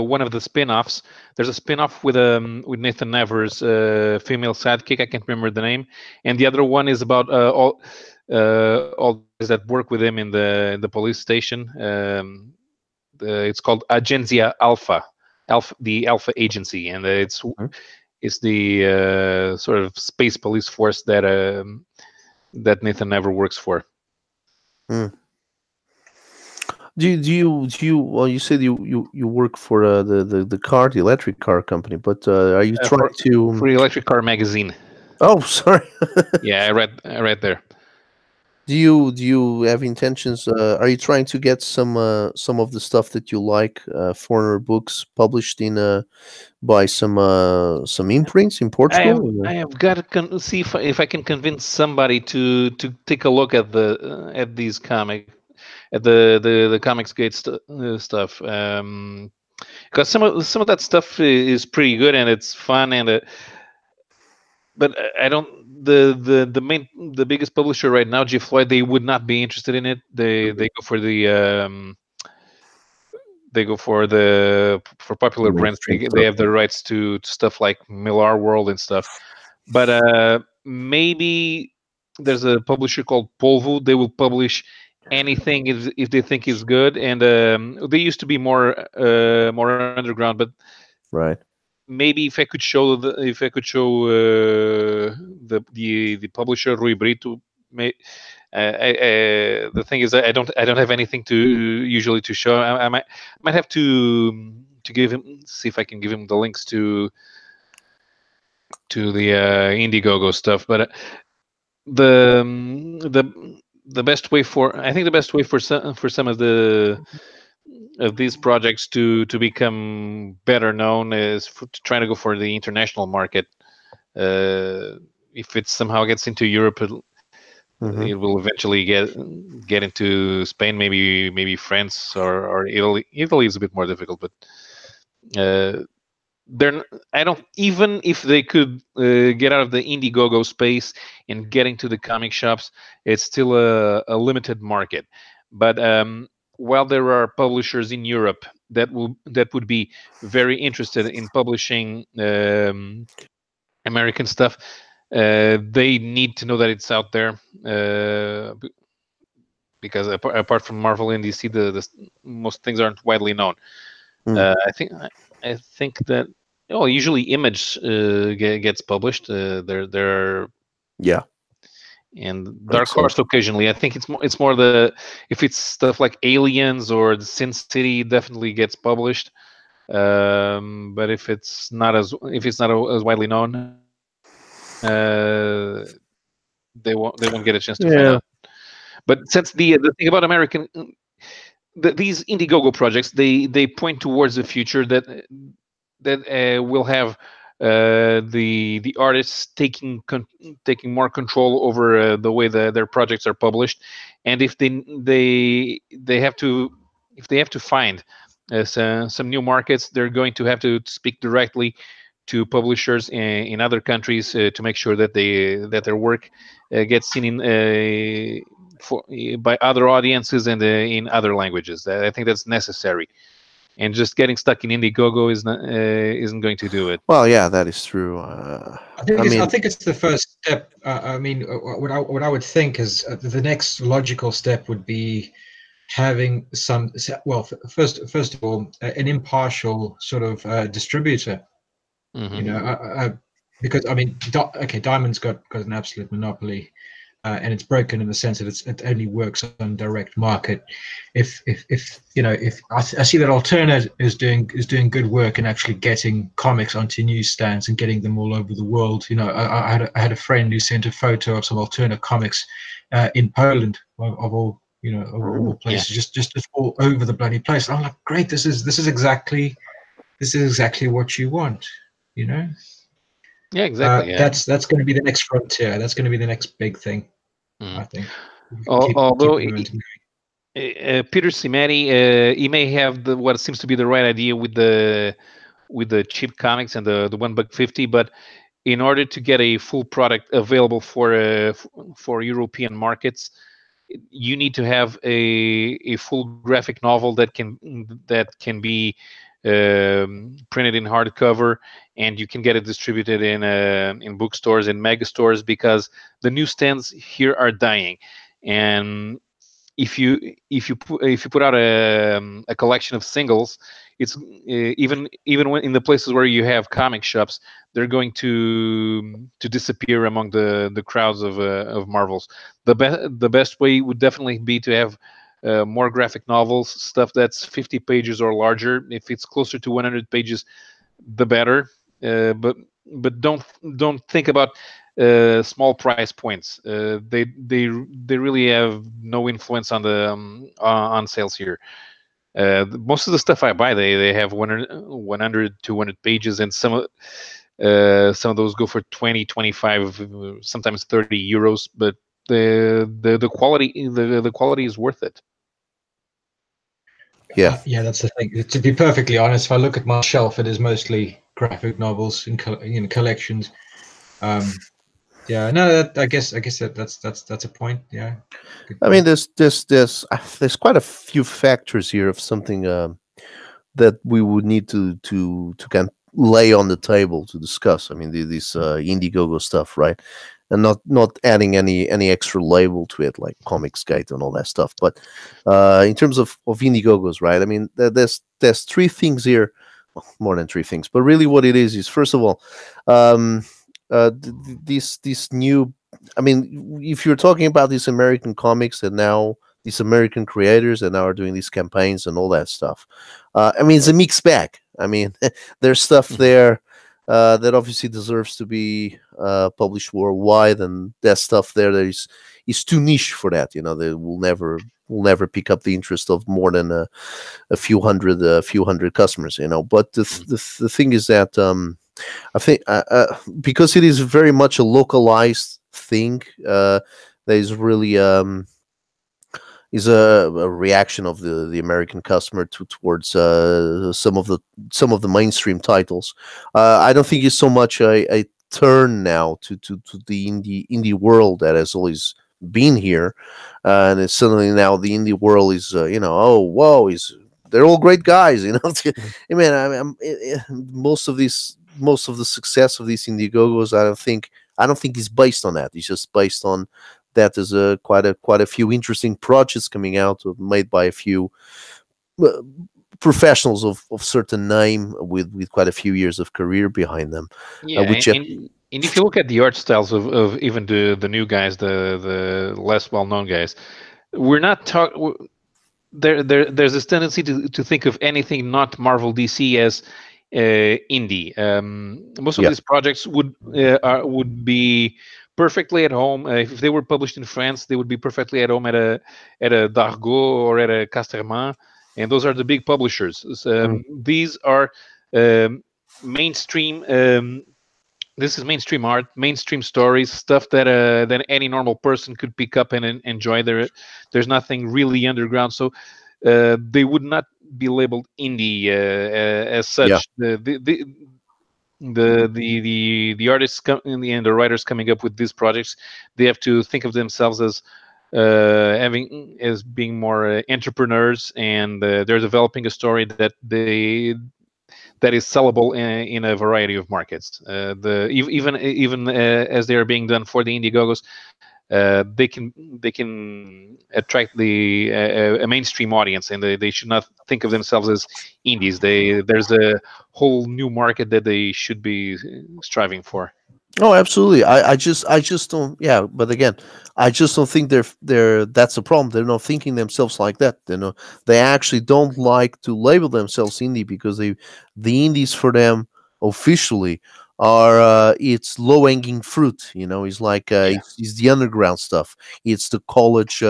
one of the spin-offs. There's a spin-off with Nathan Never's female sidekick. I can't remember the name, and the other one is about all the guys that work with him in the police station. It's called Agenzia Alpha, the Alpha Agency, and it's the sort of space police force that Nathan Never works for. Hmm. Do you well, you said you work for the electric car company, but are you trying to for the Electric Car magazine? Oh, sorry. Yeah, I read there. Do you have intentions? Are you trying to get some of the stuff that you like, foreigner books published in by some imprints in Portugal? I have got to see if I can convince somebody to take a look at at these at the comics gate stuff. Because some of that stuff is pretty good and it's fun but I don't the biggest publisher right now, G. Floyd, they would not be interested in it. They go for for popular brands. They have the rights to stuff like Millar World and stuff. But maybe there's a publisher called Polvo. They will publish anything if they think is good. And they used to be more underground, but Right. maybe if I could show the publisher Rui Brito. The thing is, I don't have anything to usually to show. I might have to give him, see if I can give him the links to the Indiegogo stuff. But the best way I think the best way for some of these projects to become better known is to try to go for the international market. If it somehow gets into Europe, it will eventually get into Spain, maybe France or Italy. Italy is a bit more difficult, but I don't, even if they could get out of the Indiegogo space and get into the comic shops, it's still a limited market. But while there are publishers in Europe that would be very interested in publishing American stuff, they need to know that it's out there. Because apart from Marvel and DC, the most things aren't widely known. I think that usually Image gets published. There Yeah. And Dark Horse occasionally. I think it's more the, if it's stuff like Aliens or the Sin City, definitely gets published. But if it's not as widely known, they won't get a chance to find out. But since the thing about American, these Indiegogo projects, they point towards the future that will have the artists taking more control over the way their projects are published, and if they have to find some new markets, they're going to have to speak directly to publishers in other countries to make sure that their work gets seen for by other audiences and in other languages. I think that's necessary. And just getting stuck in Indiegogo is not isn't going to do it. Well, yeah, that is true. I think it's the first step. I mean, what I would think is the next logical step would be having some. Well, first of all, an impartial sort of distributor. You know, because I mean, okay, Diamond's got an absolute monopoly, and it's broken in the sense that it only works on direct market. If you know, if I see that Alterna is doing good work and actually getting comics onto newsstands and getting them all over the world. You know, I had a friend who sent a photo of some Alterna comics in Poland, of all, you know, of all places, just all over the bloody place. And I'm like, great, this is exactly what you want, you know. Yeah, exactly. That's going to be the next frontier. That's going to be the next big thing, I think. Although Keep Peter Cimeri, he may have what seems to be the right idea with the cheap comics and the $1.50, but in order to get a full product available for European markets, you need to have a full graphic novel that can be printed in hardcover, and you can get it distributed in bookstores and mega stores, because the newsstands here are dying. And if you put out a collection of singles, it's even when in the places where you have comic shops, they're going to disappear among the crowds of Marvels. The best way would definitely be to have more graphic novels, stuff that's 50 pages or larger. If it's closer to 100 pages, the better. But don't think about small price points. They really have no influence on the on sales here. Most of the stuff I buy, they have 100 200 pages, and some of those go for 20, 25, sometimes 30 euros. But the quality the quality is worth it. Yeah. yeah, that's the thing. To be perfectly honest, if I look at my shelf, it is mostly graphic novels in collections. Yeah, no, I guess that's a point. Yeah. I mean, there's quite a few factors here of something that we would need to kind of lay on the table to discuss. I mean, this Indiegogo stuff, right? And not adding any extra label to it, like Comics Gate and all that stuff. But in terms of Indiegogos, right? I mean, there's three things here, well, more than three things, but really what it is first of all, this new. I mean, if you're talking about these American comics and now these American creators and now are doing these campaigns and all that stuff, I mean, it's a mixed bag. I mean, there's stuff there that obviously deserves to be published worldwide, and that stuff there that is too niche for that. You know, they will never pick up the interest of more than a few hundred customers. You know, but the thing is that I think because it is very much a localized thing, that is really is a reaction of the American customer towards some of the mainstream titles. I don't think it's so much a turn now to the indie world that has always been here, and it's suddenly now the indie world is oh whoa, they're all great guys, you know. I mean, most of the success of these Indiegogos, I don't think is based on that. It's just based on that there's quite a few interesting projects coming out made by a few professionals of certain name with quite a few years of career behind them. Yeah, and if you look at the art styles of even the new guys, the less well-known guys, we're not talking. There's this tendency to think of anything not Marvel DC as indie. Most of these projects would be perfectly at home. If they were published in France, they would be perfectly at home at a Dargaud or at a Casterman, and those are the big publishers. These are mainstream. This is mainstream art, mainstream stories, stuff that any normal person could pick up and enjoy. There's nothing really underground, so they would not be labeled indie as such. The artists and the writers coming up with these projects, they have to think of themselves as having as being more entrepreneurs, and they're developing a story that is sellable in a variety of markets. Even as they are being done for the Indiegogos, they can attract a mainstream audience, and they should not think of themselves as indies. There's a whole new market that they should be striving for. Oh, absolutely. I just don't. Yeah, but again, I just don't think they're. That's a problem. They're not thinking themselves like that. They actually don't like to label themselves indie because the indies for them officially are it's low hanging fruit. It's like Yeah. it's the underground stuff. It's the college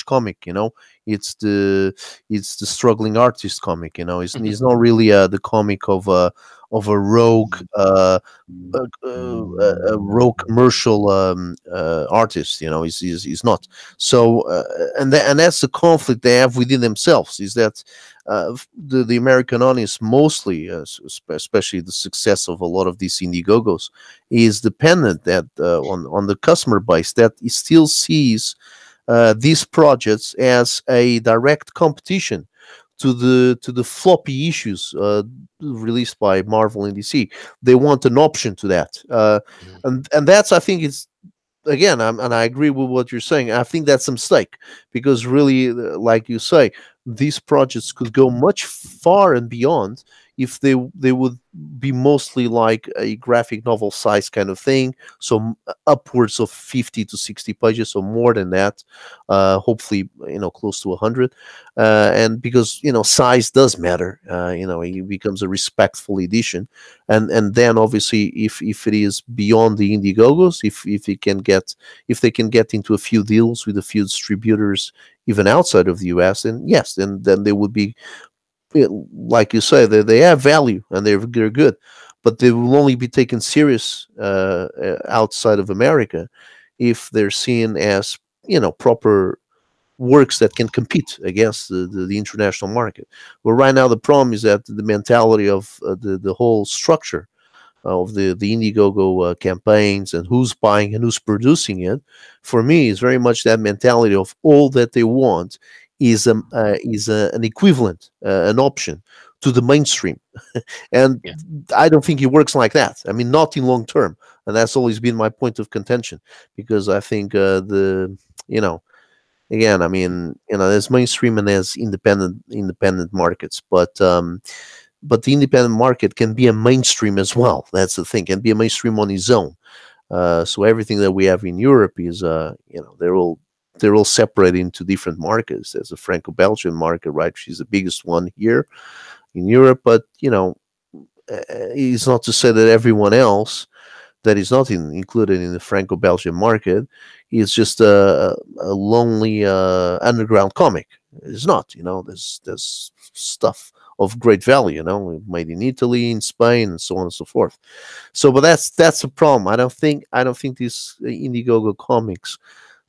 comic. It's the struggling artist comic. It's not really the comic of a rogue. A raw commercial artist. He's not. So, and that's the conflict they have within themselves. Is that the American audience mostly, especially the success of a lot of these Indiegogos, is dependent that on the customer base that he still sees these projects as a direct competition to the floppy issues released by Marvel and DC. They want an option to that, Mhm. and that's, I think, it's again, and I agree with what you're saying. I think that's a mistake because really, like you say, these projects could go much far and beyond if they would be mostly like a graphic novel size kind of thing, so upwards of 50 to 60 pages, or more than that, hopefully, close to 100, and because size does matter, it becomes a respectful edition, and then obviously if it is beyond the Indiegogos, if they can get into a few deals with a few distributors even outside of the US, then yes, then they would be, like you say, they have value and they're good, but they will only be taken serious outside of America if they're seen as proper works that can compete against the international market. Well, right now the problem is that the mentality of the whole structure of the Indiegogo campaigns and who's buying and who's producing it, for me, is very much that mentality of all that they want an equivalent, an option to the mainstream, and Yeah. I don't think it works like that. I mean, not in long term, and that's always been my point of contention, because I think the you know again, I mean, there's mainstream and there's independent markets, but the independent market can be a mainstream as well. That's the thing, can be a mainstream on its own. So everything that we have in Europe is, they're all separated into different markets. There's a Franco-Belgian market, right, which is the biggest one here in Europe. But it's not to say that everyone else that is not included in the Franco-Belgian market is just a lonely underground comic. It's not. There's stuff of great value. Made in Italy, in Spain, and so on and so forth. So, but that's a problem. I don't think these Indiegogo comics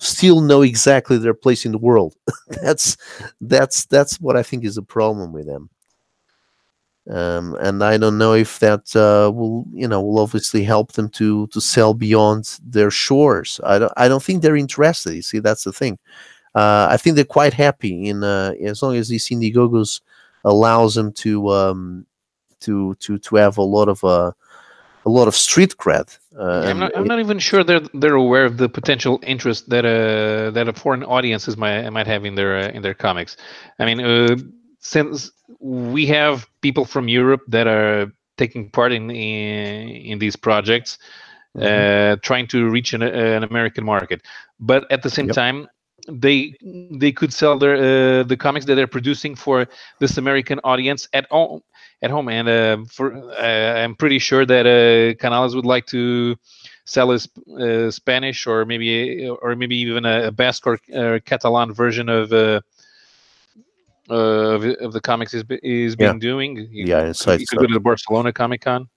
still know exactly their place in the world. that's that's what I think is a problem with them. And I don't know if that will obviously help them to sell beyond their shores. I don't think they're interested. You see, that's the thing. I think they're quite happy in as long as these Indiegogos allows them to have a lot of street cred. Yeah, I'm And not. I'm not even sure they're aware of the potential interest that a foreign audiences might have in their comics. I mean, since we have people from Europe that are taking part in these projects, Mhm. trying to reach an American market, but at the same Yep. time, they could sell the comics that they're producing for this American audience at home, and I'm pretty sure that Canales would like to sell his Spanish, or maybe even a Basque or Catalan version of the comics is Yeah. being doing. Yeah. He Inside could go stuff. to the Barcelona Comic Con.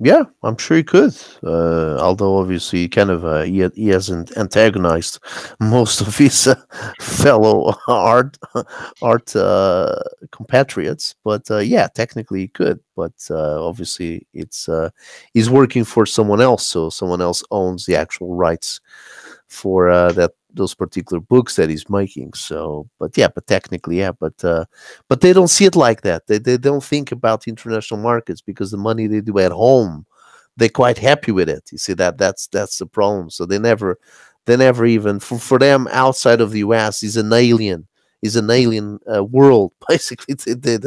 Yeah, I'm sure he could. Although obviously, kind of, he hasn't antagonized most of his fellow art compatriots, but yeah, technically he could. But obviously, he's working for someone else, so someone else owns the actual rights for that those particular books that he's making. So, but yeah, but technically, yeah, but they don't see it like that. They don't think about international markets because the money they do at home, they're quite happy with it. You see that's the problem. So they never even for them outside of the U.S. is an alien world. Basically, they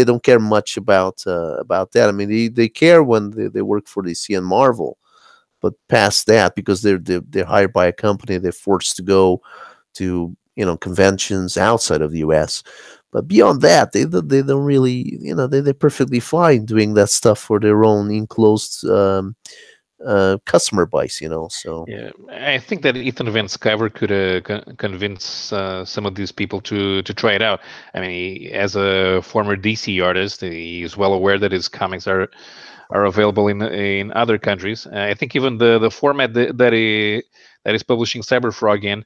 don't care much about that. I mean, they care when they work for DC and Marvel, but past that, because they're hired by a company, they're forced to go to conventions outside of the U.S. But beyond that, they don't really they're perfectly fine doing that stuff for their own enclosed customer base. So Yeah, I think that Ethan Van Sciver could convince some of these people to try it out. I mean, as a former DC artist, he is well aware that his comics are available in other countries. I think even the format that is publishing Cyberfrog in,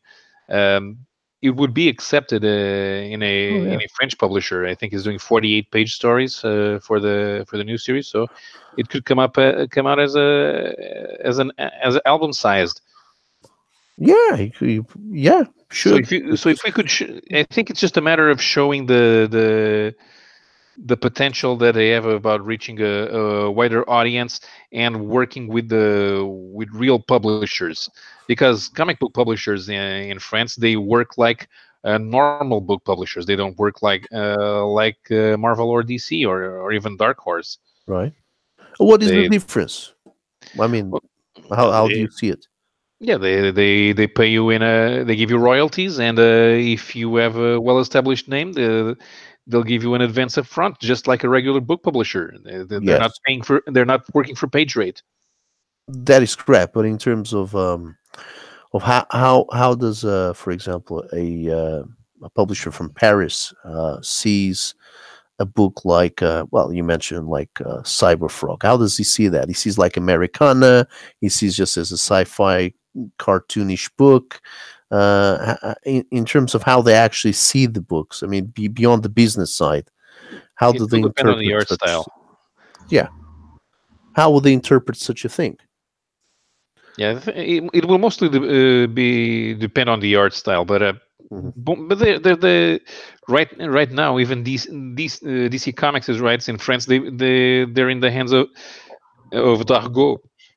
um, it would be accepted in oh a yeah, in a French publisher. I think he's doing 48-page stories for the new series, so it could come out as album sized. yeah, yeah, So should. if we could, I think it's just a matter of showing the potential that they have about reaching a wider audience and working with real publishers, because comic book publishers in France, they work like normal book publishers. They don't work like Marvel or DC or even Dark Horse. Right. What is the They difference? I mean, well, how do they you see it? yeah, they pay you they give you royalties, and if you have a well established name, they'll give you an advance up front, just like a regular book publisher. They're not Yes, they're not working for page rate. that is correct. But in terms of how does for example a publisher from Paris sees a book like well, you mentioned like Cyberfrog. How does he see that? He sees like Americana. He sees just as a sci-fi cartoonish book. In terms of how they actually see the books, I mean, beyond the business side, how It do they will depend on the interpret art such? style. Yeah, how will they interpret such a thing? Yeah, it will mostly be depend on the art style, but Hmm. but the right now, even these DC Comics' rights in France, they're in the hands of Dargo.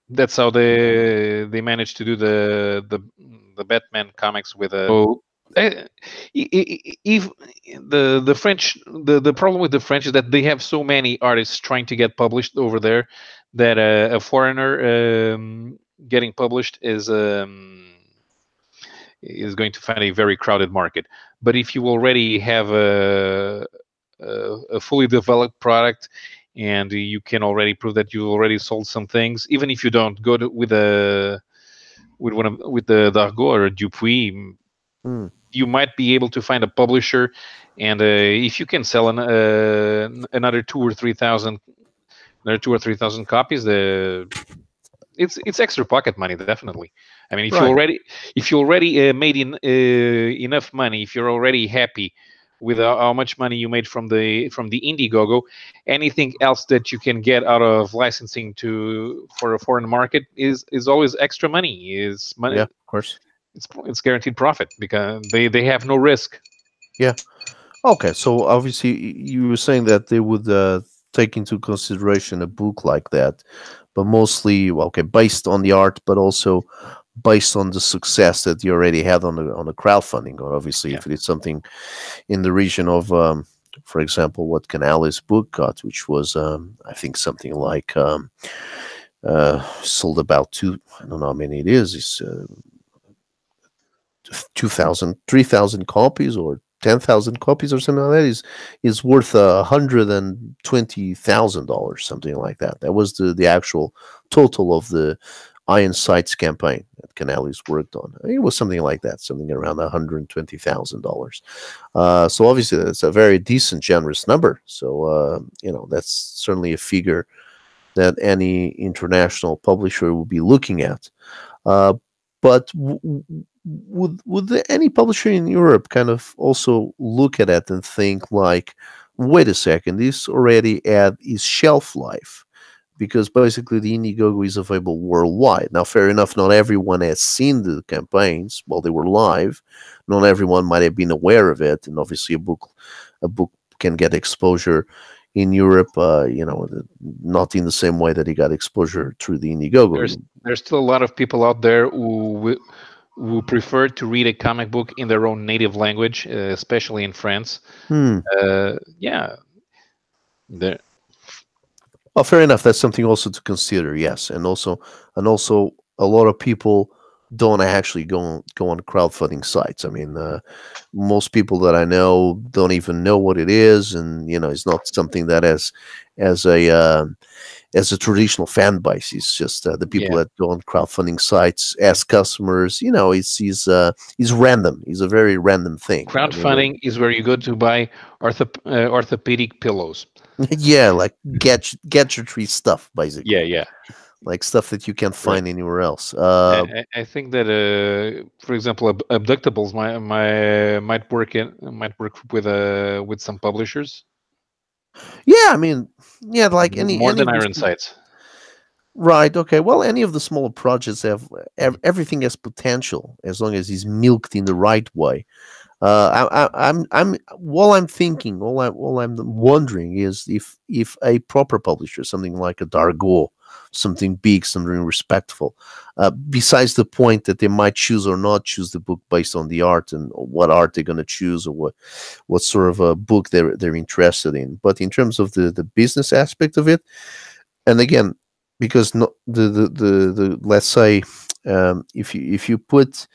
That's how they managed to do the Batman comics with so uh, if the French, the problem with the French is that they have so many artists trying to get published over there that a foreigner getting published is going to find a very crowded market. But if you already have a fully developed product, and you can already prove that you already sold some things, even if you don't go with the Dargo or a Dupuis, Mm, you might be able to find a publisher, and if you can sell another 2 or 3 thousand copies, it's extra pocket money, definitely. I mean, right. if you already made enough money, if you're already happy with how much money you made from the Indiegogo, anything else that you can get out of licensing to for a foreign market is always extra money. Is Yeah, money. of course. It's guaranteed profit because they have no risk. Yeah. Okay, so obviously you were saying that they would take into consideration a book like that, but mostly, well, okay, based on the art, but also based on the success that you already had on the crowdfunding. Or obviously, Yeah. if it is something in the region of, for example, what Canales' book got, which was, I think, something like sold about two. I don't know how many it is. It's 2,000, 3,000 copies or 10,000 copies or something like that is worth $120,000, something like that. That was the actual total of the Iron Sights campaign that Canales worked on. I think it was something like that, something around $120,000. So obviously that's a very decent, generous number. So that's certainly a figure that any international publisher will be looking at. Uh, but would any publisher in Europe kind of also look at it and think like, wait a second, this already had its shelf life, because basically the Indiegogo is available worldwide. Now, fair enough, not everyone has seen the campaigns while they were live. Not everyone might have been aware of it, and obviously a book can get exposure in Europe, not in the same way that he got exposure through the There's Indiegogo. there's still a lot of people out there who prefer to read a comic book in their own native language, especially in France. Hmm. Yeah, there. Well, fair enough. That's something also to consider. Yes, and also, a lot of people don't actually go on crowdfunding sites. I mean, most people that I know don't even know what it is, and it's not something that as a as a traditional fan base. It's just the people Yeah, that go on crowdfunding sites as customers. It's random. It's a very random thing. I mean, crowdfunding is where you go to buy orthopedic pillows. yeah, like gadgetry stuff, basically, Yeah, yeah, like stuff that you can't right. find anywhere else. I think that, for example, abductables might work with some publishers Yeah, I mean, yeah, like more any than of the Iron Sights. right. Okay, well, any of the smaller projects have everything has potential as long as it's milked in the right way. I'm While I'm thinking, all I'm wondering is if a proper publisher, something like a Dargo, something big, something respectful, besides the point that they might choose or not choose the book based on the art and what art they're going to choose, or what sort of a book they're interested in. But in terms of the business aspect of it, and again, because no, the let's say, if you put,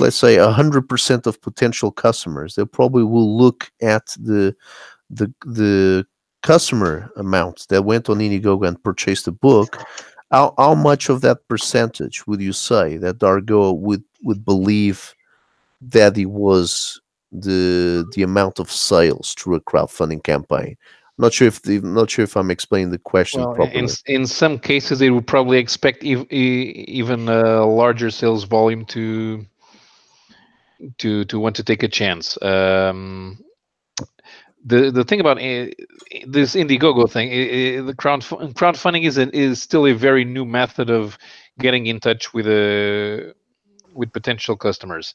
let's say, 100% of potential customers, they probably will look at the customer amount that went on Indiegogo and purchased the book. How much of that percentage would you say that Dargo would believe that it was the amount of sales through a crowdfunding campaign? Not sure if I'm explaining the question Well, properly. in some cases, they would probably expect even a larger sales volume to want to take a chance. The thing about this Indiegogo thing, the crowdfunding is still a very new method of getting in touch with potential customers,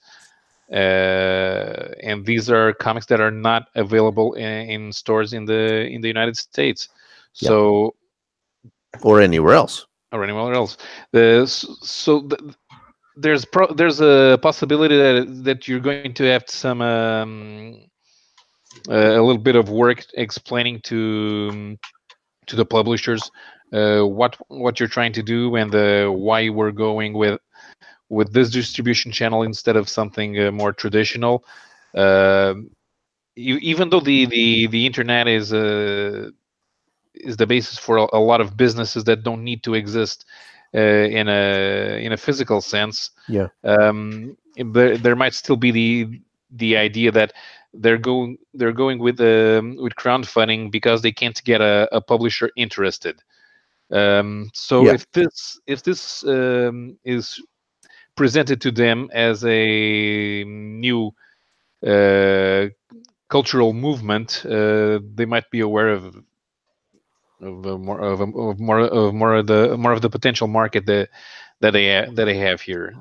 and these are comics that are not available in stores in the United States. Yeah, So, or anywhere else. or anywhere else. There's a possibility that you're going to have some a little bit of work explaining to the publishers what you're trying to do, and why we're going with this distribution channel instead of something more traditional. Uh, Even though the internet is the basis for a lot of businesses that don't need to exist in a physical sense, Yeah, there might still be the idea that they're going with crowdfunding because they can't get a publisher interested. So yeah, if this is presented to them as a new uh, cultural movement, they might be aware of more of the potential market that they have here.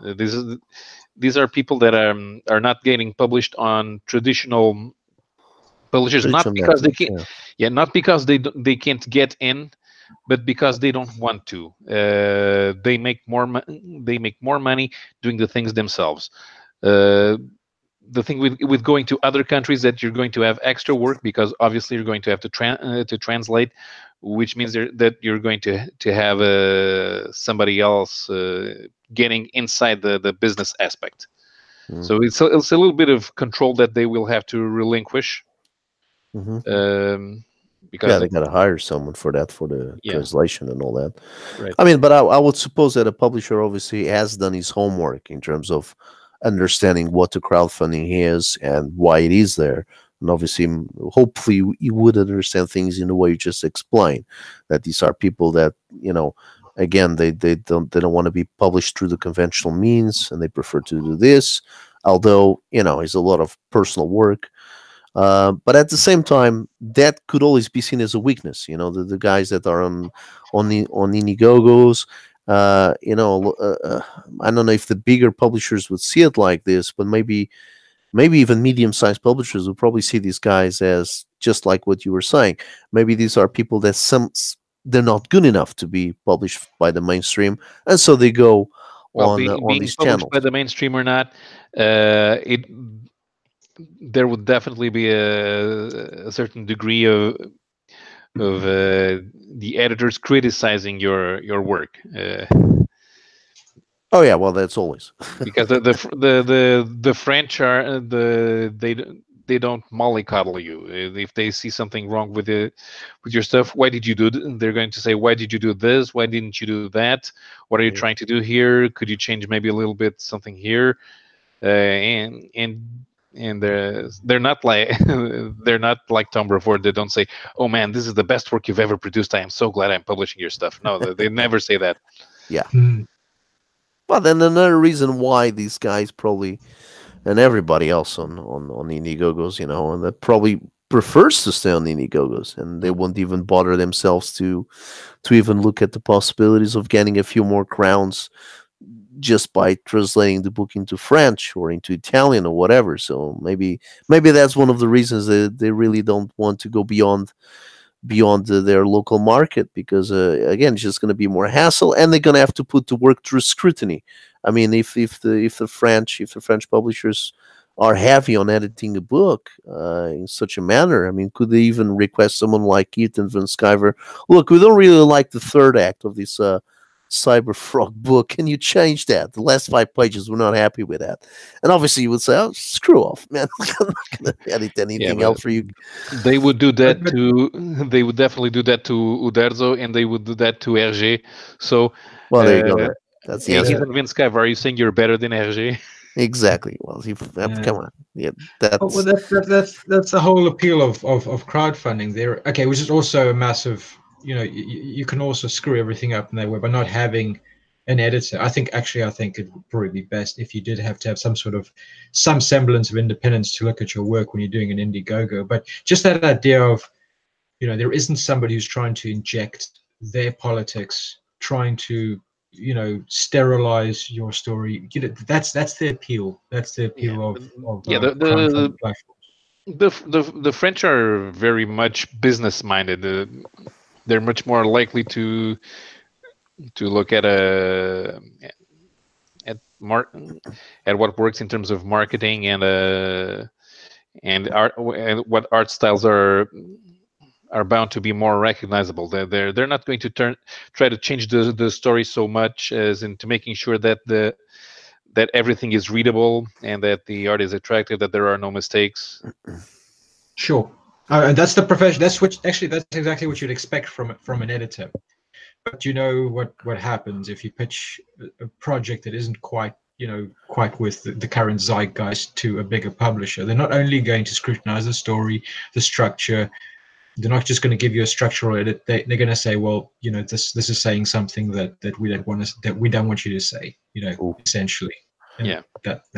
These are people that are not getting published on traditional publishers, not traditional because they methods. can't, Yeah, yeah, not because they can't get in, but because they don't want to. They make more money doing the things themselves. Uh, the thing with going to other countries, that you're going to have extra work, because obviously you're going to have to translate, which means that you're going to have somebody else getting inside the business aspect. mm, So it's a little bit of control that they will have to relinquish, hmm, um, yeah. because They got to hire someone for that, for the yeah, translation and all that. right. I mean, but I would suppose that a publisher obviously has done his homework in terms of understanding what the crowdfunding is and why it is there. And obviously, hopefully, you would understand things in the way you just explained. That these are people that, again, they don't want to be published through the conventional means, and they prefer to do this. Although, it's a lot of personal work. But at the same time, that could always be seen as a weakness. The guys that are on Indiegogo's. I don't know if the bigger publishers would see it like this, but maybe even medium-sized publishers would probably see these guys as just like what you were saying. Maybe these are people that they're not good enough to be published by the mainstream, and so they go Well, on being these published by channels. the mainstream or not, it there would definitely be a certain degree of the editors criticizing your work, Oh yeah, well that's always. because the French are they don't mollycoddle you. If they see something wrong with your stuff, why did you do they're going to say, why did you do this, why didn't you do that, what are you trying to do here, could you change maybe a little bit something here, and they're not like they're not like Tom Brevard. They don't say, "Oh man, this is the best work you've ever produced. I am so glad I'm publishing your stuff." No, they never say that. Yeah. Hmm. Well, then another reason why these guys probably, and everybody else on Indiegogos, and that probably prefers to stay on Indiegogos, and they won't even bother themselves to even look at the possibilities of getting a few more crowns just by translating the book into French or into Italian or whatever. So maybe that's one of the reasons that they really don't want to go beyond their local market, because again, it's just going to be more hassle, and they're going to have to put the work through scrutiny. I mean, if the French publishers are heavy on editing a book in such a manner, I mean, could they even request someone like Ethan Van Sciver, look, we don't really like the third act of this Cyber Frog book, can you change that? The last 5 pages, we're not happy with that. And obviously you would say, oh, screw off, man. I'm not going to edit Yeah, anything but else for you. they would do that But to. They would definitely do that to Uderzo, and they would do that to Hergé. So, Well, there you go. uh, That's the answer. Ethan Vinskav, are you saying you're better than Hergé? Exactly. Well, yeah. come on. Yeah, Oh, well, that's that's the whole appeal of crowdfunding. There, okay, which is also a massive. You can also screw everything up in that way by not having an editor. I think it would probably be best if you did have to have some semblance of independence to look at your work when you're doing an Indiegogo. But just that idea of, there isn't somebody who's trying to inject their politics, trying to, sterilize your story. That's the appeal. That's the Yeah, appeal of yeah. crowdfunding platforms. The French are very much business minded. They're much more likely to look at mar- at what works in terms of marketing and art, and what art styles are bound to be more recognizable. They're not going to try to change the story so much as into making sure that everything is readable and that the art is attractive, that there are no mistakes. Sure. And that's the profession. That's exactly what you'd expect from an editor. But you know what happens if you pitch a project that isn't quite with the current zeitgeist to a bigger publisher. They're not only going to scrutinize the story, the structure. They're not just going to give you a structural edit. They're going to say, well, this is saying something that we don't want you to say. Ooh. Essentially. And Yeah. That's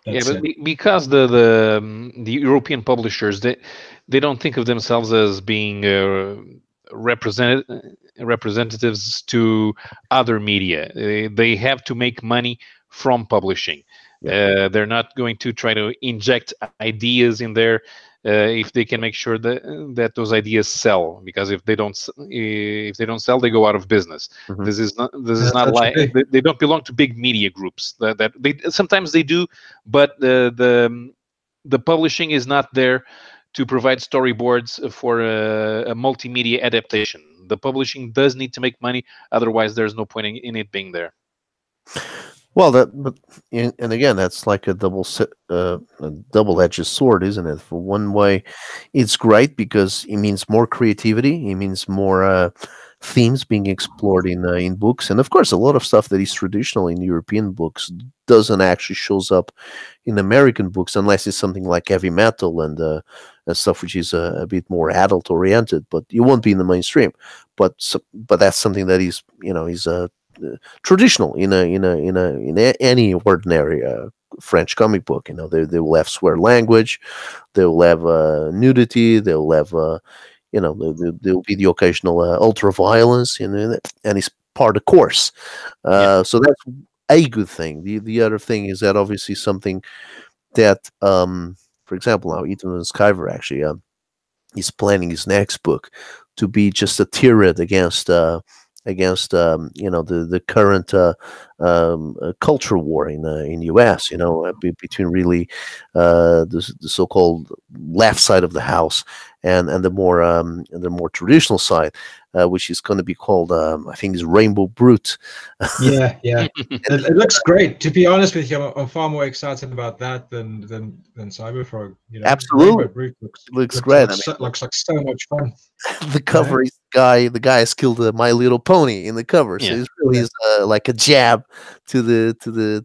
Yeah, but it. because the European publishers, they don't think of themselves as being represented representatives to other media. They have to make money from publishing. They're not going to try to inject ideas in there if they can make sure that those ideas sell. Because if they don't sell, they go out of business. Mhm. This is not That should like be. they don't belong to big media groups. That they sometimes they do, but the publishing is not there to provide storyboards for a multimedia adaptation. The publishing does need to make money, otherwise there's no point in it being there. Well, and again, that's like a double-edged sword, isn't it? For one way, it's great because it means more creativity. It means more themes being explored in books, and of course, a lot of stuff that is traditional in European books doesn't actually shows up in American books unless it's something like heavy metal and stuff which is a bit more adult oriented. But you won't be in the mainstream. But that's something that is traditional in any ordinary French comic book. You know, they will have swear language, they will have nudity, they will have you know, there will be the occasional ultra violence, you know, and it's part of the course. Yeah. So that's a good thing. The other thing is that obviously something that, for example, now Ethan Skyver actually he's planning his next book to be just a tirade against you know, the current culture war in U.S. You know, between really the so-called left side of the house and the more traditional side, which is going to be called I think is Rainbow Brute. Yeah, yeah. It looks great. To be honest with you, I'm far more excited about that than Cyberfrog. You know, Absolutely, Rainbow Brute looks looks great. like I mean, looks like so much fun. the You know? cover is the guy has killed a My Little Pony in the cover, so Yeah. it's really Yeah. is like a jab to the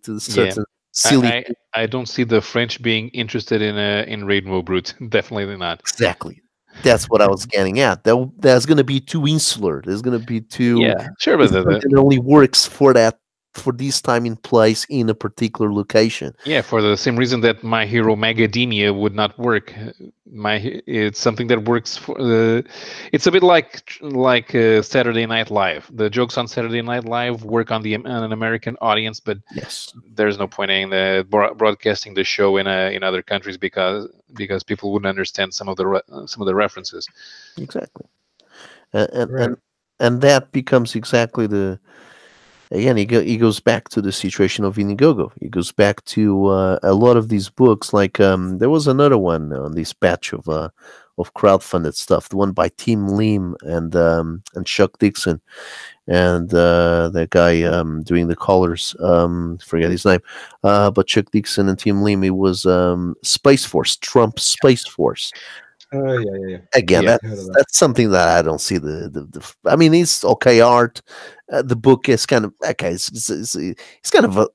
Yeah. certain silly. I don't see the French being interested in Rainbow Brute. Definitely not. Exactly. That's what I was getting at. That's going to be too insular. There's going to be too. Yeah, sure, but It's something that only works for for this time in place in a particular location. yeah, for the same reason that My Hero Macadamia would not work. It's something that works for. It's a bit like Saturday Night Live. The jokes on Saturday Night Live work on on an American audience, but Yes, there's no point in broadcasting the show in other countries because people wouldn't understand some of the references. exactly. And and Right. and, and that becomes exactly the. Again, he goes back to the situation of Indiegogo. He goes back to a lot of these books. Like there was another one on this batch of crowdfunded stuff. The one by Tim Lim and Chuck Dixon, and that guy doing the colors. Forget his name, but Chuck Dixon and Tim Lim. It was Space Force, Trump Space Force. Oh yeah, yeah, yeah. Again, Yeah. Heard of that. that's something that I don't see I mean, it's okay art. The book is kind of okay. It's kind of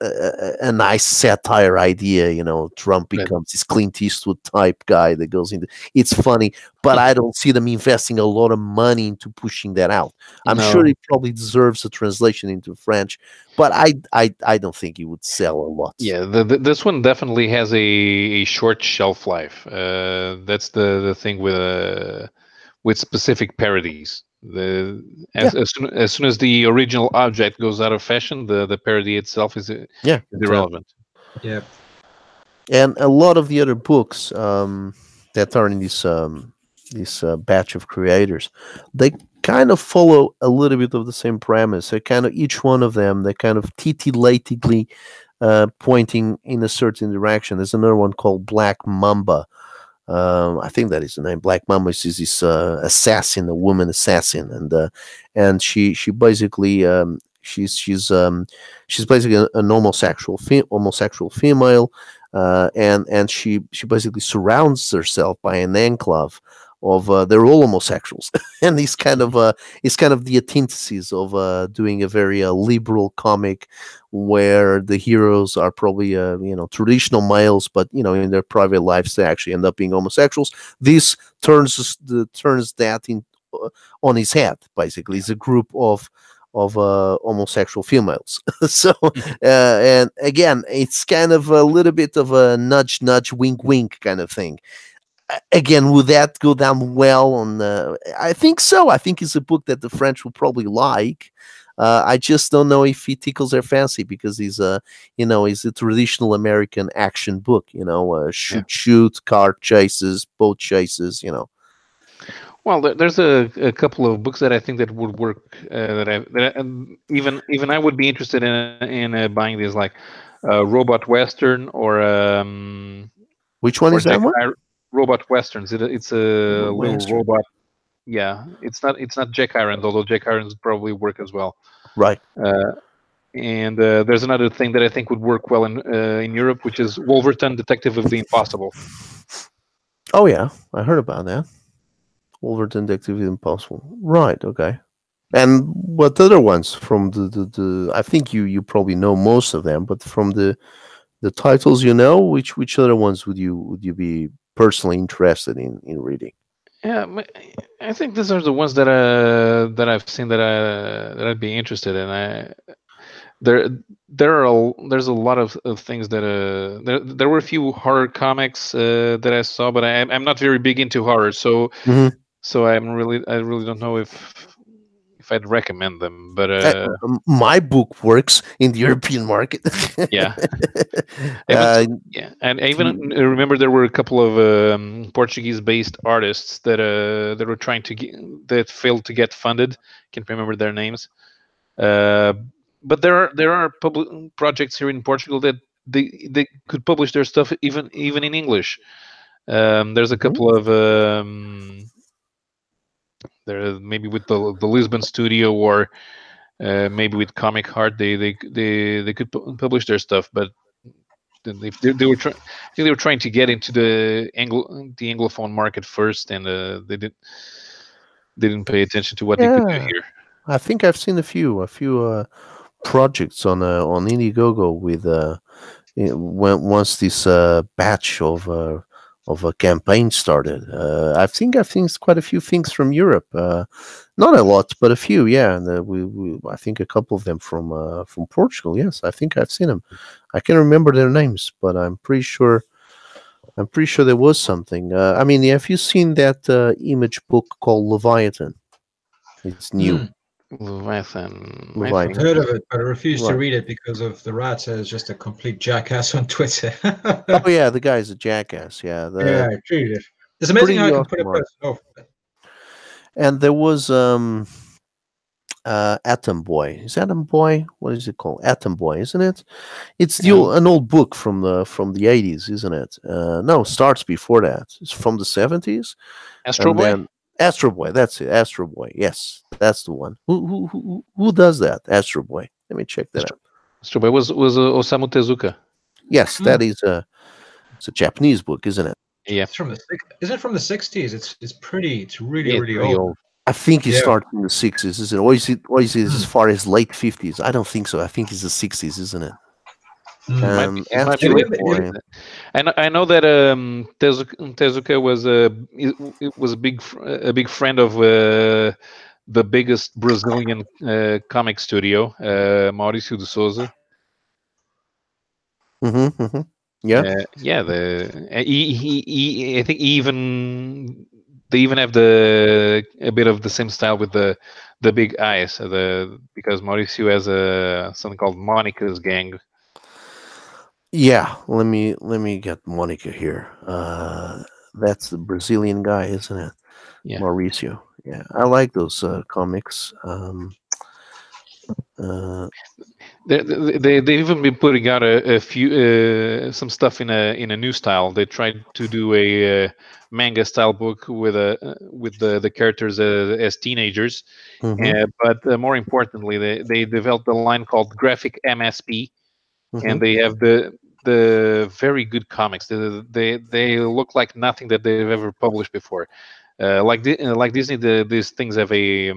a nice satire idea. You know, Trump But becomes this Clint Eastwood type guy that goes into. It's funny, but I don't see them investing a lot of money into pushing that out. I'm sure no. it probably deserves a translation into French, but I don't think it would sell a lot. Yeah, this one definitely has a short shelf life. That's the thing with specific parodies. Yeah, As soon as the original object goes out of fashion, the parody itself yeah, is exactly. irrelevant. Yeah. And a lot of the other books that are in this batch of creators, they kind of follow a little bit of the same premise. They kind of each one of them, they kind of titillatingly pointing in a certain direction. There's another one called Black Mamba. I think that is the name. Black Mamba is this assassin, a woman assassin, and she basically she's basically an homosexual homosexual female, and she basically surrounds herself by an enclave of they're all homosexuals, and he's kind of the antithesis of doing a very liberal comic where the heroes are probably you know, traditional males, but you know, in their private lives they actually end up being homosexuals. This turns that in on his head. Basically, it's a group of homosexual females. So and again, it's kind of a little bit of a nudge nudge wink wink kind of thing. Again, would that go down well on the? I think so. I think it's a book that the French will probably like. I just don't know if he tickles their fancy because you know, he's a traditional American action book. You know, Yeah. shoot, car chases, boat chases. You know, Well, there's a couple of books that I think that would work. Even I would be interested in buying these, like Robot Western which one or is that one? Robot Westerns. It's a little Western. robot. Yeah, it's not Jack Irons, although Jack Irons probably work as well. Right. And there's another thing that I think would work well in Europe, which is Wolverton, Detective of the Impossible. Oh yeah, I heard about that. Wolverine Detective Impossible. Right. Okay. And what other ones from the I think you probably know most of them, but from the titles, you know, which other ones would you be personally interested in reading? Yeah, I think these are the ones that I've seen that I'd be interested in. there there's a lot of things that there were a few horror comics that I saw, but I'm not very big into horror, so Mhm. I really don't know if I'd recommend them, but My book works in the European market. yeah. Even uh, yeah, and I even to- remember there were a couple of Portuguese-based artists that were trying to get, that failed to get funded. Can't remember their names. Uh, but there are public projects here in Portugal that they could publish their stuff even in English. There's a Mhm. couple of there maybe with the Lisbon studio or maybe with Comic Heart they could publish their stuff, but then they were trying. I think they were trying to get into the anglophone market first, and they didn't pay attention to what they could do Yeah, here. I think I've seen a few projects on Indiegogo with when once this batch of a campaign started. I think quite a few things from Europe. Not a lot, but a few. Yeah, and I think a couple of them from Portugal. Yes, I think I've seen them. I can't remember their names, but I'm pretty sure. I'm pretty sure there was something. I mean, have you seen that image book called Leviathan? It's new. Mm, Leviathan, I I've think. Leviathan. heard of it, but I refuse to Right. read it because of the rat says just a complete jackass on Twitter. Oh yeah, the guy's a jackass. Yeah, Yeah, the I treated it. It's amazing how pretty I can put a awesome art. person off. And there was Atom Boy. Is Atom Boy? What is it called? Atom Boy, isn't it? It's Yeah. an old book from the 80s, isn't it? No, starts before that. It's from the 70s, Astro and Boy. then Astro Boy. That's it. Astro Boy. Yes, that's the one. Who does that? Astro Boy. Let me check that Astro, out. Astro Boy was Osamu Tezuka. Yes, Mm, that is it's a Japanese book, isn't it? Yeah, it's from the is it from the 60s? It's pretty. It's really yeah, it's really pretty old. old. I think it Yeah. starts in the 60s, isn't it? Or is it as Mm, far as late 50s? I don't think so. I think it's the 60s, isn't it? mm. It might be Astro late. Maybe, Boy. I know that Tezuka was it was a big friend of the biggest Brazilian comic studio, Mauricio de Souza. Mm-hmm. Yeah. Yeah, I think they even have the a bit of the same style with the big eyes. The because Mauricio has a something called Monica's gang. Yeah. Let me get Monica here. That's the Brazilian guy, isn't it? Yeah. Mauricio. Yeah. I like those comics. Uh, They've even been putting out a few some stuff in a new style. They tried to do a manga style book with the characters as teenagers, mhm, but more importantly, they developed a line called Graphic MSP, and mhm. they have the very good comics. They look like nothing that they've ever published before. Like Disney, these things have a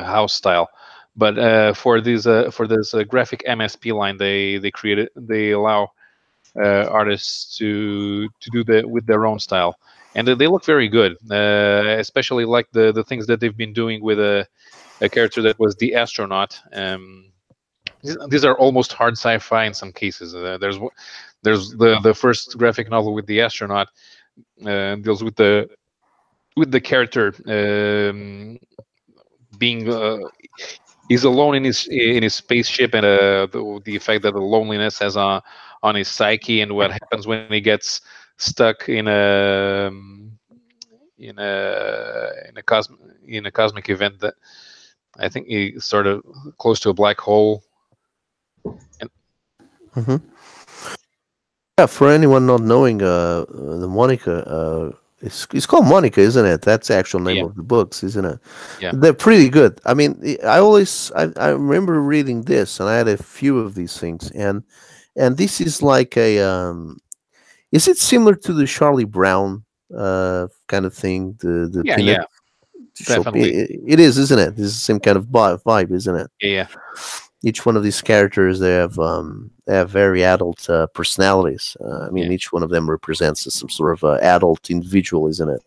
house style, but for this graphic MSP line, they allow artists to do the with their own style, and they look very good. Especially like the things that they've been doing with a character that was the astronaut. These are almost hard sci-fi in some cases. There's the first graphic novel with the astronaut deals with the character being he's alone in his spaceship, and the effect that the loneliness has on his psyche, and what happens when he gets stuck in a cosmic event that I think he's sort of close to a black hole. And Mhm. Yeah, for anyone not knowing, the Monica, it's called Monica, isn't it? That's the actual name yeah, of the books, isn't it? yeah, They're pretty good. I mean, I remember reading this, and I had a few of these things, and this is like a is it similar to the Charlie Brown kind of thing? The yeah, peanut shop. definitely, It is, isn't it? It's the same kind of vibe, isn't it? yeah, Each one of these characters they have very adult personalities. I yeah. mean, each one of them represents some sort of adult individual, isn't it?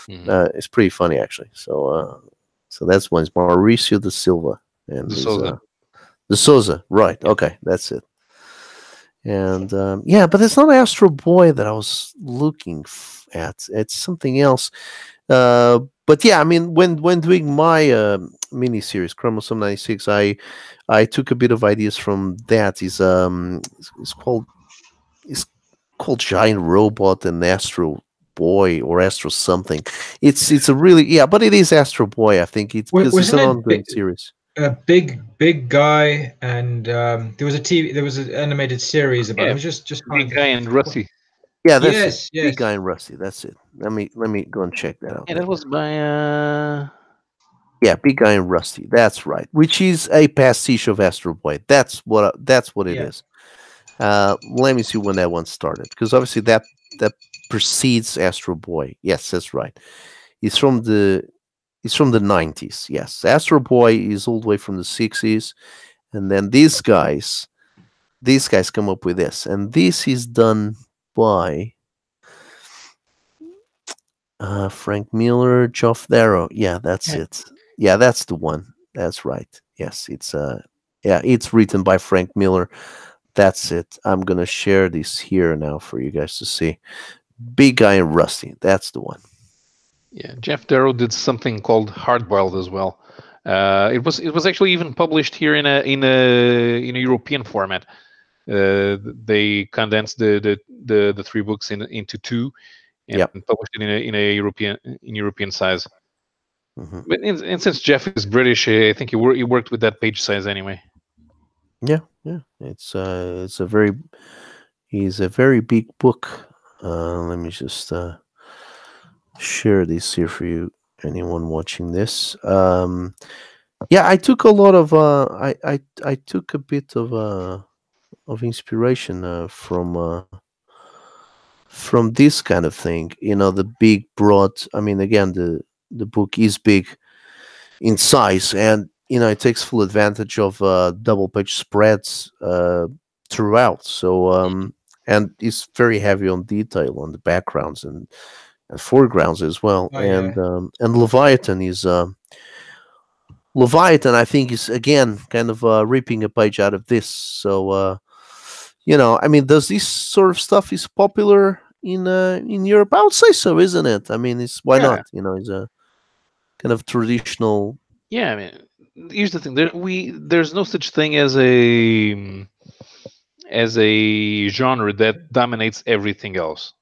Hmm. It's pretty funny actually. So that's one. It's Mauricio da Silva, and The he's Souza. The Souza, right? Okay, that's it. And yeah, but it's not Astro Boy that I was looking at. It's something else. But yeah, I mean, when doing my mini series Chromosome 96, I took a bit of ideas from that. It's called it's called Giant Robot and Astro Boy or Astro something. It's a really, yeah, but it is Astro Boy. I think it's because it's Wasn't an it ongoing series. a big guy, and there was an animated series about. Yeah, It was just kind Big of. Guy and Rusty. Yeah, that's it. Yes, Big yes, Guy and Rusty. That's it. Let me go and check that out Yeah, that then. was by Yeah, Big Guy and Rusty. That's right. Which is a pastiche of Astro Boy. That's what it yeah, is. Let me see when that one started, because obviously that precedes Astro Boy. Yes, that's right. It's from the it's from the 90s. Yes, Astro Boy is all the way from the 60s, and then these guys come up with this, and this is done by Frank Miller, Geoff Darrow. Yeah, that's yeah. it. Yeah, that's the one. That's right. Yes, yeah, it's written by Frank Miller. That's it. I'm gonna share this here now for you guys to see. Big Guy and Rusty. That's the one. yeah. Jeff Darrow did something called Hardboiled as well. It was actually even published here in a European format. They condensed the three books into two and Yep. published it in European size. Hmm. But and since Jeff is British, I think he worked with that page size anyway. Yeah, yeah. It's a very he's a very big book. Let me just share this here for you. Anyone watching this? Yeah, I took a lot of I took a bit of inspiration from this kind of thing. The big, broad. I mean, again, the book is big in size, and it takes full advantage of double page spreads throughout. So and it's very heavy on detail on the backgrounds and foregrounds as well. Oh And yeah, Leviathan, I think, is again kind of ripping a page out of this. So I mean, does this sort of stuff is popular in Europe? I would say so, isn't it? I mean, it's why Yeah, not? It's a kind of traditional. yeah. I mean, here's the thing: there's no such thing as a genre that dominates everything else.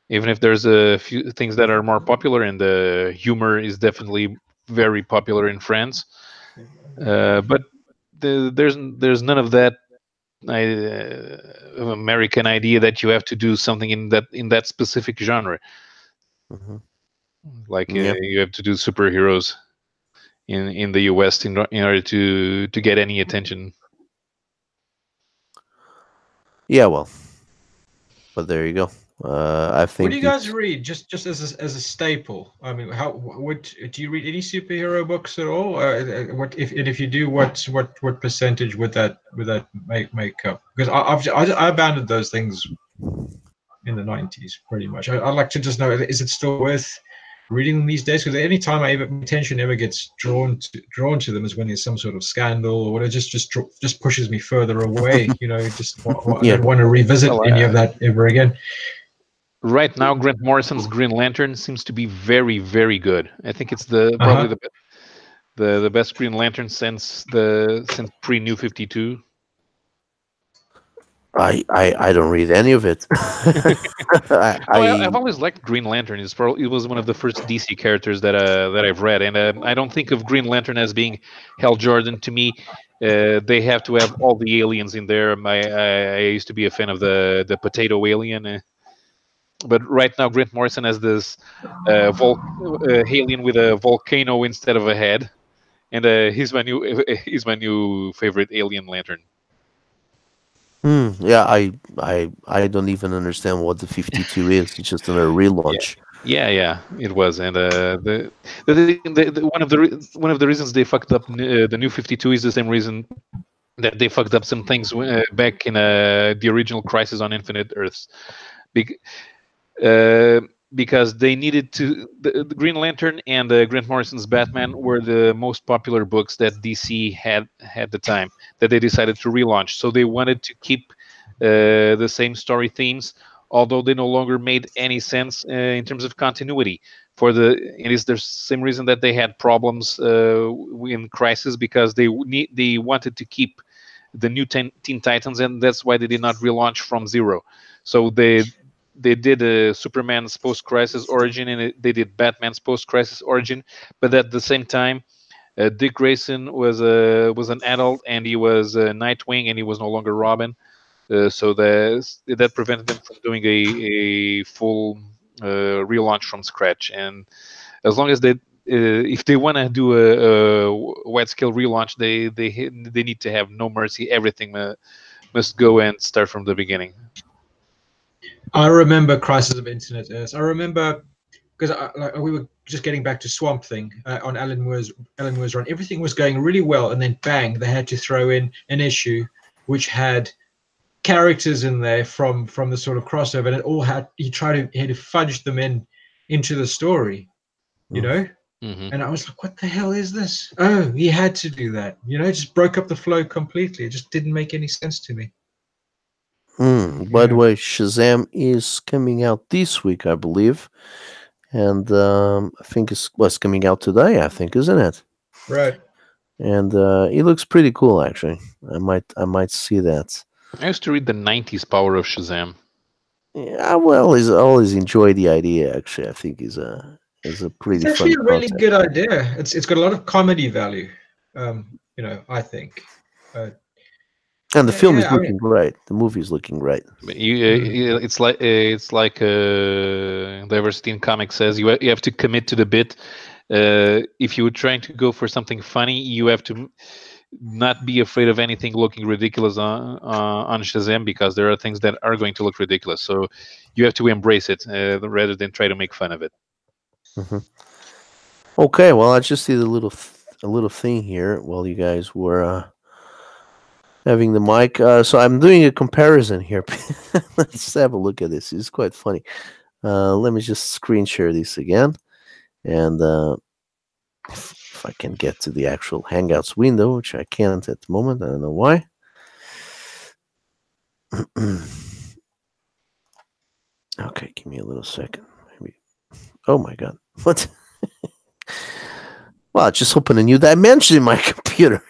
Even if there's a few things that are more popular, and the humor is definitely very popular in France, but there's none of that American idea that you have to do something in that specific genre. Mhm. Like Yeah, you have to do superheroes in the US in order to get any attention. yeah. Well, but there you go. I what do think you guys it's. read? Just as a staple. I mean, what do you read any superhero books at all? What if you do, what percentage would that make up? Because I abandoned those things in the 90s pretty much. I'd like to just know, is it still worth reading them these days? Because any time my attention ever gets drawn to them is when there's some sort of scandal, or what it just pushes me further away. Just I Yeah. don't want to revisit Well, any of that ever again. right now, Grant Morrison's Green Lantern seems to be very, very good. I think it's the probably Uh-huh. the best Green Lantern since pre New 52. I don't read any of it. I, Oh, I I've always liked Green Lantern. It was one of the first DC characters that I've read, and I don't think of Green Lantern as being Hal Jordan. To me, they have to have all the aliens in there. I used to be a fan of the potato alien, but right now Grant Morrison has this alien with a volcano instead of a head, and he's my new favorite alien lantern. yeah, I don't even understand what the 52 is. It's just another Yeah, relaunch. yeah, it was, and one of the reasons they fucked up the new 52 is the same reason that they fucked up some things back in the original Crisis on Infinite Earths. Bec- uh, because they needed to. The Green Lantern and Grant Morrison's Batman were the most popular books that DC had at the time that they decided to relaunch. So they wanted to keep the same story themes, although they no longer made any sense in terms of continuity. It is the same reason that they had problems in Crisis, because they wanted to keep the new Teen Titans, and that's why they did not relaunch from zero. So they did Superman's post-crisis origin, and they did Batman's post-crisis origin, but at the same time, Dick Grayson was an adult, and he was Nightwing, and he was no longer Robin. So that prevented them from doing a full relaunch from scratch. And as long as if they want to do a wide scale relaunch, they need to have no mercy. Everything must go and start from the beginning. I remember Crisis of Infinite Earths. I remember because we were just getting back to Swamp Thing on Alan Moore's run. Everything was going really well, and then bang, they had to throw in an issue which had characters in there from the sort of crossover, and it all had he had to fudge them into the story, you know. Mm-hmm. And I was like, what the hell is this? Oh, he had to do that, you know. It just broke up the flow completely. It just didn't make any sense to me. By the way, Shazam is coming out this week, I believe, and I think it's coming out today. I think, isn't it? Right. And it looks pretty cool, actually. I might see that. I used to read the '90s Power of Shazam. Yeah, well, I always enjoy the idea. Actually, I think is a pretty. It's actually fun a really concept. good idea. It's got a lot of comedy value. You know, I think. And the film is I looking great. The movie is looking great. It's like Diversity in Comics says, you have to commit to the bit. If you're trying to go for something funny, you have to not be afraid of anything looking ridiculous on Shazam, because there are things that are going to look ridiculous. So you have to embrace it rather than try to make fun of it. Mm-hmm. Okay, well, I just did a little thing here while you guys were having the mic. So I'm doing a comparison here. Let's have a look at this. It's quite funny. Let me just screen share this again, and if I can get to the actual Hangouts window, which I can't at the moment. I don't know why. Okay, give me a little second. Maybe. Oh my God! What? Well, I just opened a new dimension in my computer.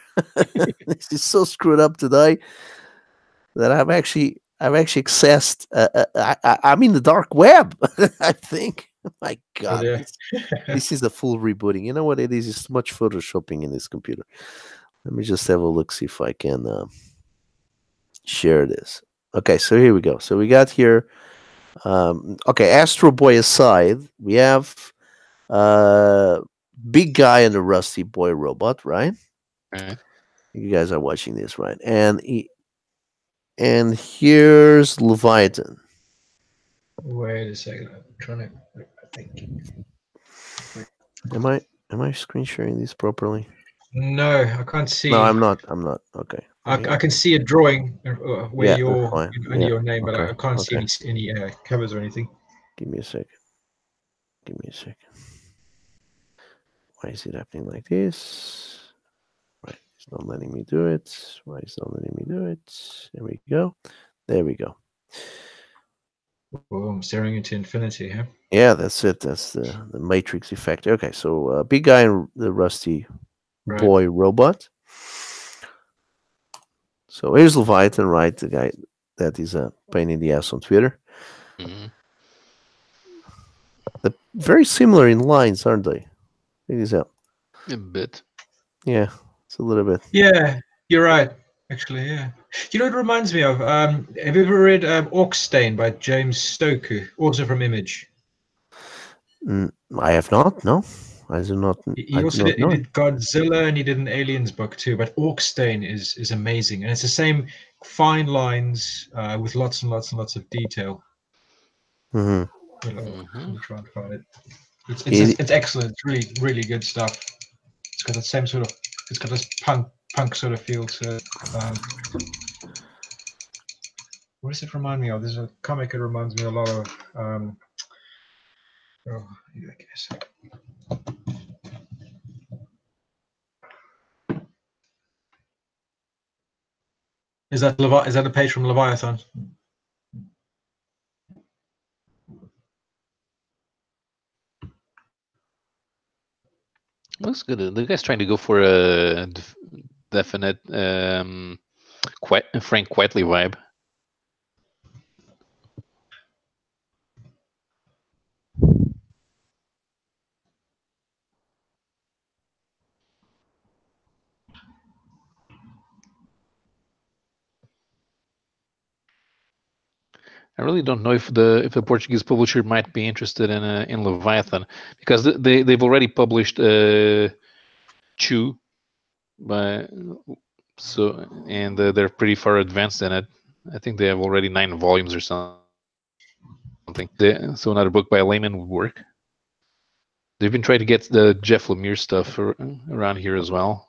This is so screwed up today that I've actually accessed. I'm in the dark web. I think. My God, this is a full rebooting. You know what it is? It's too much photoshopping in this computer. Let me just have a look, see if I can share this. Okay, so here we go. So we got here. Okay, Astro Boy aside, we have big guy and the Rusty Boy robot, right? Right. You guys are watching this, right? And here's Leviathan. Wait a second. I'm trying to. I think. Am I screen sharing this properly? No, I can't see. No, I'm not. Okay. I can see a drawing where you're under your name, but okay, I can't see any covers or anything. Give me a second. Why is it happening like this? Right, it's not letting me do it. Why is it not letting me do it? There we go. There we go. Oh, I'm staring into infinity, huh? Yeah, that's it. That's the Matrix effect. Okay, so big guy and the Rusty Boy robot. So here's Leviathan, right? The guy that is a pain in the ass on Twitter. Mm-hmm. They're very similar in lines, aren't they? Check this out. A bit. Yeah, it's a little bit. Yeah, you're right. Actually, yeah. You know what it reminds me of? Have you ever read Orkstein by James Stoker, also from Image? I have not. No, I do not. He also did Godzilla, and he did an Aliens book too. But Orkstein is amazing, and it's the same fine lines with lots and lots and lots of detail. Mm-hmm. I'll try and find it. It's excellent. It's really, really good stuff. It's got the same sort of. It's got this punk sort of feel to it. What does it remind me of? There's a comic that reminds me a lot of. Oh, I guess. Is that a page from Leviathan? Looks good. The guy's trying to go for a definite Frank Quitely vibe. I really don't know if the Portuguese publisher might be interested in Leviathan, because they've already published Chew, but and they're pretty far advanced in it. I think they have already 9 volumes or something. So another book by a layman would work. They've been trying to get the Jeff Lemire stuff around here as well.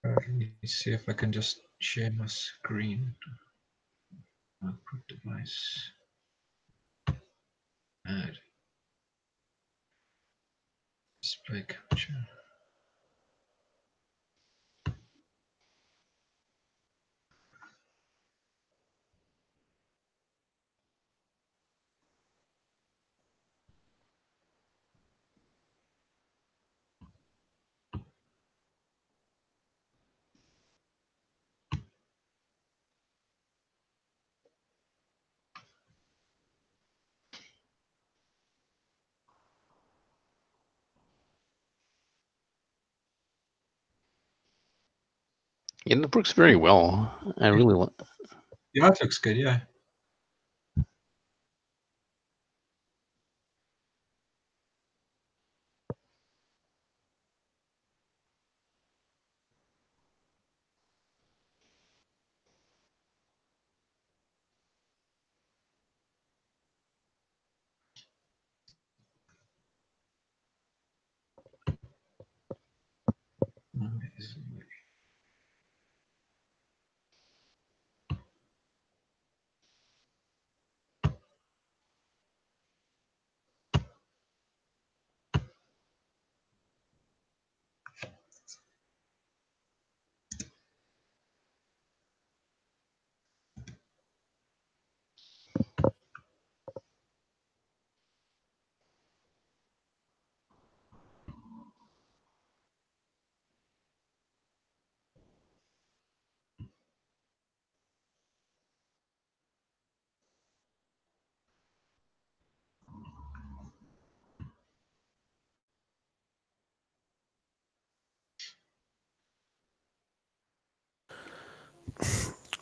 Let me see if I can just share my screen. Output device. Add. Display capture. Yeah, it works very well. I really like. The art looks good, yeah.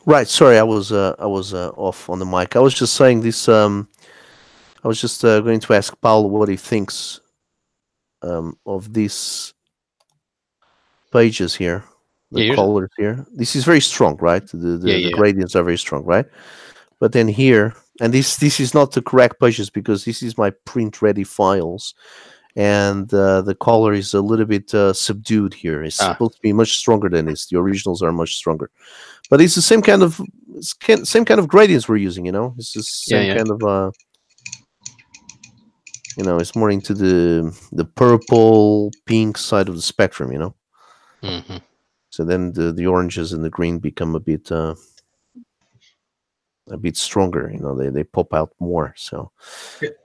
Right. Sorry, I was off on the mic. I was just saying this. I was just going to ask Paulo what he thinks of these pages here, the Yeah, colors here. This is very strong, right? The yeah. gradients are very strong, right? But then here, and this is not the correct pages because this is my print ready files, and the color is a little bit subdued here. It's supposed to be much stronger than this. The originals are much stronger, but it's the same kind of same kind of gradients we're using. You know, it's the same kind of you know, it's more into the purple pink side of the spectrum. You know, Mm-hmm. so then the oranges and the green become a bit stronger. You know, they pop out more. So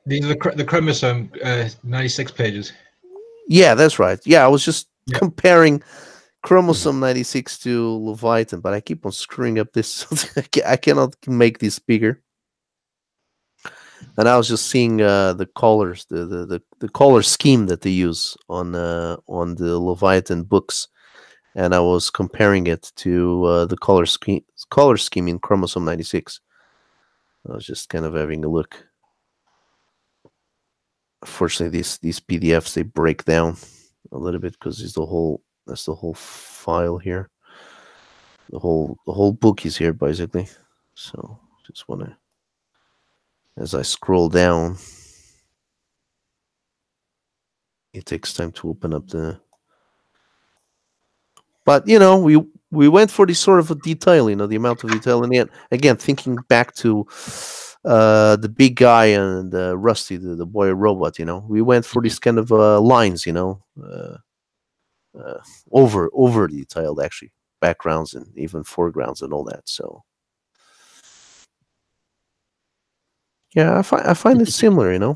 These are the chromosome 96 pages. yeah, that's right. Yeah, I was just Yeah. comparing chromosome 96 to Leviathan, but I keep on screwing up this. I cannot make this bigger. And I was just seeing the colors, the color scheme that they use on the Leviathan books, and I was comparing it to the color scheme in chromosome 96. I was just kind of having a look. Unfortunately, these PDFs they break down a little bit because that's the whole file here. The whole book is here basically. So just want to, as I scroll down, it takes time to open up the But we went for this sort of a detail, the amount of detail. And yet, again, thinking back to the big guy and Rusty, the boy robot, we went for these kind of lines, uh, over detailed, actually, backgrounds and even foregrounds and all that. So yeah, I find it similar,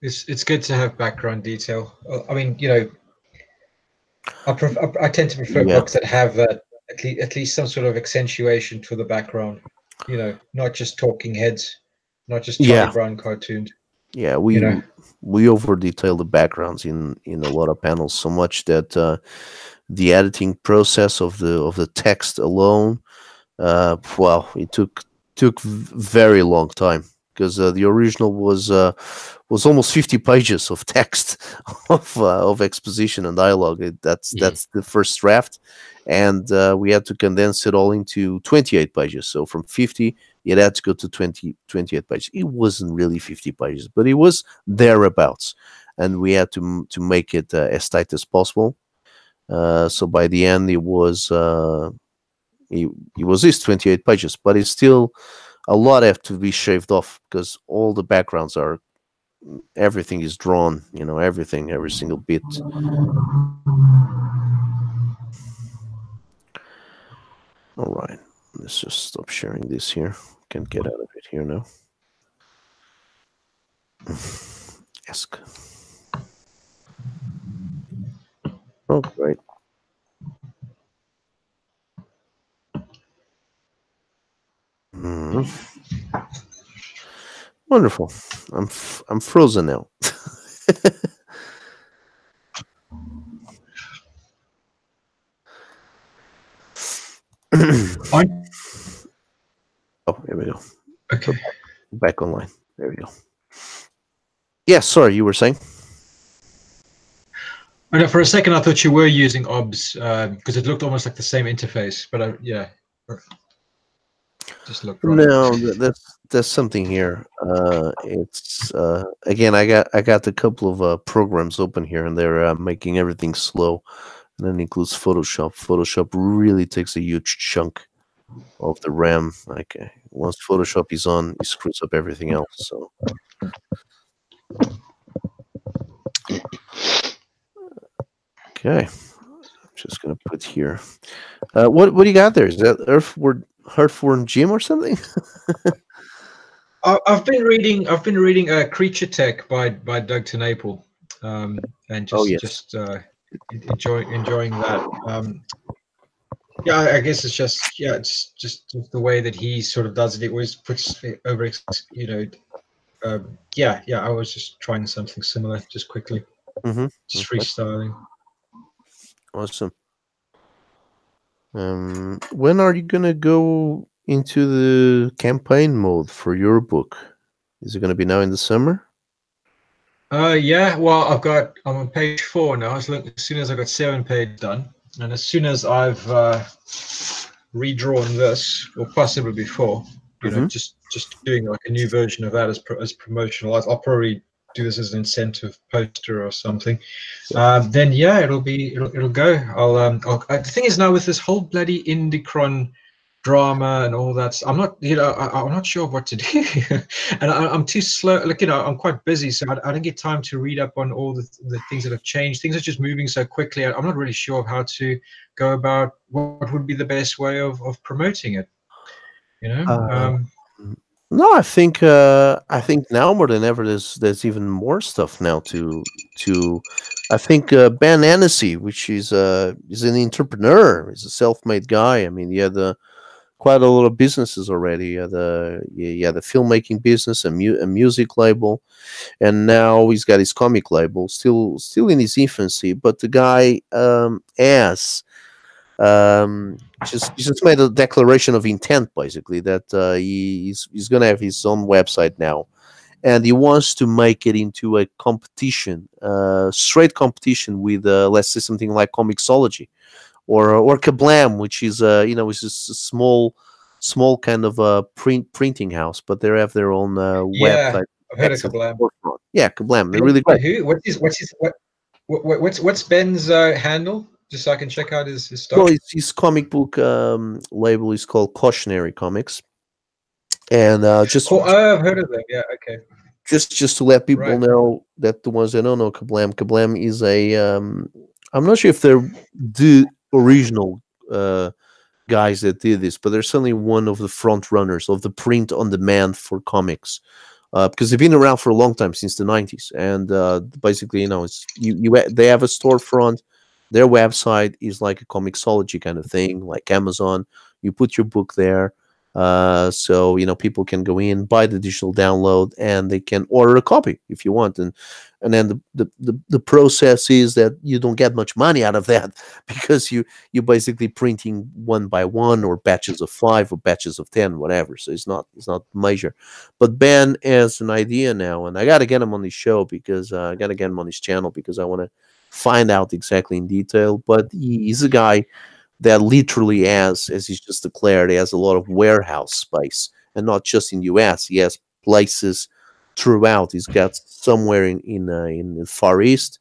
It's good to have background detail. I mean, I tend to prefer Yeah. books that have that at least some sort of accentuation to the background. Not just talking heads, not just Charlie Yeah. Brown cartoons. Yeah, You we know, we over detail the backgrounds in a lot of panels so much that the editing process of the text alone, well, it took very long time, because the original was almost 50 pages of text of exposition and dialogue. That's the first draft, and we had to condense it all into 28 pages. So from 50, it had to go to 28 pages. It wasn't really 50 pages, but it was thereabouts, and we had to make it as tight as possible. So by the end, it was these 28 pages, but it's still a lot have to be shaved off, because all the backgrounds are everything is drawn, everything, every single bit. All right, let's just stop sharing this here. Can get out of it here now. Ask. Oh, great. Mhm. Wonderful. I'm frozen now. Oh, here we go. okay. Back online. There we go. Yeah, sorry, you were saying? I know, for a second I thought you were using OBS because it looked almost like the same interface, but yeah, just looked right. No, there's something here. It's again, I got a couple of programs open here, and they're making everything slow, and that includes Photoshop. Photoshop really takes a huge chunk of the RAM. Like once Photoshop is on, it screws up everything else. So okay, I'm just gonna put here. What do you got there? Is that Earthworm Jim or something? I've been reading Creature Tech by Doug TenNapel, and Oh, just yes. just enjoying that. Yeah, I guess it's just the way that he sort of does it. It always puts it over, yeah. I was just trying something similar, just quickly, Mm-hmm. just Okay. freestyling. Awesome. When are you gonna go into the campaign mode for your book? Is it gonna be now in the summer? Yeah. Well, I'm on page 4 now. As soon as I got 7 pages done, and as soon as I've redrawn this, or possibly before, Mhm. just doing like a new version of that as promotional. I'll probably do this as an incentive poster or something. Then yeah, it'll go. The thing is now with this whole bloody Indicron drama and all that, I'm not, I'm not sure what to do, and I'm too slow. Like, I'm quite busy, so I don't get time to read up on all the things that have changed. Things are just moving so quickly. I'm not really sure of how to go about what would be the best way of promoting it. Uh, no, I think now more than ever there's even more stuff now to. I think Ben Annecy, which is an entrepreneur, is a self-made guy. I mean, he had quite a lot of businesses already. He had a filmmaking business, a music label, and now he's got his comic label. Still in his infancy, but the guy has just made a declaration of intent, basically, that he's going to have his own website now, and he wants to make it into a competition, straight competition with, let's say, something like Comixology or Kablam, which is which is a small kind of a printing house, but they have their own Yeah, website. I've heard of Kablam. Yeah, Kablam. They're really great. Who? what's Ben's handle? Just so I can check out his Well, stuff. his comic book label is called Cautionary Comics, and Cool. Oh, I've heard of them. Yeah. Okay. just to let people Right. know, that the ones that don't know Kablam, Kablam is a I'm not sure if they're the original guys that did this, but they're certainly one of the front runners of the print on demand for comics, because they've been around for a long time, since the 90s. And basically, it's they have a storefront. Their website is like a Comixology kind of thing, like Amazon. You put your book there, so people can go in, buy the digital download, and they can order a copy if you want. And then the process is that you don't get much money out of that because you're basically printing one by one, or batches of 5, or batches of 10, whatever. So it's not major. But Ben has an idea now, and I got to get him on this show, because I got to get him on his channel, because I want to find out exactly in detail. But he's a guy that literally has, as he's just declared, he has a lot of warehouse space, and not just in US. He has places throughout. He's got somewhere in the Far East.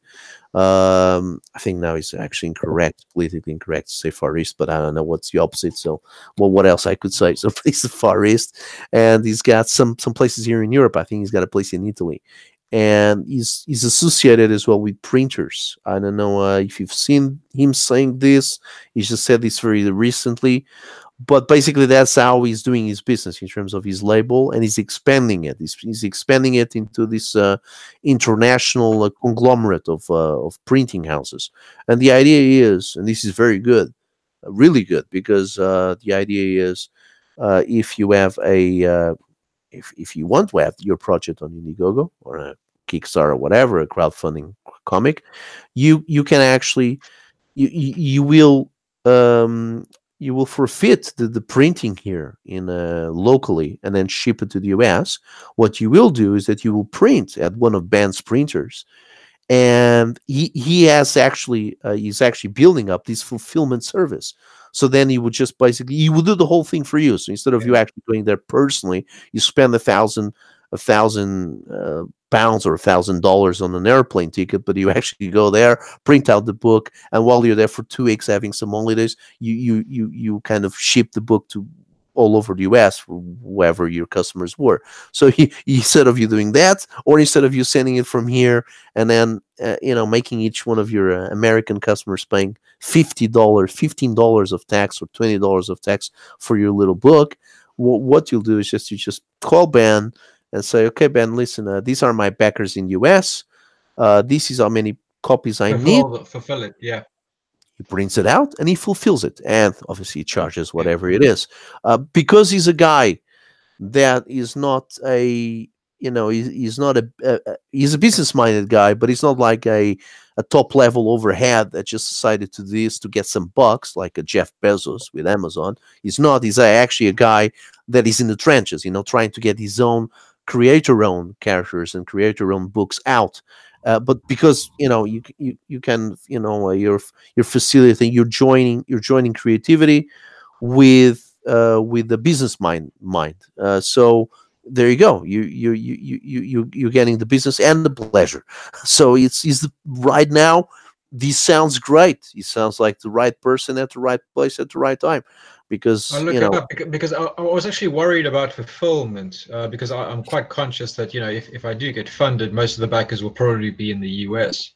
I think now it's actually incorrect, politically incorrect to say Far East, but I don't know what's the opposite. So, well, what else I could say? So, place the Far East, and he's got some places here in Europe. I think he's got a place in Italy, and he's associated as well with printers. I don't know if you've seen him saying this. He just said this very recently, but basically that's how he's doing his business in terms of his label, and he's expanding it. He's expanding it into this international conglomerate of printing houses. And the idea is, and this is very good, really good, because the idea is, if you have if you want to have your project on Indiegogo or a Kickstarter or whatever, a crowdfunding comic, you can actually you will you will forfeit the printing here in locally, and then ship it to the US. What you will do is that you will print at one of Ben's printers, and he has actually he's actually building up this fulfillment service. So then he would just basically, he will do the whole thing for you. So instead of you actually going there personally, you spend a thousand pounds or $1,000 on an airplane ticket, but you actually go there, print out the book, and while you're there for 2 weeks having some holidays, you kind of ship the book to all over the US for whoever your customers were. So instead of you doing that, or instead of you sending it from here, and then making each one of your American customers paying $50, $15 of tax, or $20 of tax for your little book, what you'll do is you just call Ben and say, okay, Ben, listen, these are my backers in US. This is how many copies I need. Fulfill it, yeah. He prints it out and he fulfills it, and obviously he charges whatever it is, because he's a guy that is not a he's not he's a business minded guy, but he's not like a top level overhead that just decided to do this to get some bucks, like a Jeff Bezos with Amazon. He's actually a guy that is in the trenches, trying to get his own creator-own characters and creator-own books out. But because you can you're facilitating, you're joining creativity with the business mind. So there you go. You're getting the business and the pleasure. So right now. This sounds great. He sounds like the right person at the right place at the right time, because I look it up because I was actually worried about fulfillment, because I'm quite conscious that if I do get funded, most of the backers will probably be in the US.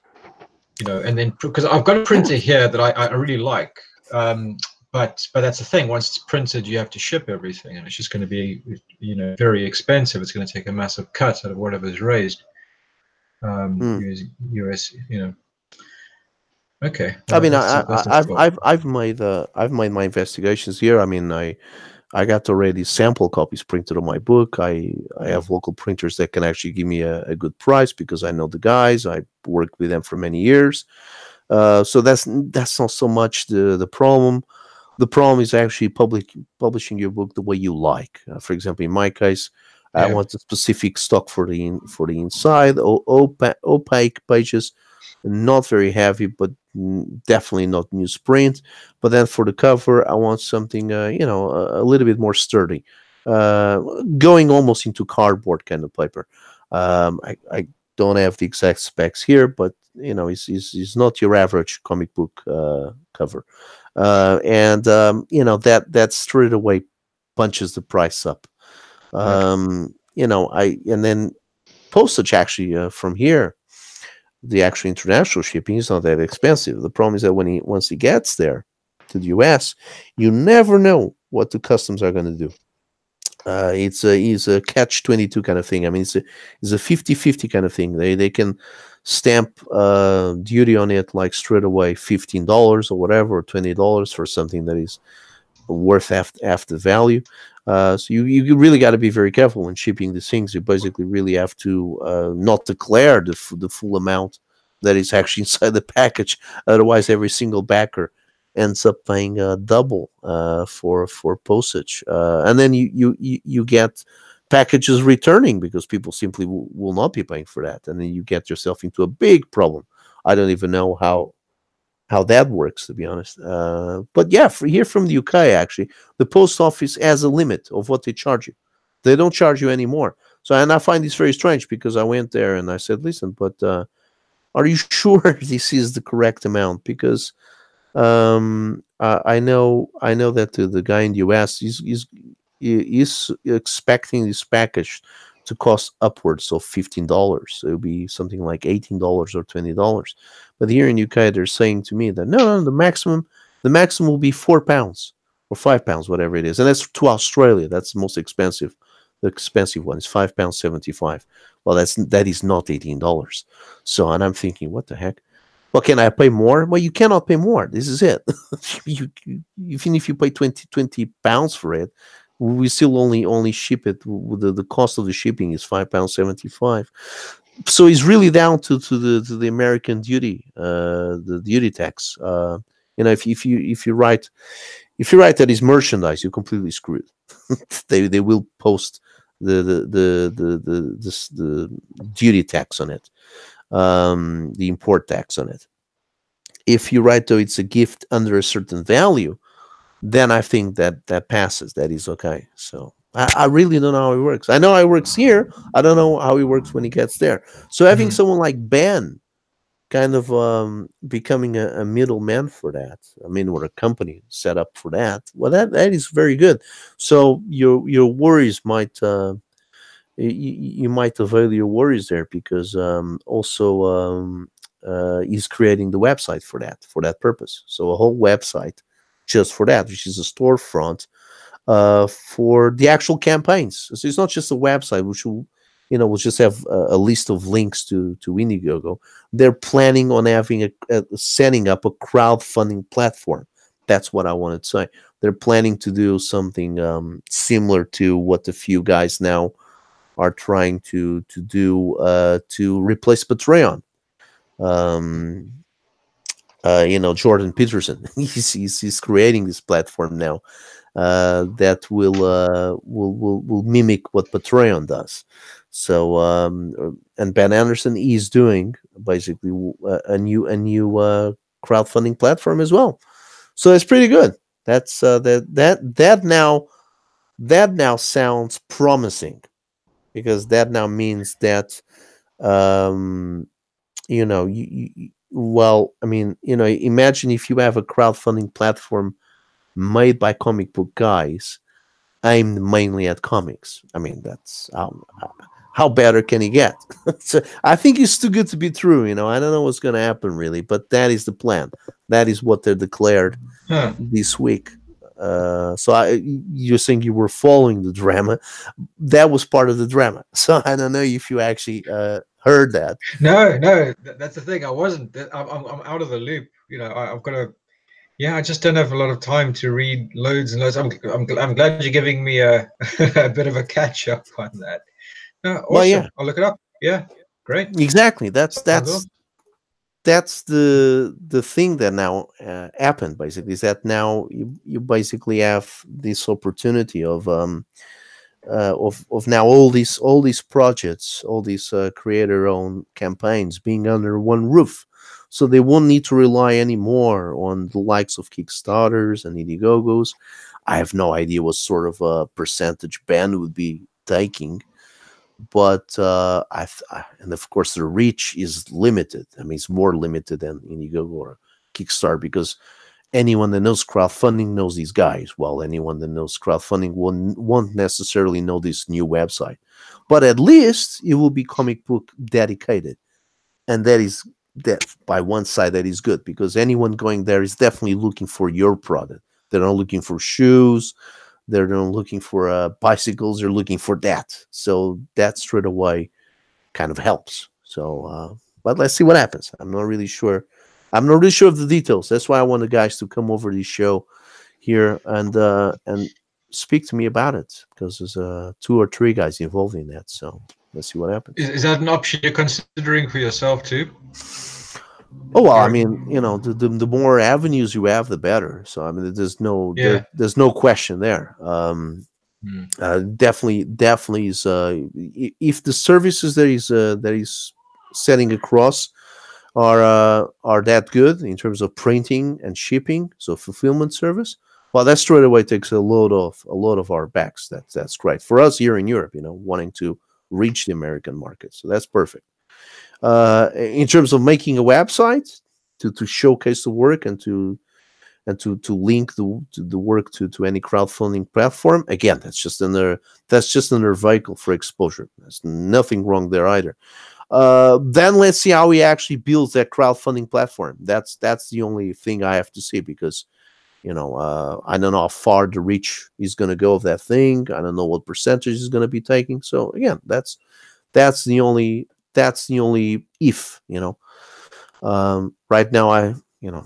And then because I've got a printer here that I really like. But that's the thing. Once it's printed, you have to ship everything, and it's just going to be, very expensive. It's going to take a massive cut out of whatever's raised. US, Okay. I mean, I've made my investigations here. I mean, I got already sample copies printed on my book. I have local printers that can actually give me a good price, because I know the guys. I worked with them for many years. So that's not so much the problem. The problem is actually publishing your book the way you like. For example, in my case, I want a specific stock for the inside, opaque pages, not very heavy, but definitely not newsprint. But then for the cover, I want something a little bit more sturdy, going almost into cardboard kind of paper. don't have the exact specs here, but it's not your average comic book cover, and that straight away punches the price up. I and then postage actually from here, the actual international shipping is not that expensive. The problem is that once he gets there to the US, you never know what the customs are going to do. It's a catch-22 kind of thing. I mean, it's a 50-50 kind of thing. They can stamp duty on it like straight away $15 or whatever, or $20 for something that is worth half the value. So you really got to be very careful when shipping these things. You basically really have to not declare the full amount that is actually inside the package. Otherwise, every single backer ends up paying double for postage, and then you get packages returning because people simply will not be paying for that, and then you get yourself into a big problem. I don't even know how that works, to be honest. But yeah, here from the UK, actually, the post office has a limit of what they charge you. They don't charge you anymore. So, and I find this very strange because I went there and I said, listen, but are you sure this is the correct amount? Because I know that the guy in the US is expecting this package to cost upwards of $15. So it'll be something like $18 or $20. But here in UK, they're saying to me that no, the maximum will be £4 or £5, whatever it is, and that's to Australia. That's the most expensive. The expensive one is £5.75. Well, that is not $18. So, and I'm thinking, what the heck? Well, can I pay more? Well, you cannot pay more. This is it. Even if you pay 20 pounds for it, we still only ship it. The cost of the shipping is £5.75. So it's really down to the American duty, the duty tax. If you write that is merchandise, you're completely screwed. they will post the duty tax on it, the import tax on it. If you write though it's a gift under a certain value, then I think that passes. That is okay. So I really don't know how it works. I know how it works here. I don't know how it works when he gets there. So having someone like Ben kind of becoming a middleman for that, I mean, or a company set up for that, well, that is very good. So your worries might you might avail your worries there, because also he's creating the website for that purpose. So a whole website just for that, which is a storefront for the actual campaigns. So it's not just a website which will just have a list of links to Indiegogo. They're planning on having setting up a crowdfunding platform. That's what I wanted to say. They're planning to do something similar to what the few guys now are trying to do to replace Patreon. Jordan Peterson, he's creating this platform now that will mimic what Patreon does. So and Ben Anderson is doing basically a new crowdfunding platform as well. So that's pretty good. That's that now sounds promising, because that now means that imagine if you have a crowdfunding platform made by comic book guys aimed mainly at comics. I mean, that's how better can it get? So I think it's too good to be true. I don't know what's going to happen really, but that is the plan. That is what they declared this week. So you're saying you were following the drama. That was part of the drama. So I don't know if you actually heard that. No, that's the thing. I wasn't. I'm out of the loop. I've got to. Yeah, I just don't have a lot of time to read loads and loads. I'm glad you're giving me a a bit of a catch up on that. No, awesome. Well, yeah. I'll look it up. Yeah, great. Exactly. That's the thing that now happened. Basically, is that now you basically have this opportunity of now all these projects, all these creator-owned campaigns being under one roof. So they won't need to rely anymore on the likes of Kickstarters and Indiegogos. I have no idea what sort of a percentage Ben would be taking. but and of course the reach is limited. I mean, it's more limited than Indiegogo or Kickstarter, because anyone that knows crowdfunding knows these guys, while anyone that knows crowdfunding won't necessarily know this new website. But at least it will be comic book dedicated, and that by one side that is good, because anyone going there is definitely looking for your product. They're not looking for shoes, they're not looking for bicycles, they're looking for that. So that straight away kind of helps. So but let's see what happens. I'm not really sure of the details. That's why I want the guys to come over to the show here and speak to me about it, because there's two or three guys involved in that. So let's see what happens. Is that an option you're considering for yourself too? Oh well, I Or- mean, the more avenues you have, the better. So I mean, Yeah. there's no question there. Hmm. Definitely is if the services that he's setting across are that good in terms of printing and shipping, so fulfillment service, well, that straight away takes a lot of our backs. That's great for us here in Europe, wanting to reach the American market. So that's perfect. In terms of making a website to showcase the work and to link the work to any crowdfunding platform, again, that's just another vehicle for exposure. There's nothing wrong there either. Then let's see how he actually builds that crowdfunding platform. That's the only thing I have to see, because I don't know how far the reach is going to go of that thing. I don't know what percentage is going to be taking. So again, that's the only if. Right now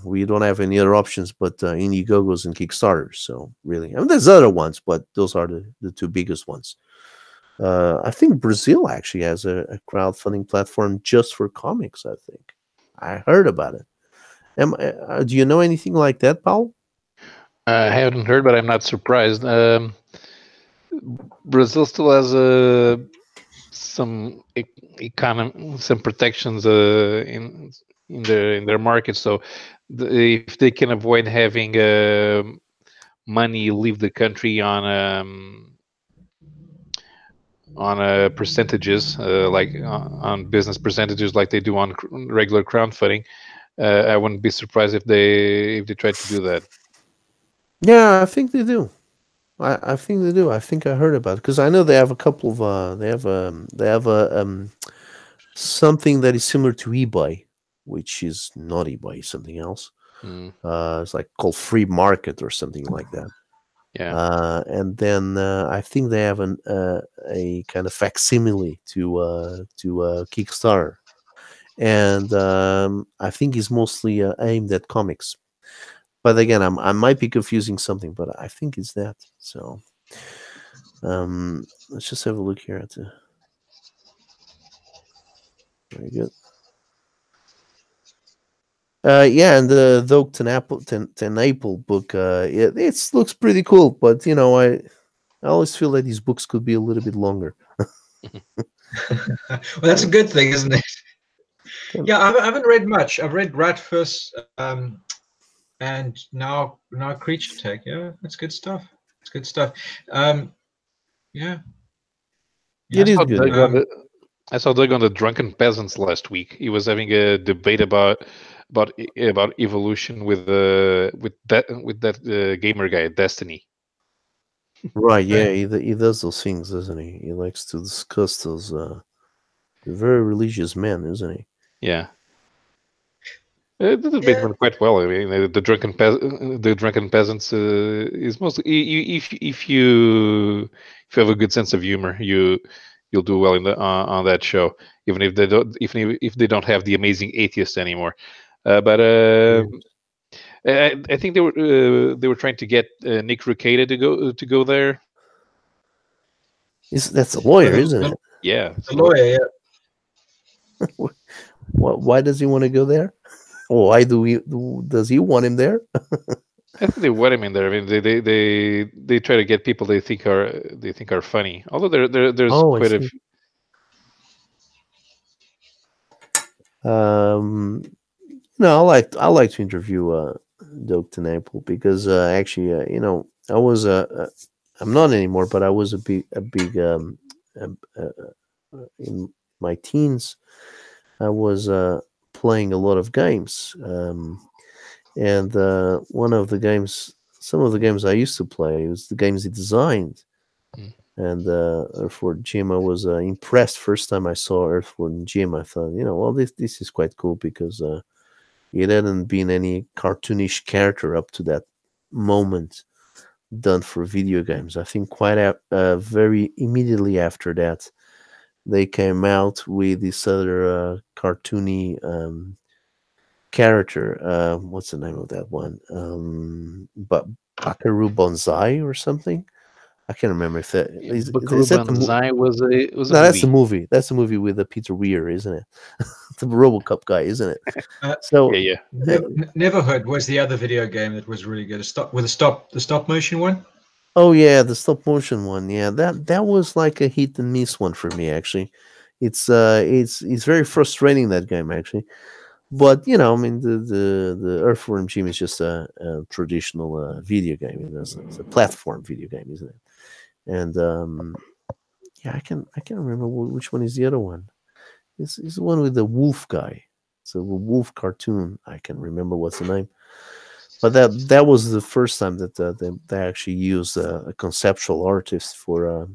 we don't have any other options but Indiegogos and Kickstarters. So really, I mean, there's other ones, but those are the two biggest ones. I think Brazil actually has a crowdfunding platform just for comics. I think I heard about it. Do you know anything like that, Paul? I haven't heard, but I'm not surprised. Brazil still has some some protections in their market. So if they can avoid having money leave the country on percentages, like on business percentages, like they do on regular crowdfunding, I wouldn't be surprised if they tried to do that. Yeah, I think they do. I think they do. I think I heard about it, because I know they have a couple of they have a something that is similar to eBay, which is not eBay, something else. Mm, It's like called Free Market or something like that. yeah. And then I think they have a kind of facsimile to Kickstarter, and I think it's mostly aimed at comics. But again, I might be confusing something, but I think it's that. So let's just have a look here at the. Very good. Yeah, and the Oak Apple book, it looks pretty cool, but I always feel that these books could be a little bit longer. Well, that's a good thing, isn't it? Can- Yeah, I haven't read much. I've read Ratfuss, and now Creature Tech. Yeah, that's good stuff. It's good stuff. Yeah. It I is saw good. Doug on the I saw Doug on the Drunken Peasants last week. He was having a debate about evolution with that gamer guy, Destiny. Right, yeah, he does those things, doesn't he? He likes to discuss those. Very religious man, isn't he? Yeah. The debate went quite well. I mean, the drunken peasants is mostly if you have a good sense of humor, you'll do well on that show, even if they don't have the amazing atheist anymore. But I think they were trying to get Nick Rekieta to go there. That's a lawyer, the, isn't the, it? Yeah, the lawyer. Yeah. Why does he want to go there? Why does he want him there? I think they want him in there. I mean, they try to get people they think are funny. Although there's Oh, I quite a see. Um, no, I like to interview Dope Apple, because actually, I'm not anymore, but I was a big in my teens, I was playing a lot of games, and one of the games, some of the games I used to play was the games he designed. Mm. And Earthworm Jim, I was impressed. First time I saw Earthworm Jim, I thought, well, this is quite cool because it hadn't been any cartoonish character up to that moment done for video games. I think very immediately after that, they came out with this other cartoony character. What's the name of that one? But Bakaru Bonsai or something. I can't remember if that Buckaroo is that the Banzai was a no, that's the movie. movie. That's the movie with Peter Weir, isn't it? The RoboCop guy, isn't it? Uh, So, Yeah, yeah. uh, Neverhood was the other video game that was really good. The stop motion one. oh yeah, the stop motion one. Yeah, that was like a hit and miss one for me actually. It's very frustrating, that game actually. But I mean, the Earthworm Jim is just a traditional video game. It's a platform video game, isn't it? And yeah, I can remember which one is the other one. It's the one with the wolf guy. It's a wolf cartoon. I can remember what's the name. But that was the first time that they actually used a conceptual artist for a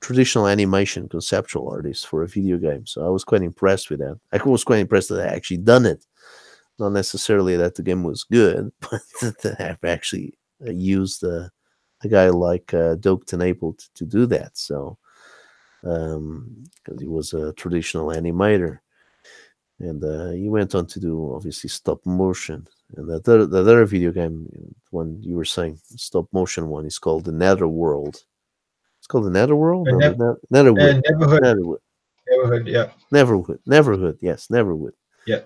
traditional animation conceptual artist for a video game. So I was quite impressed with that. I was quite impressed that they actually done it. Not necessarily that the game was good, but that they have actually used a guy like Doak Tenaple to do that. So because he was a traditional animator, and he went on to do obviously stop motion. And the other video game, one you were saying, stop motion one, is called the Netherworld. It's called the Netherworld. No, Netherwood. Neverhood. Netherwood. Neverhood. Yeah. Neverhood. Yes, Neverwood. Yeah.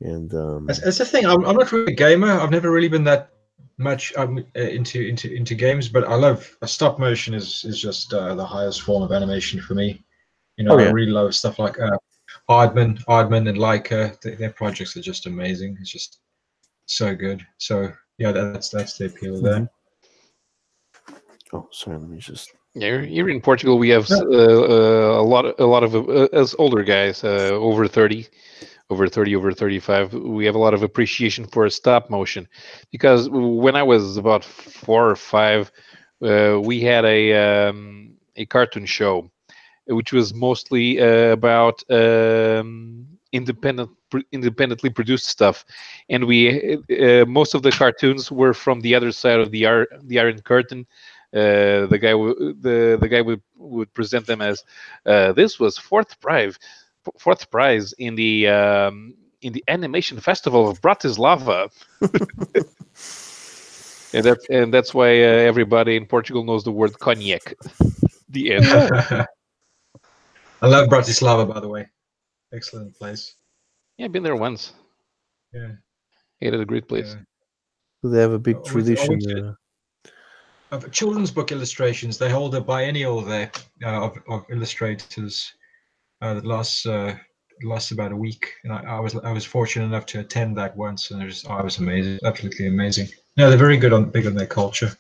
And That's the thing. I'm not really a gamer. I've never really been that much into games, but I love stop motion is just the highest form of animation for me. oh I yeah, really love stuff like Aardman and Leica. Their projects are just amazing. It's just so good. So yeah, that's the appeal there. Oh, sorry. Let me just. Yeah, here in Portugal, we have No. a lot of as older guys, over 30, over 35. We have a lot of appreciation for stop motion, because when I was about 4 or 5, we had a cartoon show, which was mostly about independently produced stuff, and we most of the cartoons were from the other side of the Iron Curtain. The guy would present them as this was fourth prize in the animation festival of Bratislava. And that's why everybody in Portugal knows the word cognac. The end. I love Bratislava, by the way. Excellent place. Yeah, I've been there once. Yeah. It is a great place. Yeah. Do they have a big tradition? Of children's book illustrations, they hold a biennial there of illustrators that lasts about a week, and I was fortunate enough to attend that once, and I was amazing, absolutely amazing. No, they're very big on their culture.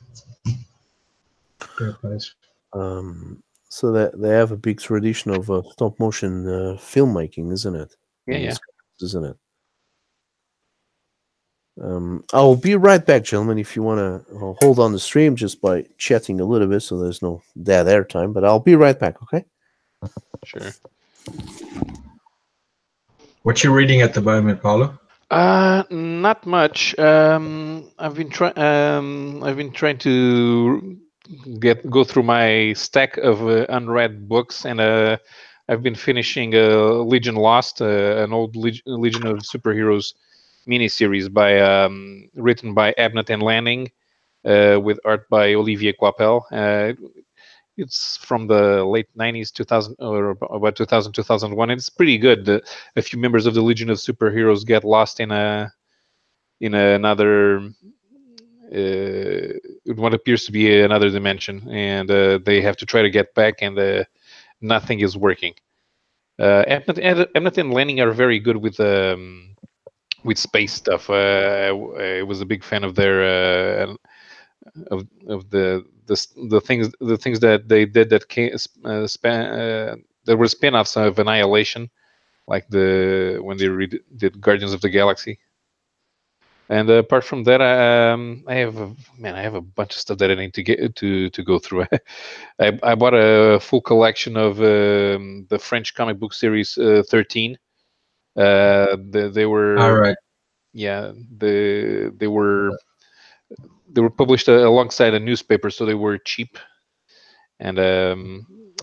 Great place. So that they have a big tradition of stop motion filmmaking, isn't it? Yeah. Isn't it? I'll be right back, gentlemen. If you want to hold on the stream just by chatting a little bit, so there's no dead air time. But I'll be right back. Okay. Sure. What you reading at the moment, Paulo? Not much. I've been trying to go through my stack of unread books, and I've been finishing Legion Lost, an old Legion of Superheroes miniseries written by Abnett and Lanning, with art by Olivier Coipel. It's from the late 90s, 2000, or about 2000, 2001. It's pretty good. A few members of the Legion of Superheroes get lost in another, what appears to be another dimension, and they have to try to get back, and nothing is working. Abnett and Lanning are very good with space stuff. I was a big fan of their of the things that they did that that were spin-offs of Annihilation, like when they did Guardians of the Galaxy. And apart from that, I have a bunch of stuff that I need to get to go through. I bought a full collection of the French comic book series 13. They All were right. yeah they were published alongside a newspaper, so they were cheap. And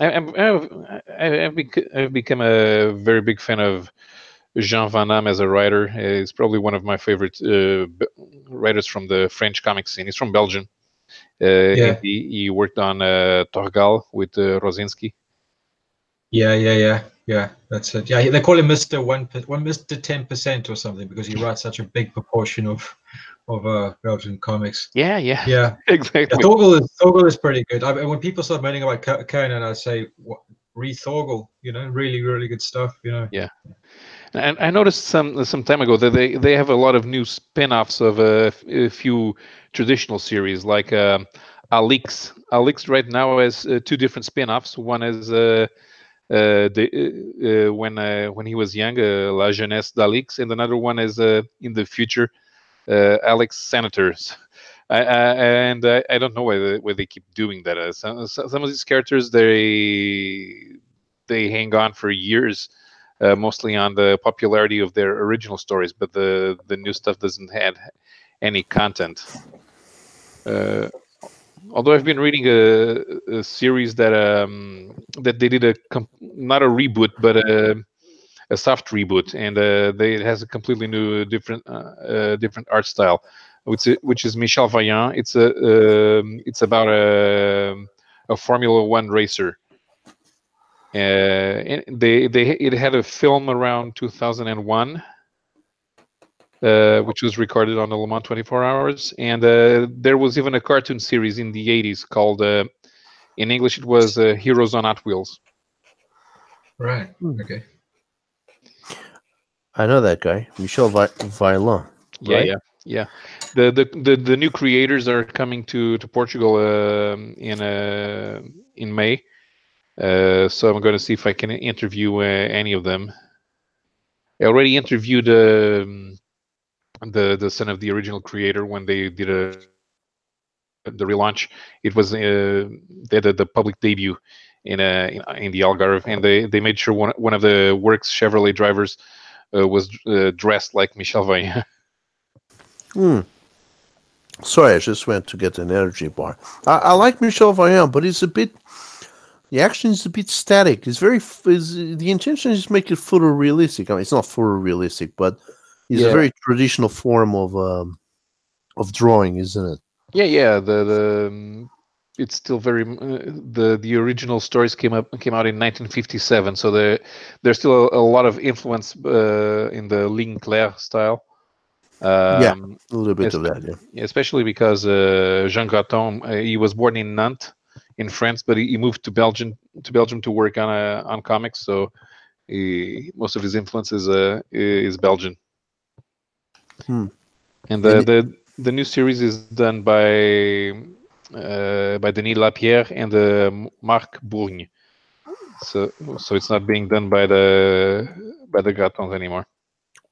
I've become a very big fan of Jean Van Damme as a writer. He's probably one of my favorite writers from the French comic scene. He's from Belgium. And Yeah. he worked on Torgal with Rosinski. Yeah. That's it. Yeah, they call him Mister Mister 10% or something because he writes such a big proportion of Belgian comics. Yeah, Yeah. exactly. Thorgal is pretty good. When people start moaning about Conan, I say, read Thorgal. Really, really good stuff. Yeah. And I noticed some time ago that they have a lot of new spin-offs of a few traditional series, like Alix. Alix right now has two different spin-offs. One is when he was young, La Jeunesse d'Alix, and another one is in the future, Alex Senators. I don't know why they keep doing that. Some of these characters they hang on for years, mostly on the popularity of their original stories, but the new stuff doesn't have any content. Although I've been reading a series that they did not a reboot, but a soft reboot, and it has a completely new, different art style, which is Michel Vaillant. It's about a Formula One racer. It had a film around 2001, which was recorded on the Le Mans 24 Hours, and there was even a cartoon series in the 80s called, in English, it was Heroes on Hot Wheels. Right. Okay. I know that guy, Michel Vaillant. Right? Yeah. The new creators are coming to Portugal in May, so I'm going to see if I can interview any of them. I already interviewed the son of the original creator when they did the relaunch. It was they did the public debut in the Algarve, and they made sure one of the Works Chevrolet drivers was dressed like Michel Vaillant. Sorry, I just went to get an energy bar. I like Michel Vaillant, but the action is a bit static. The intention is to make it photorealistic. I mean, it's not photorealistic, but it's a very traditional form of drawing, isn't it? Yeah. It's still very the original stories came out in 1957, so there's still a lot of influence in the Ligne Claire style. Yeah, a little bit of that. Yeah, especially because Jean Graton, he was born in Nantes, in France, but he moved to Belgium to work on comics. So most of his influence is Belgian. And the new series is done by Denis Lapierre and Marc Bourgne. So it's not being done by the Gratons anymore.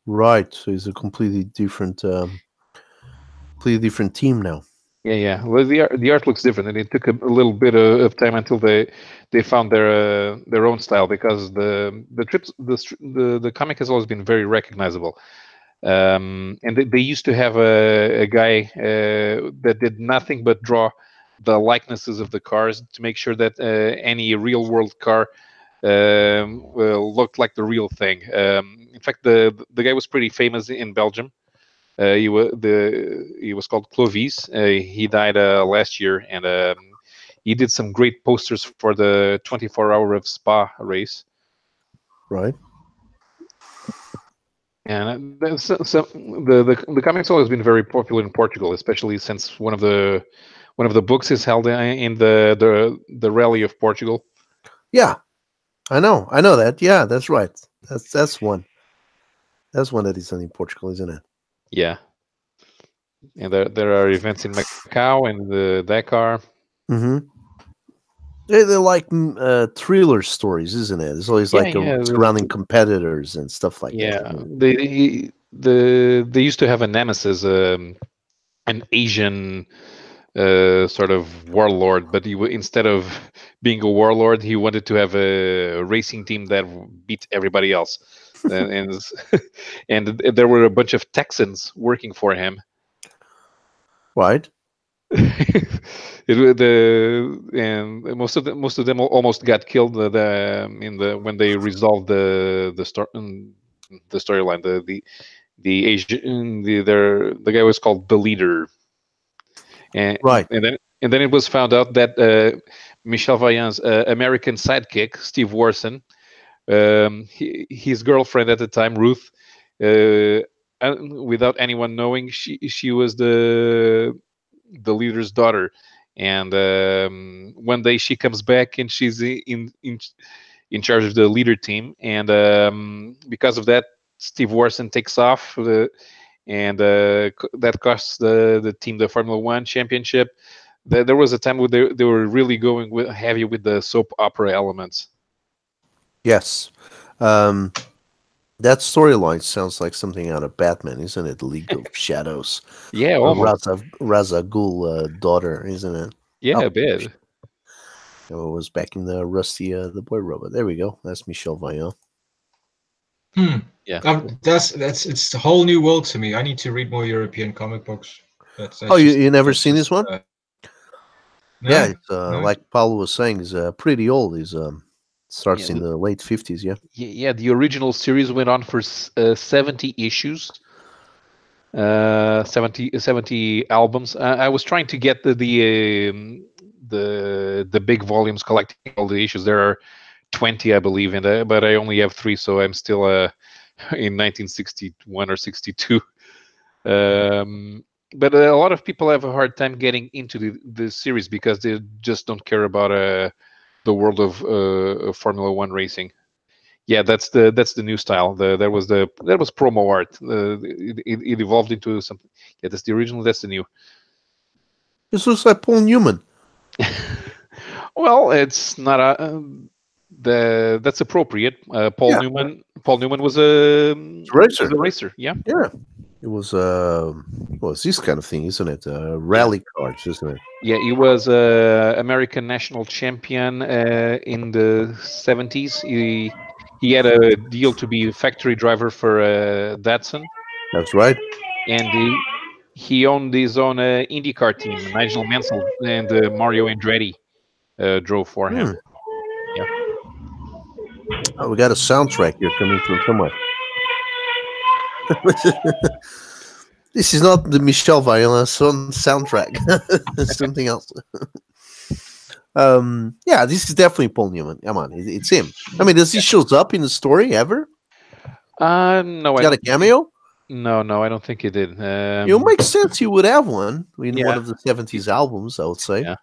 Right. So it's a completely different team now. Yeah. Well, the art looks different, and it took a little bit of time until they found their own style, because the comic has always been very recognizable. And they used to have a guy that did nothing but draw the likenesses of the cars to make sure that any real world car looked like the real thing. In fact, the guy was pretty famous in Belgium. He was called Clovis. He died last year, and he did some great posters for the 24 Hour of Spa race. Right. And the comics always been very popular in Portugal, especially since one of the books is held in the Rally of Portugal. Yeah, I know that. Yeah, that's right. That's one. That's one that is done in Portugal, isn't it? Yeah. And there are events in Macau and the Dakar. Mm-hmm. They're like thriller stories, isn't it? It's always Yeah, like yeah, surrounding competitors and stuff like that. yeah. They used to have a nemesis, an Asian sort of warlord, but instead of being a warlord, he wanted to have a racing team that beat everybody else, and and there were a bunch of Texans working for him. Right? And most of them almost got killed in the when they resolved the storyline. The Asian the guy was called the leader, and Right. then it was found out that Michel Vaillan's American sidekick Steve Warson, his girlfriend at the time, Ruth, uh, without anyone knowing, she was the leader's daughter. And one day she comes back and she's in charge of the leader team, and because of that, Steve Warson takes off, and that costs the team the Formula One championship. There was a time where they were really going heavy with the soap opera elements. Yes. Um, that storyline sounds like something out of Batman, isn't it? The League of Shadows. Yeah, almost. Ra's Ghul daughter, isn't it? Yeah, Oh, a bit. it was back in the Rusty the Boy Robot. There we go. That's Michel Vaillant. Yeah. That's it's a whole new world to me. I need to read more European comic books. Oh, you never seen this one? Yeah, No, it's no. like Paulo was saying, is pretty old. He's Yeah, starts in the late 50s. Yeah. yeah, the original series went on for 70 issues, 70 albums. I was trying to get the big volumes collecting all the issues. There are 20, I believe, but I only have 3, so I'm still in 1961 or 62. But a lot of people have a hard time getting into the series because they just don't care about the world of Formula One racing. Yeah, that's the new style. That was promo art. It evolved into something. Yeah, that's the original. That's the new. This looks like Paul Newman. Well, it's not that's appropriate. Paul Yeah. Newman. Paul Newman was a Racer. racer. Yeah. Yeah. It was well, it's this kind of thing, isn't it? Rally cars, isn't it? Yeah, he was American national champion in the 70s. He had a deal to be a factory driver for Datsun, That's right. and he owned his own IndyCar team. Nigel Mansell and Mario Andretti drove for him. Hmm. Yeah. Oh, we got a soundtrack here coming from somewhere. This is not the Michel Vaillant soundtrack. Something else. Yeah, this is definitely Paul Newman. Come on, it's him. I mean, does he shows up in the story ever? No, I Got a don't. cameo? No, I don't think he did. It makes sense he would have one in Yeah. one of the 70s albums, I would say. Yeah.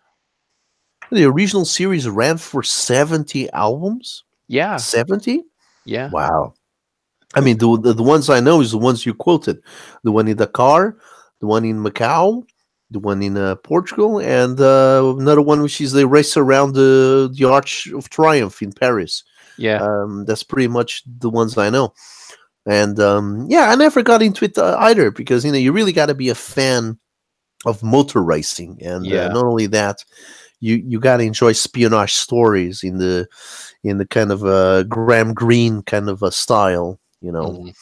The original series ran for 70 albums? Yeah. 70? Yeah. Wow. I mean, the ones I know is the ones you quoted. The one in Dakar, the one in Macau, the one in Portugal, and another one which is they race around the Arch of Triumph in Paris. Yeah. That's pretty much the ones I know. And yeah, I never got into it either because you really got to be a fan of motor racing, and Yeah. not only that, you got to enjoy espionage stories in the kind of Graham Greene kind of a style, Mhm.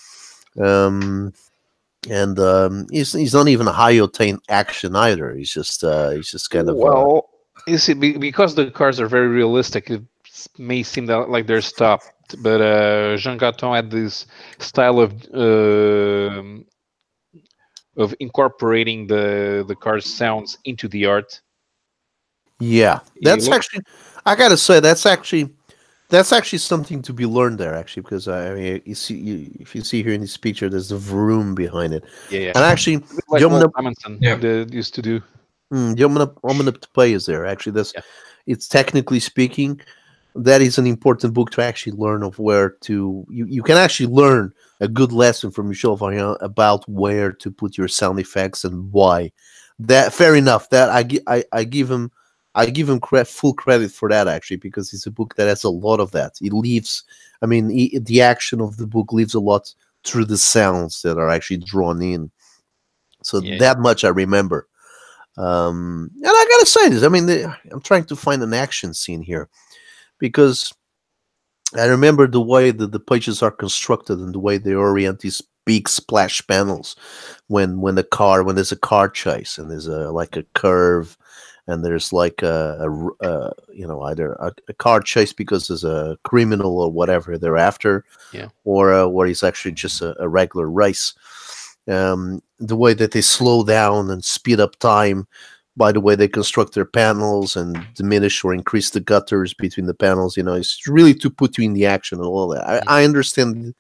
And he's not even a high octane action either. He's just kind of Well, you see, because the cars are very realistic, it may seem that like they're stopped. But Jean Gaton had this style of incorporating the car's sounds into the art. yeah. That's look- actually, I gotta say, that's actually something to be learned there, actually, because I mean, if you see here in this picture, there's the vroom behind it, Yeah. and actually, Like the Walt Simonson Yeah. used to do. the Omnip is there. Actually, that's Yeah. it's technically speaking, that is an important book to actually learn of where to. You can actually learn a good lesson from Michel Vaillant about where to put your sound effects and why. That fair enough. That I give him I give him full credit for that, actually, because it's a book that has a lot of that. It leaves, I mean, the action of the book leaves a lot through the sounds that are actually drawn in. So Yeah. that much I remember. And I gotta say this. I mean, I'm trying to find an action scene here because I remember the way that the pages are constructed and the way they orient these big splash panels when there's a car chase and there's like a curve and there's like either a car chase because there's a criminal or whatever they're after, Yeah. or where it's actually just a regular race. The way that they slow down and speed up time by the way they construct their panels and diminish or increase the gutters between the panels, it's really to put you in the action and all that. I understand.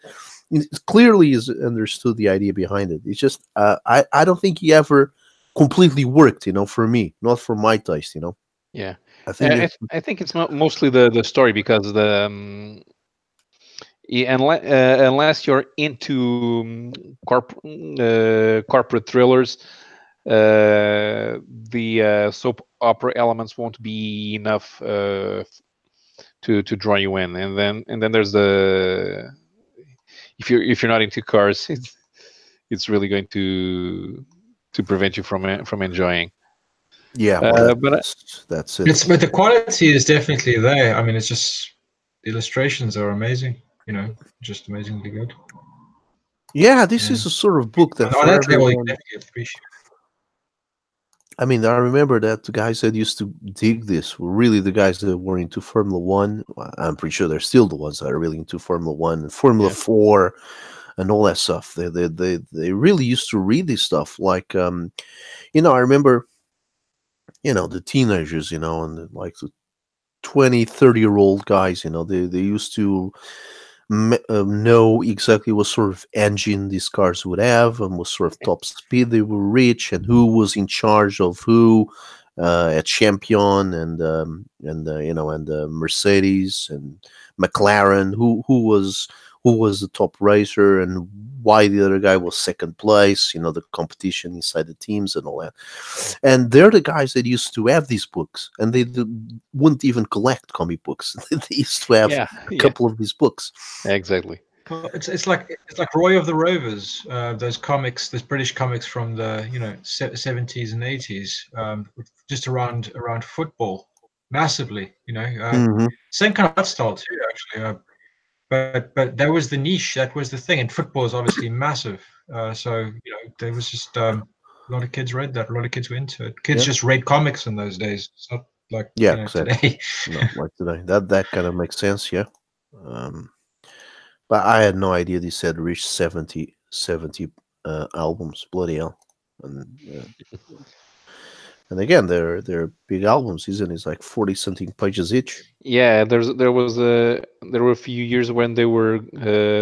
It clearly is understood the idea behind it. It's just I don't think he ever completely worked, for me, not for my taste, Yeah. I think I think it's mostly the story because unless you're into corporate thrillers, the soap opera elements won't be enough to draw you in, and then there's the if you're not into cars, it's really going to prevent you from enjoying. yeah, well, But that's it. But the quality is definitely there. I mean, it's just the illustrations are amazing. Just amazingly good. Yeah, this Yeah. is a sort of book that And on for that level, you everyone. definitely appreciate. I mean, I remember that the guys that used to dig this were really the guys that were into Formula One. I'm pretty sure they're still the ones that are really into Formula One and Formula Yeah. 4 and all that stuff. They really used to read this stuff. Like, I remember, the teenagers, and like the 20, 30-year-old guys, they used to know exactly what sort of engine these cars would have and what sort of top speed they will reach and who was in charge of who at Champion and Mercedes and McLaren, who was the top racer and why the other guy was second place, the competition inside the teams and all that. And they're the guys that used to have these books, and they wouldn't even collect comic books. They used to have Yeah. a Yeah. couple of these books. Exactly. Well, it's like Roy of the Rovers, those comics, those British comics from the 70s and 80s, just around football, massively. Hmm. Same kind of art style too, actually. But that was the niche, that was the thing, and football is obviously massive. So there was just a lot of kids read that, a lot of kids were into it. Kids Yeah. just read comics in those days. It's not like Yeah, exactly. today. Not like today. That kind of makes sense. Yeah. Um, but I had no idea these had reached 70 albums. Bloody hell! And and again, they're big albums, isn't it? It's like 40 something pages each. Yeah, there were a few years when they were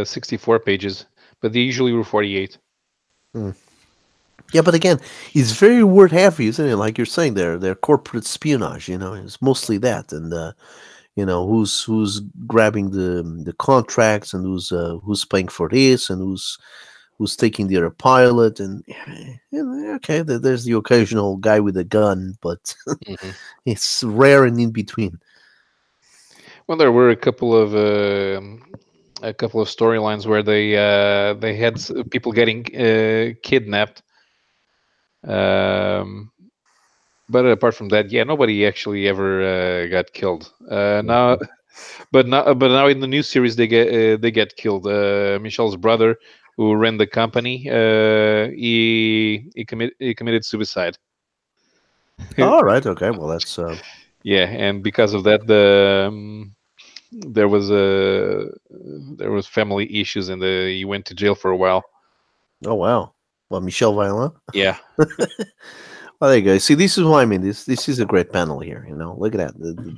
64 pages, but they usually were 48. Hmm. Yeah, but again, it's very word heavy, isn't it? Like you're saying, they're corporate espionage. It's mostly that, and who's grabbing the contracts and who's paying for this and who's taking the other pilot and okay, there's the occasional guy with a gun, but Hmm. it's rare and in between. Well, there were a couple of storylines where they had people getting kidnapped. Um, but apart from that, yeah, nobody actually ever got killed. But now in the new series they get killed. Michelle's brother, who ran the company, he committed suicide. All right, okay, well that's Yeah, and because of that, there was family issues, and he went to jail for a while. oh wow. Well, Michel Violin. Yeah. Well, there you go. See, this is what I mean. This is a great panel here. Look at that.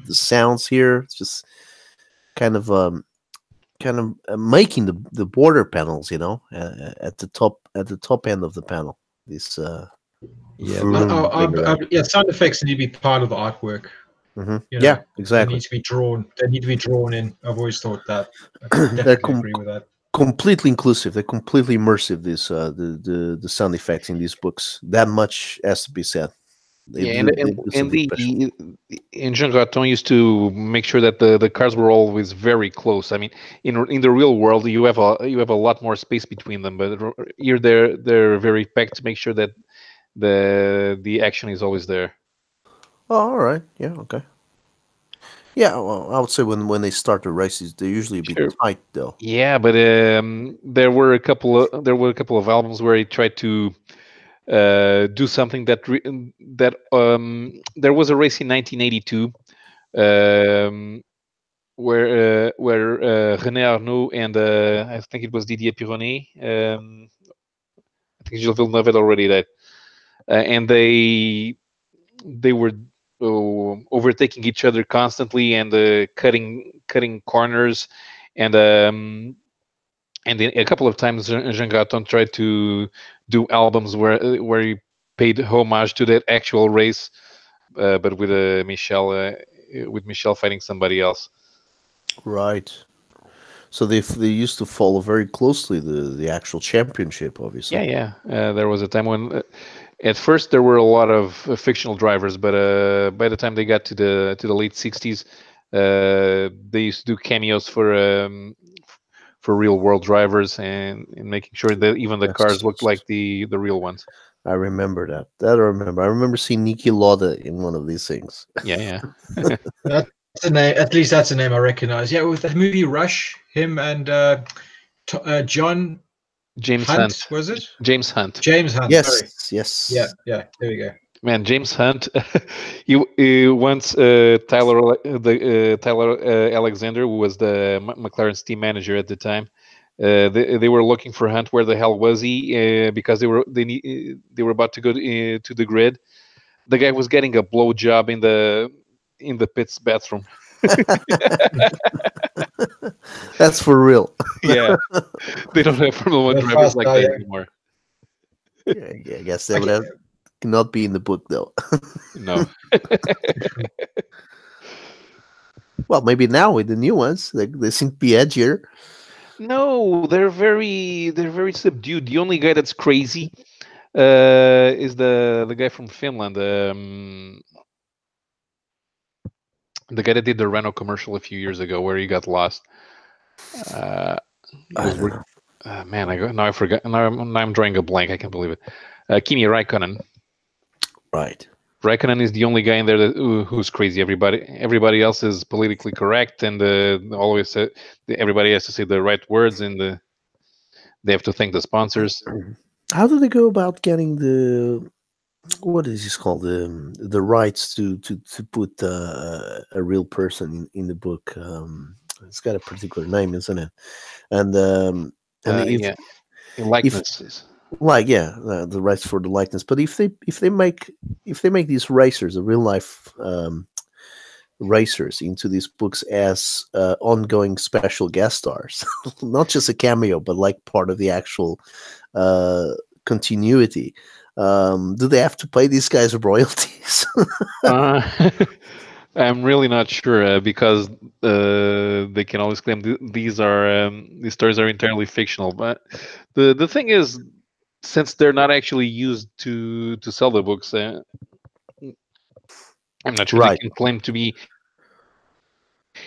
The sounds here. It's just kind of making the border panels. At the top end of the panel. This Yeah, Yeah, sound effects need to be part of the artwork. Yeah, They exactly. need to be drawn. They need to be drawn in. I've always thought that. I They're definitely agree with that. completely inclusive. They're completely immersive. This the sound effects in these books. That much has to be said. They Yeah, do they do and something the special. and Jean Graton used to make sure that the cars were always very close. I mean, in the real world, you have a lot more space between them, but here they're very packed to make sure that the action is always there. Oh, all right. Yeah. Okay. Yeah. Well, I would say when they start the races, they're usually a bit Sure. tight, though. Yeah, but there were a couple of albums where he tried to do something that there was a race in 1982 um, where René Arnoux and I think it was Didier Pironi. I think Gilles Villeneuve had already died, and they were overtaking each other constantly and cutting corners, and a couple of times Jean Graton tried to do albums where he paid homage to that actual race, but with Michel fighting somebody else. Right. So they used to follow very closely the actual championship, obviously. Yeah, yeah. There was a time when, at first, there were a lot of fictional drivers, but by the time they got to the late '60s, they used to do cameos for real world drivers and making sure that even the cars looked That's like the real ones. I remember that. That I remember. I remember seeing Niki Lauda in one of these things. Yeah, yeah. That's a name. At least that's a name I recognize. Yeah, with the movie Rush, him and John James Hunt, Hunt. was it? James Hunt. James Hunt. Yes, Sorry. Yeah, yes. yeah. There we go. Man, James Hunt. He once Tyler Alexander, who was the McLaren's team manager at the time. They were looking for Hunt. Where the hell was he? Because they were about to go to the grid. The guy was getting a blow job in the pit's bathroom. That's for real. Yeah, they don't have Formula One The drivers fast like guy. that Yeah. anymore. Yeah, I guess that would Okay. have cannot be in the book though. No. Well, maybe now with the new ones, they seem to be edgier. No, they're very subdued. The only guy that's crazy is the guy from Finland, the guy that did the Renault commercial a few years ago, where he got lost. Uh, he I was don't work- know. Man, now I forgot. Now I'm drawing a blank. I can't believe it. Kimi Raikkonen. Right. Raikkonen is the only guy in there who's crazy. Everybody else is politically correct, and always everybody has to say the right words, and they have to thank the sponsors. How do they go about getting the what is this called the rights to put a real person in the book? It's got a particular name, isn't it? And Yeah, in if likenesses. like yeah, the rights for the likeness. But if they make these racers, the real life racers, into these books as ongoing special guest stars, not just a cameo, but like part of the actual uh, continuity. Do they have to pay these guys royalties? Uh, I'm really not sure because they can always claim these stories are entirely fictional. But the thing is, since they're not actually used to sell the books, I'm not sure they Right. can claim to be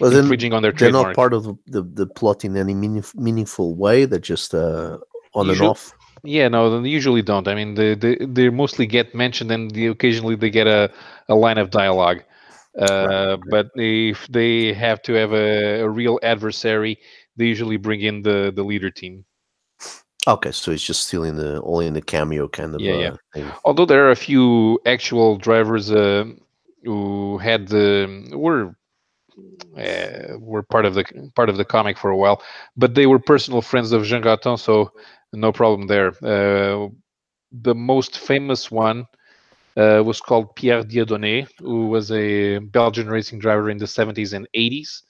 Well, infringing then on their they're not trademark. part of the plot in any meaningful way. They're just on and Usually, off. yeah, no, they usually don't. I mean, they mostly get mentioned, and occasionally they get a line of dialogue. But if they have to have a real adversary, they usually bring in the leader team. Okay, so it's just still in the only in the cameo kind of Yeah, yeah. thing. Although there are a few actual drivers who had were part of the comic for a while, but they were personal friends of Jean Graton, so no problem there. The most famous one was called Pierre Dieudonné, who was a Belgian racing driver in the 70s and 80s.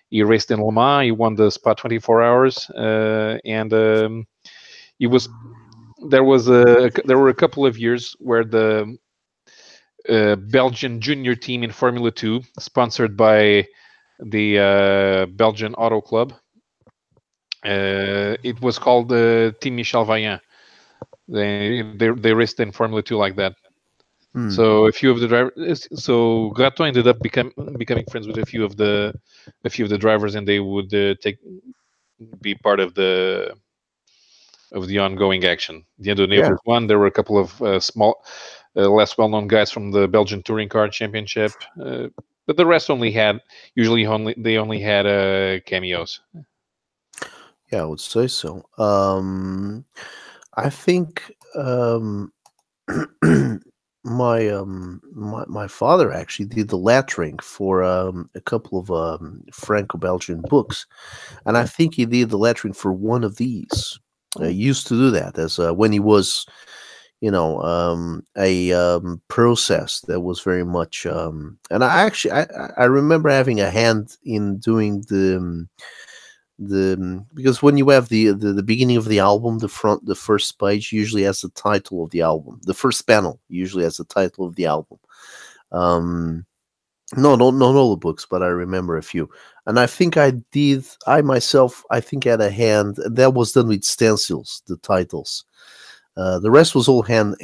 He raced in Le Mans. He won the Spa 24 Hours, and he was there were a couple of years where the Belgian junior team in Formula 2, sponsored by the Belgian Auto Club. It was called Team Michel Vaillant. They raced in Formula 2 like that. Hmm. So a few of the drivers, so Gato ended up becoming friends with a few of the drivers, and they would be part of the ongoing action. The end of Yeah. Naples one, there were a couple of small, less well-known guys from the Belgian Touring Car Championship, but the rest they only had cameos. Yeah, I would say so. I think my father actually did the lettering for a couple of Franco-Belgian books, and I think he did the lettering for one of these. He used to do that as when he was, a process that was very much. And I remember having a hand in doing because when you have the beginning of the album, the first page usually has the title of the album. The first panel usually has the title of the album. um no, not all the books, but I remember a few. And I think I myself, I think, had a hand. That was done with stencils, the titles. The rest was all hand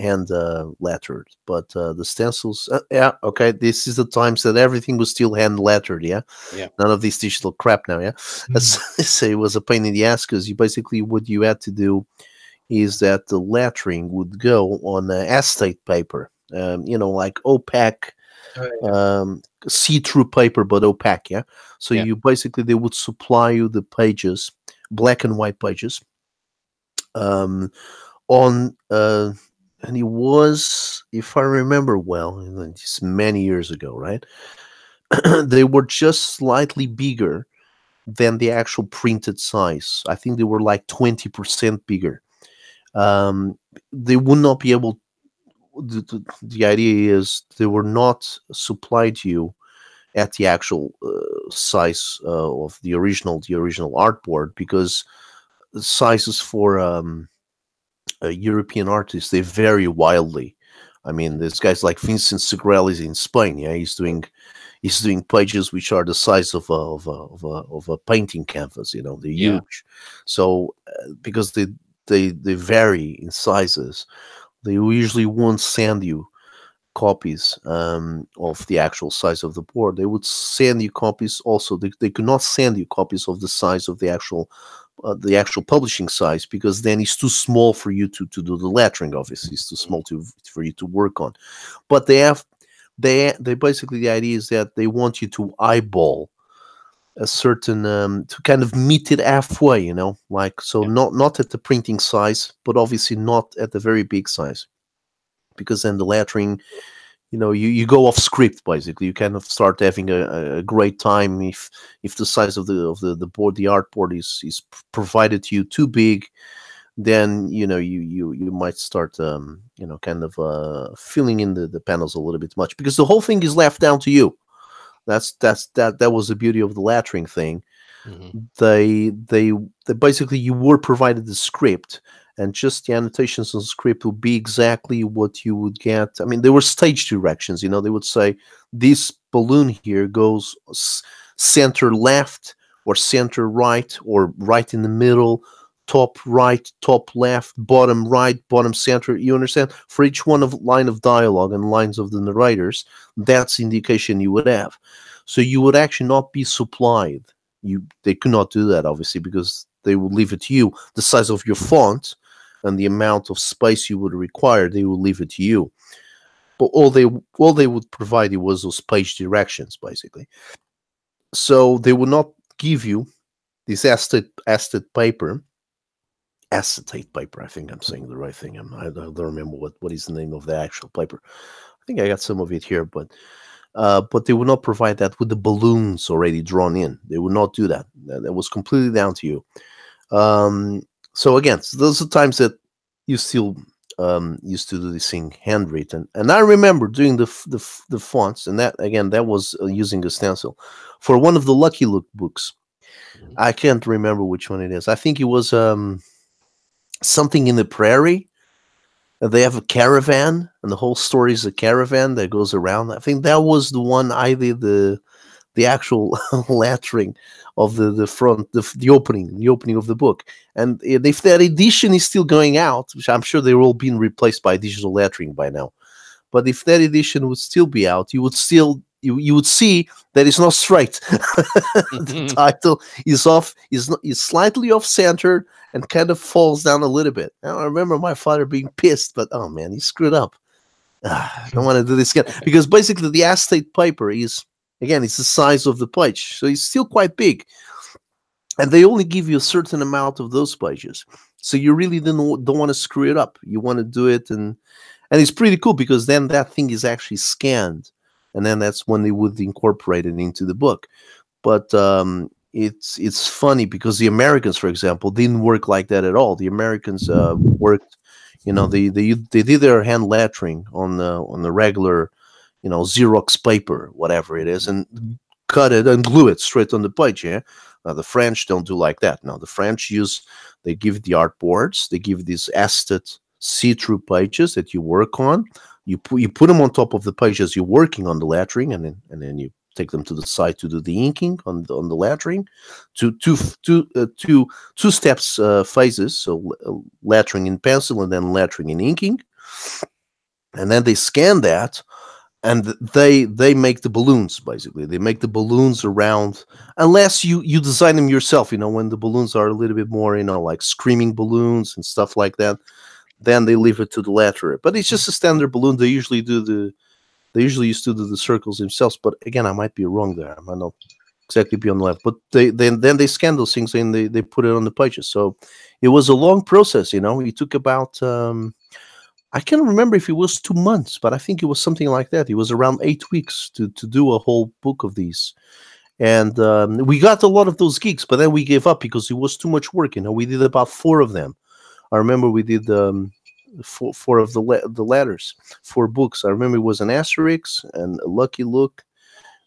lettered, but the stencils, yeah, okay. This is the times that everything was still hand lettered. Yeah, Yeah. none of this digital crap now. Yeah, as I say, it was a pain in the ass because you basically, what you had to do is that the lettering would go on acetate paper, like opaque, Oh, yeah. see-through paper, but opaque. Yeah, so Yeah. you basically, they would supply you the pages, black and white pages. Um, on and it was, if I remember well, it's many years ago, right? They were just slightly bigger than the actual printed size. I think they were like 20% bigger. They would not be able. The idea is they were not supplied to you at the actual size of the original artboard, because the sizes for European artists, they vary wildly. I mean, there's guys like Vincent Segrellis in Spain. Yeah, he's doing pages which are the size of a painting canvas. They're Yeah. huge. So because they vary in sizes, they usually won't send you copies of the actual size of the board. They would send you copies also. They could not send you copies of the size of the actual publishing size, because then it's too small for you to do the lettering. Obviously, it's too small for you to work on. But they basically, the idea is that they want you to eyeball a certain to kind of meet it halfway, like, so Yeah. not at the printing size, but obviously not at the very big size, because then the lettering, you go off script. Basically, you kind of start having a great time if the size of the board, the art board, is provided to you too big. Then you might start kind of filling in the panels a little bit much, because the whole thing is left down to you. That was the beauty of the lettering thing. Hmm. They basically, you were provided the script, and just the annotations on the script would be exactly what you would get. I mean, there were stage directions. They would say this balloon here goes center left, or center right, or right in the middle, top right, top left, bottom right, bottom center. You understand? For each one of line of dialogue and lines of the narrators, that's the indication you would have. So you would actually not be supplied. They could not do that, obviously, because they would leave it to you. The size of your font and the amount of space you would require, they would leave it to you. But all they would provide you was those page directions, basically. So they would not give you this acetate paper. Acetate paper. I think I'm saying the right thing. I don't remember what is the name of the actual paper. I think I got some of it here, but they would not provide that with the balloons already drawn in. They would not do that. That was completely down to you. So again, those are times that you still used to do this thing handwritten. And I remember doing the fonts, and that was using a stencil for one of the Lucky Look books. I can't remember which one it is. I think it was something in the prairie. They have a caravan, and the whole story is a caravan that goes around. I think that was the one I did the actual lettering of the front, the opening of the book. And if that edition is still going out, which I'm sure they're all being replaced by digital lettering by now, But if that edition would still be out, you would still you would see that it's not straight. The title is off, is slightly off centered and kind of falls down a little bit. Now, I remember my father being pissed, but oh man, he screwed up. I don't want to do this again, because basically the acetate paper is, again, it's the size of the page, so it's still quite big, and they only give you a certain amount of those pages, so you really don't want to screw it up. You want to do it, and it's pretty cool, because then that thing is actually scanned, and then that's when they would incorporate it into the book. But it's funny because the Americans, for example, didn't work like that at all. The Americans worked, they did their hand lettering on the regular, Xerox paper, whatever it is, and cut it and glue it straight on the page. Yeah. The French don't do like that. No, the French they give the artboards, they give these acetate see-through pages that you work on. You put them on top of the page as you're working on the lettering, and then you take them to the side to do the inking on the lettering. Two steps phases. So lettering in pencil and then lettering in inking, and then they scan that, and they make the balloons. Basically, they make the balloons around, unless you design them yourself. When the balloons are a little bit more, like screaming balloons and stuff like that, then they leave it to the letterer. But it's just a standard balloon. They usually used to do the circles themselves. But again, I might be wrong there. I might not exactly be on the left. But then they scan those things and they put it on the pages. So it was a long process. It took about I can't remember if it was 2 months, but I think it was something like that. It was around 8 weeks to do a whole book of these. And we got a lot of those gigs, but then we gave up because it was too much work. We did about 4 of them. I remember we did four of the letters, 4 books. I remember it was an Asterix and a Lucky Look,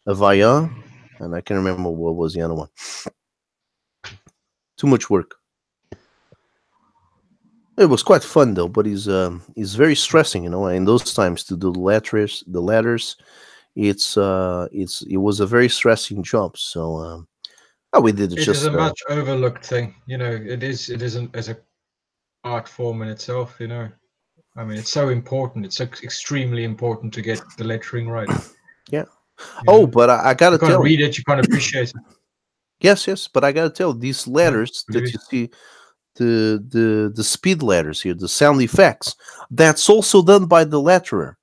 a Vaillant, and I can't remember what was the other one. Too much work. It was quite fun though, but it's very stressing, in those times to do the letters. It was a very stressing job. So we did it. It just is a much overlooked thing, It isn't as a art form in itself, I mean, it's so important. It's so extremely important to get the lettering right. Yeah. But I gotta tell you, you can't read it, you can't appreciate it. Yes, but I gotta tell, these letters that you see, the speed letters here, the sound effects, that's also done by the letterer,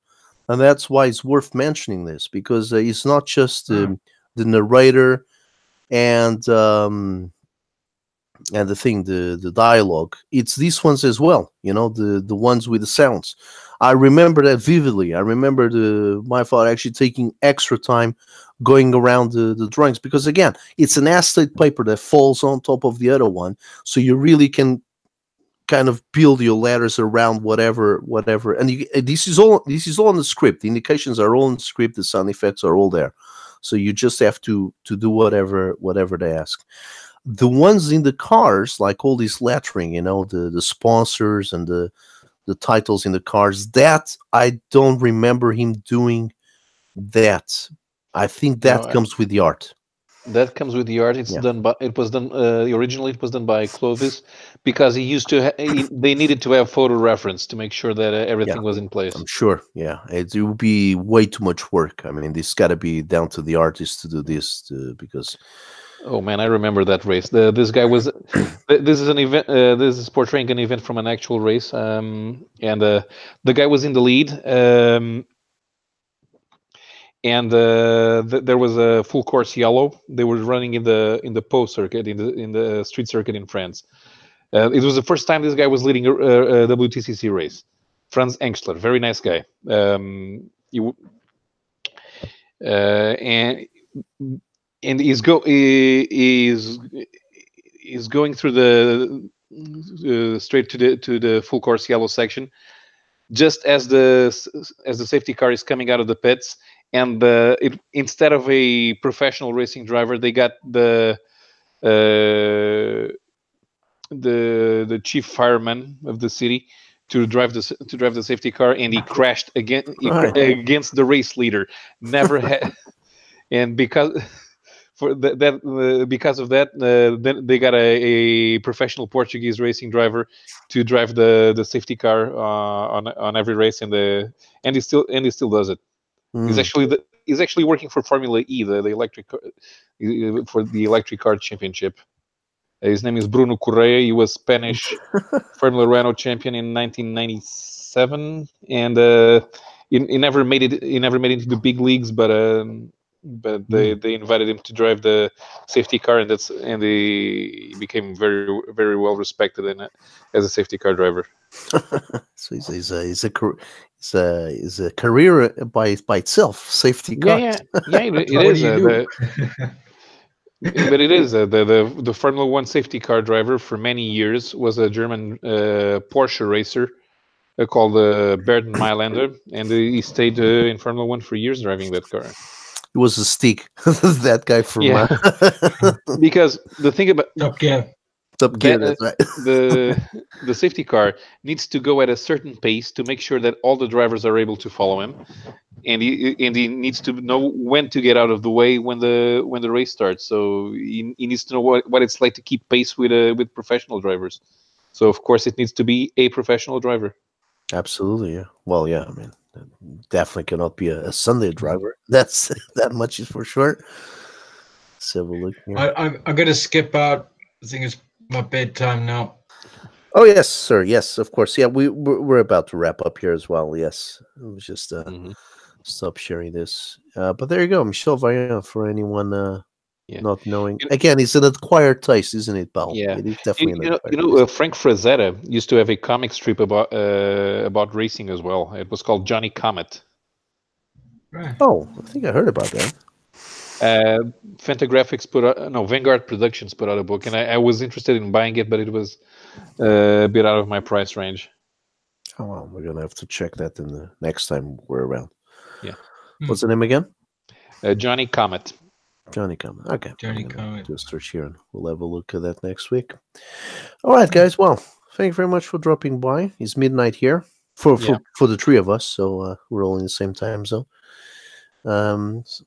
and that's why it's worth mentioning this, because it's not just the narrator and the dialogue. It's these ones as well, the ones with the sounds. I remember that vividly. I remember my father actually taking extra time going around the drawings, because again, it's an acetate paper that falls on top of the other one, so you really can kind of build your letters around whatever. And this is all in the script. The indications are all in the script. The sound effects are all there, so you just have to do whatever they ask. The ones in the cars, like all this lettering, the sponsors and the titles in the cars, that I don't remember him doing that. I think that comes with the art. That comes with the art. It's done, but it was done originally. It was done by Clovis, because he used to. They needed to have photo reference to make sure that everything was in place. I'm sure. Yeah, it would be way too much work. I mean, this got to be down to the artist to do this, because. Oh man, I remember that race. This guy was. This is an event. This is portraying an event from an actual race. And the guy was in the lead. And there was a full course yellow. They were running in the Pau circuit, in the street circuit in France. It was the first time this guy was leading a WTCC race. Franz Engstler, very nice guy. And he's going through the straight to the full course yellow section, just as the safety car is coming out of the pits. And instead of a professional racing driver, they got the chief fireman of the city to drive the safety car, and he crashed against the race leader. Never had, and because for that because of that, then they got a professional Portuguese racing driver to drive the safety car on every race, and he still does it. Mm. He's actually working for Formula E, the electric for the electric car championship. His name is Bruno Correa. He was Spanish Formula Renault champion in 1997, and he never made it. He never made it into the big leagues, but they invited him to drive the safety car, and he became very well respected as a safety car driver. So he's a career by itself. Safety cars. Yeah. It What is. do you do? But it is the Formula One safety car driver for many years was a German Porsche racer called Bernd Mailander, and he stayed in Formula One for years driving that car. It was a stick. That guy from Yeah, because the thing about Top Gear. Top Gear. that, That's right. the safety car needs to go at a certain pace to make sure that all the drivers are able to follow him, and he needs to know when to get out of the way when the race starts. So he needs to know what it's like to keep pace with professional drivers. So of course it needs to be a professional driver. Absolutely, yeah. Well, yeah. I mean, definitely cannot be a Sunday driver. That's that much is for sure. So we'll look. Yeah. I'm gonna skip out. I think it's my bedtime now. Oh yes, sir. Yes, of course. Yeah, we're about to wrap up here as well. Yes, it was just stop sharing this. But there you go, Michel Vaillant. For anyone not knowing, again, it's an acquired taste, isn't it, Paul? Yeah, it is definitely Frank Frazetta used to have a comic strip about racing as well. It was called Johnny Comet. Right. Oh, I think I heard about that. Fantagraphics Vanguard Productions put out a book, and I was interested in buying it, but it was a bit out of my price range. Oh well, we're gonna have to check that in the next time we're around. Yeah. What's the name again? Johnny Comet. Johnny Comet. Okay. Johnny Comet. Do a search here, and we'll have a look at that next week. All right, guys. Well, thank you very much for dropping by. It's midnight here for the three of us, so we're all in the same time zone.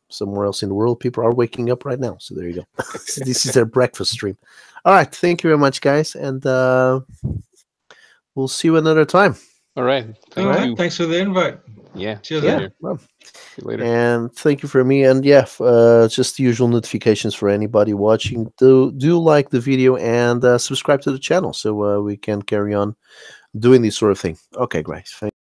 Somewhere else in the world, people are waking up right now. So there you go. This is their breakfast stream. All right. Thank you very much, guys, and we'll see you another time. All right. Thank you. Thanks for the invite. Yeah. Cheers. Yeah. Well, see you later. And thank you for me. And yeah, just the usual notifications for anybody watching. Do like the video and subscribe to the channel so we can carry on doing this sort of thing. Okay, guys. Thank